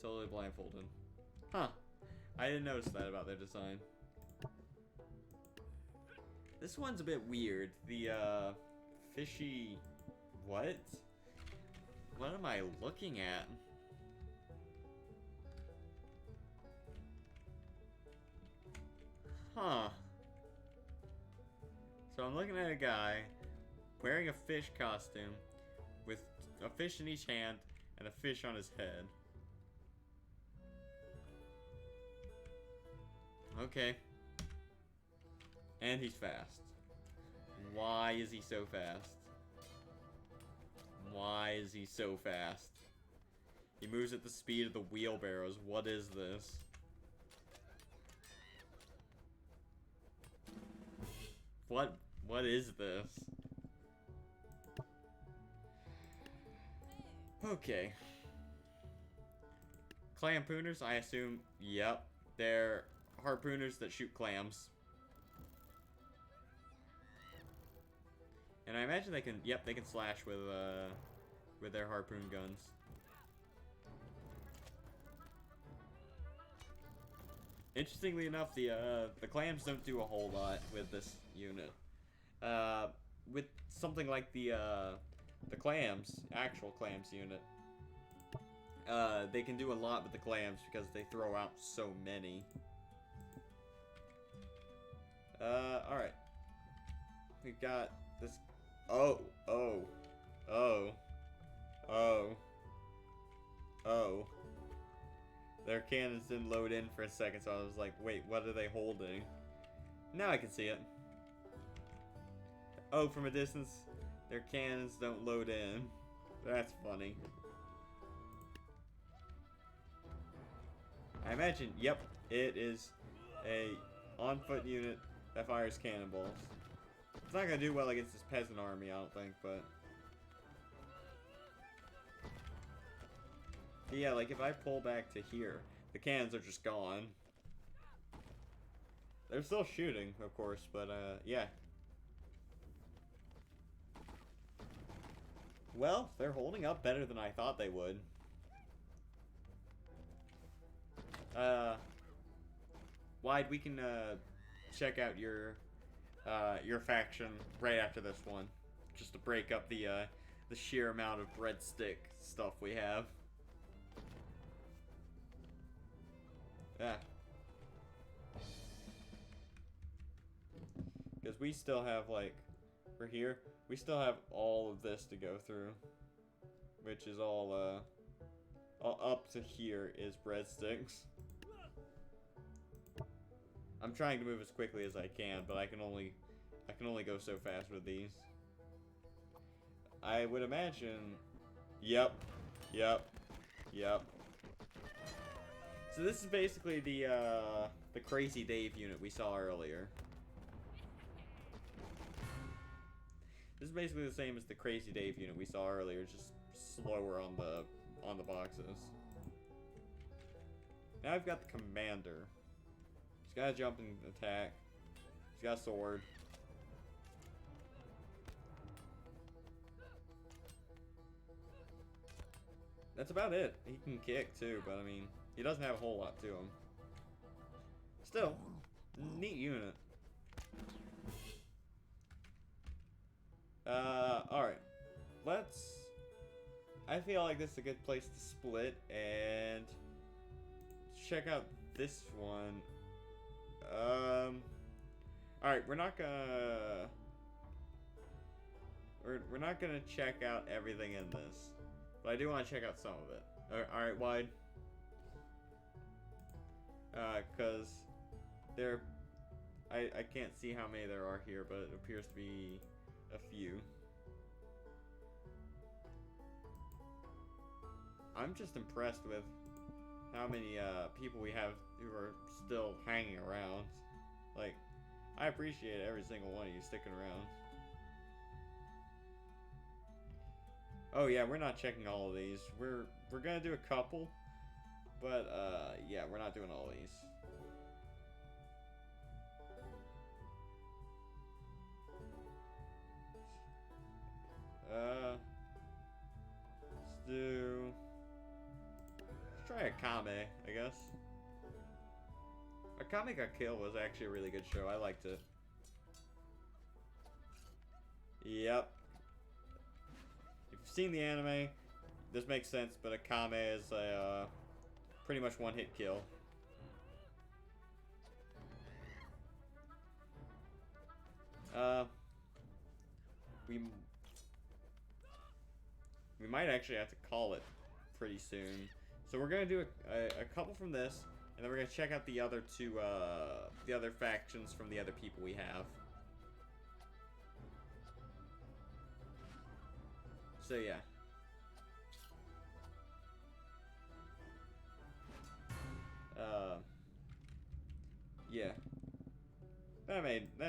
blindfolded. Huh. I didn't notice that about their design. This one's a bit weird. The, fishy... What? What am I looking at? Huh. So I'm looking at a guy wearing a fish costume with a fish in each hand and a fish on his head. Okay. And he's fast. Why is he so fast? Why is he so fast? He moves at the speed of the wheelbarrows. What is this? What is this? Okay. Clampooners, I assume, yep. They're harpooners that shoot clams. And I imagine they can, yep, they can slash with their harpoon guns. Interestingly enough, the clams don't do a whole lot with this unit. With something like the clams, actual clams unit, they can do a lot with the clams because they throw out so many. Alright. We've got this. Oh. Their cannons didn't load in for a second, so I was like, wait, what are they holding? Now I can see it. Oh, from a distance, their cannons don't load in. That's funny. I imagine, yep, it is a on-foot unit that fires cannonballs. It's not gonna do well against this peasant army, I don't think, but... Yeah, like, if I pull back to here, the cannons are just gone. They're still shooting, of course, but, yeah. Well, they're holding up better than I thought they would. Wide, we can, check out your faction right after this one. Just to break up the sheer amount of breadstick stuff we have. Yeah. Because we still have, like, for here, we still have all of this to go through. Which is all up to here is breadsticks. I'm trying to move as quickly as I can, but I can only go so fast with these. I would imagine... Yep. So this is basically the Crazy Dave unit we saw earlier. This is basically the same as the Crazy Dave unit we saw earlier, just slower on the boxes. Now I've got the commander. He's got a jump and attack. He's got a sword. That's about it. He can kick too, but I mean, he doesn't have a whole lot to him. Still, neat unit. Alright. Let's... I feel like this is a good place to split and check out this one. Alright, we're not gonna check out everything in this. But I do want to check out some of it. Alright, Wide. Cause I can't see how many there are here, but it appears to be a few. I'm just impressed with how many people we have who are still hanging around. Like, I appreciate every single one of you sticking around. Oh yeah, we're not checking all of these. We're gonna do a couple, but yeah, we're not doing all of these. Let's try Akame, I guess. Akame Got Killed was actually a really good show. I liked it. Yep. If you've seen the anime, this makes sense, but Akame is a pretty much one-hit kill. We might actually have to call it pretty soon. So we're gonna do a couple from this, and then we're gonna check out the other two, the other factions from the other people we have. So yeah. Yeah. That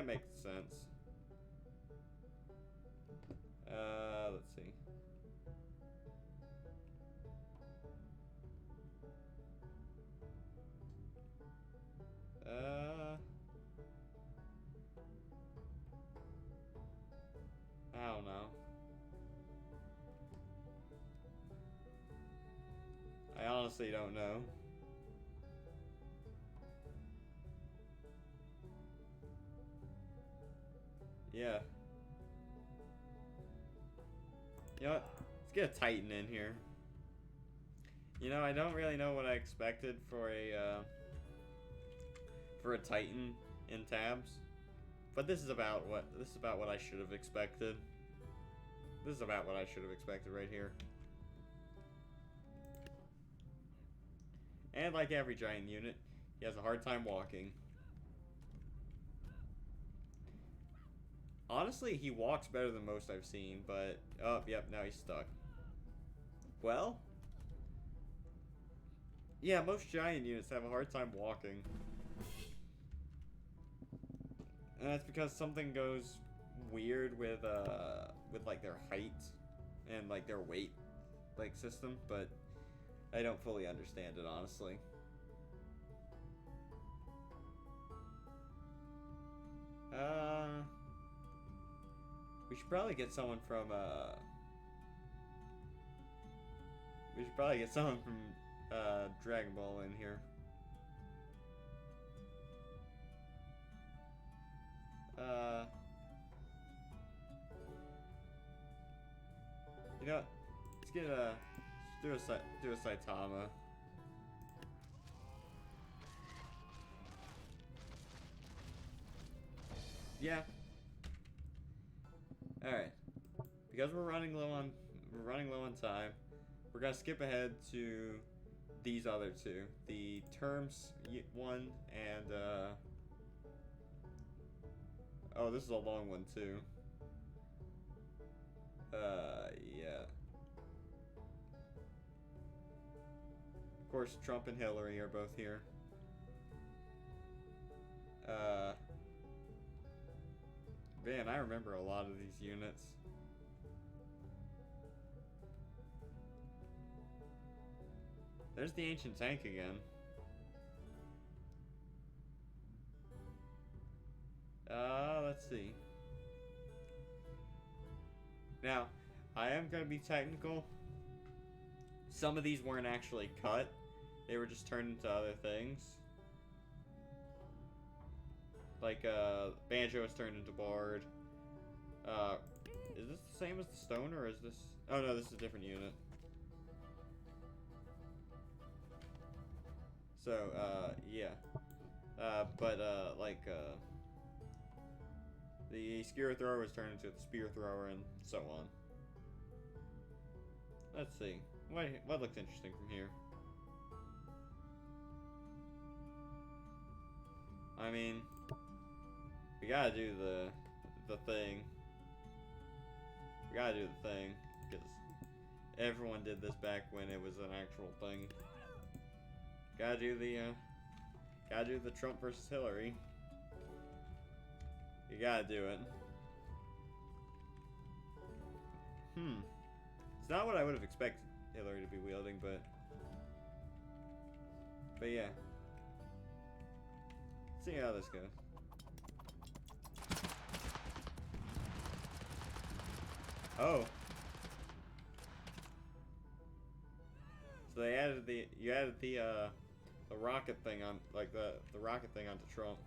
makes sense. Let's see. I don't know. I honestly don't know. Yeah. You know what? Let's get a Titan in here. You know, I don't really know what I expected for a Titan in tabs, but this is about what I should have expected. This is about what I should have expected right here. And like every giant unit, he has a hard time walking. Honestly, he walks better than most I've seen, but oh, yep, now he's stuck. Well, yeah, most giant units have a hard time walking. And that's because something goes weird with like their height and like their weight like system, but I don't fully understand it, honestly. We should probably get someone from Dragon Ball in here. You know what? Let's do a Saitama. Yeah. All right. Because we're running low on time, we're gonna skip ahead to these other two, the terms one and oh, this is a long one too. Yeah. Of course, Trump and Hillary are both here. Man, I remember a lot of these units. There's the ancient tank again. Let's see. Now, I am going to be technical. Some of these weren't actually cut. They were just turned into other things. Like, Banjo is turned into Bard. Is this the same as the Stoner, or is this... Oh, no, this is a different unit. So, yeah. The skewer thrower was turned into the spear thrower and so on. Let's see. What looks interesting from here? I mean, we gotta do the thing. We gotta do the thing, because everyone did this back when it was an actual thing. Gotta do the Trump versus Hillary. You gotta do it. It's not what I would have expected Hillary to be wielding, but yeah. Let's see how this goes. Oh. So you added the rocket thing on, like the rocket thing onto Trump.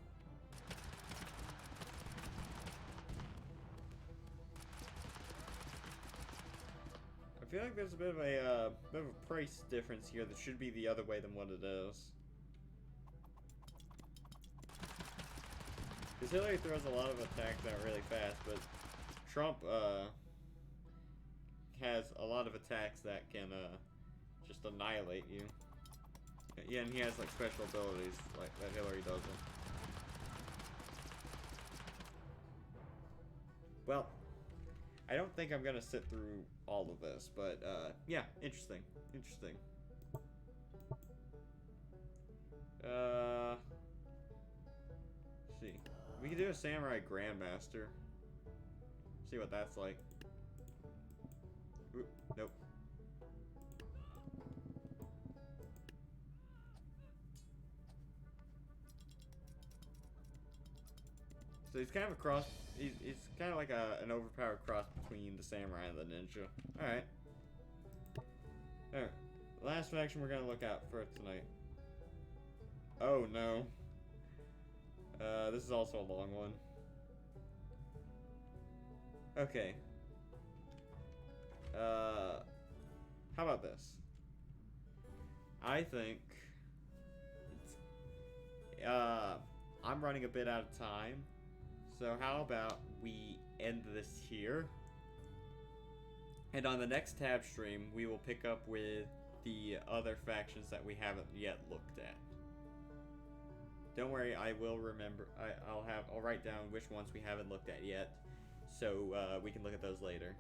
I feel like there's a bit of a price difference here that should be the other way than what it is. Because Hillary throws a lot of attacks out really fast, but Trump has a lot of attacks that can just annihilate you. Yeah, and he has like special abilities like that Hillary doesn't. Well, I don't think I'm gonna sit through all of this, but yeah, interesting. Let's see. We could do a Samurai Grandmaster. See what that's like. Ooh, nope. So he's kind of a cross. He's kind of like an overpowered cross between the samurai and the ninja. All right. Alright. Last faction we're gonna look out for tonight. Oh no. This is also a long one. Okay. How about this? I think I'm running a bit out of time. So how about we end this here? And on the next tab stream, we will pick up with the other factions that we haven't yet looked at. Don't worry, I will remember. I'll write down which ones we haven't looked at yet, so we can look at those later.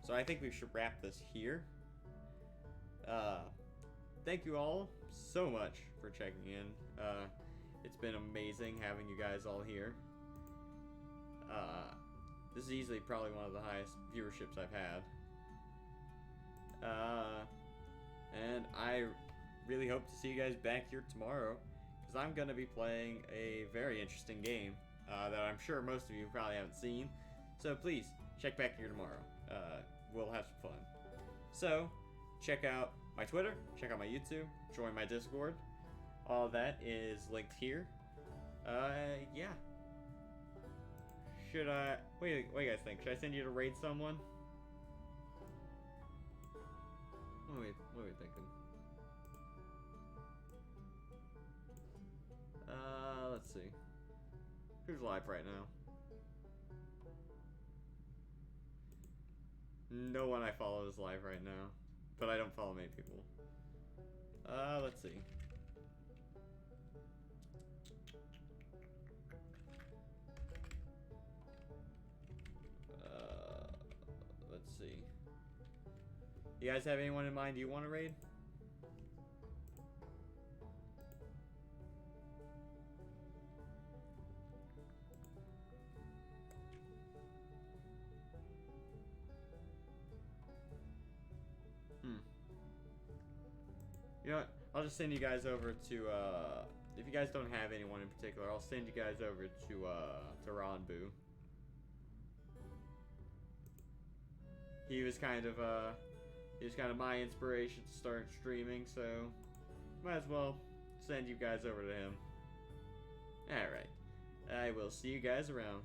So I think we should wrap this here. Thank you all so much for checking in. It's been amazing having you guys all here. This is easily probably one of the highest viewerships I've had. And I really hope to see you guys back here tomorrow, because I'm going to be playing a very interesting game that I'm sure most of you probably haven't seen. So please, check back here tomorrow. We'll have some fun. So, check out my Twitter, check out my YouTube, join my Discord. All of that is linked here. Yeah. Should I... What do you guys think? Should I send you to raid someone? What are we thinking? Let's see. Who's live right now? No one I follow is live right now. But I don't follow many people. Let's see. Let's see. You guys have anyone in mind you want to raid? You know what? I'll just send you guys over to, if you guys don't have anyone in particular, I'll send you guys over to Ranbu. He was kind of my inspiration to start streaming, so might as well send you guys over to him. Alright. I will see you guys around.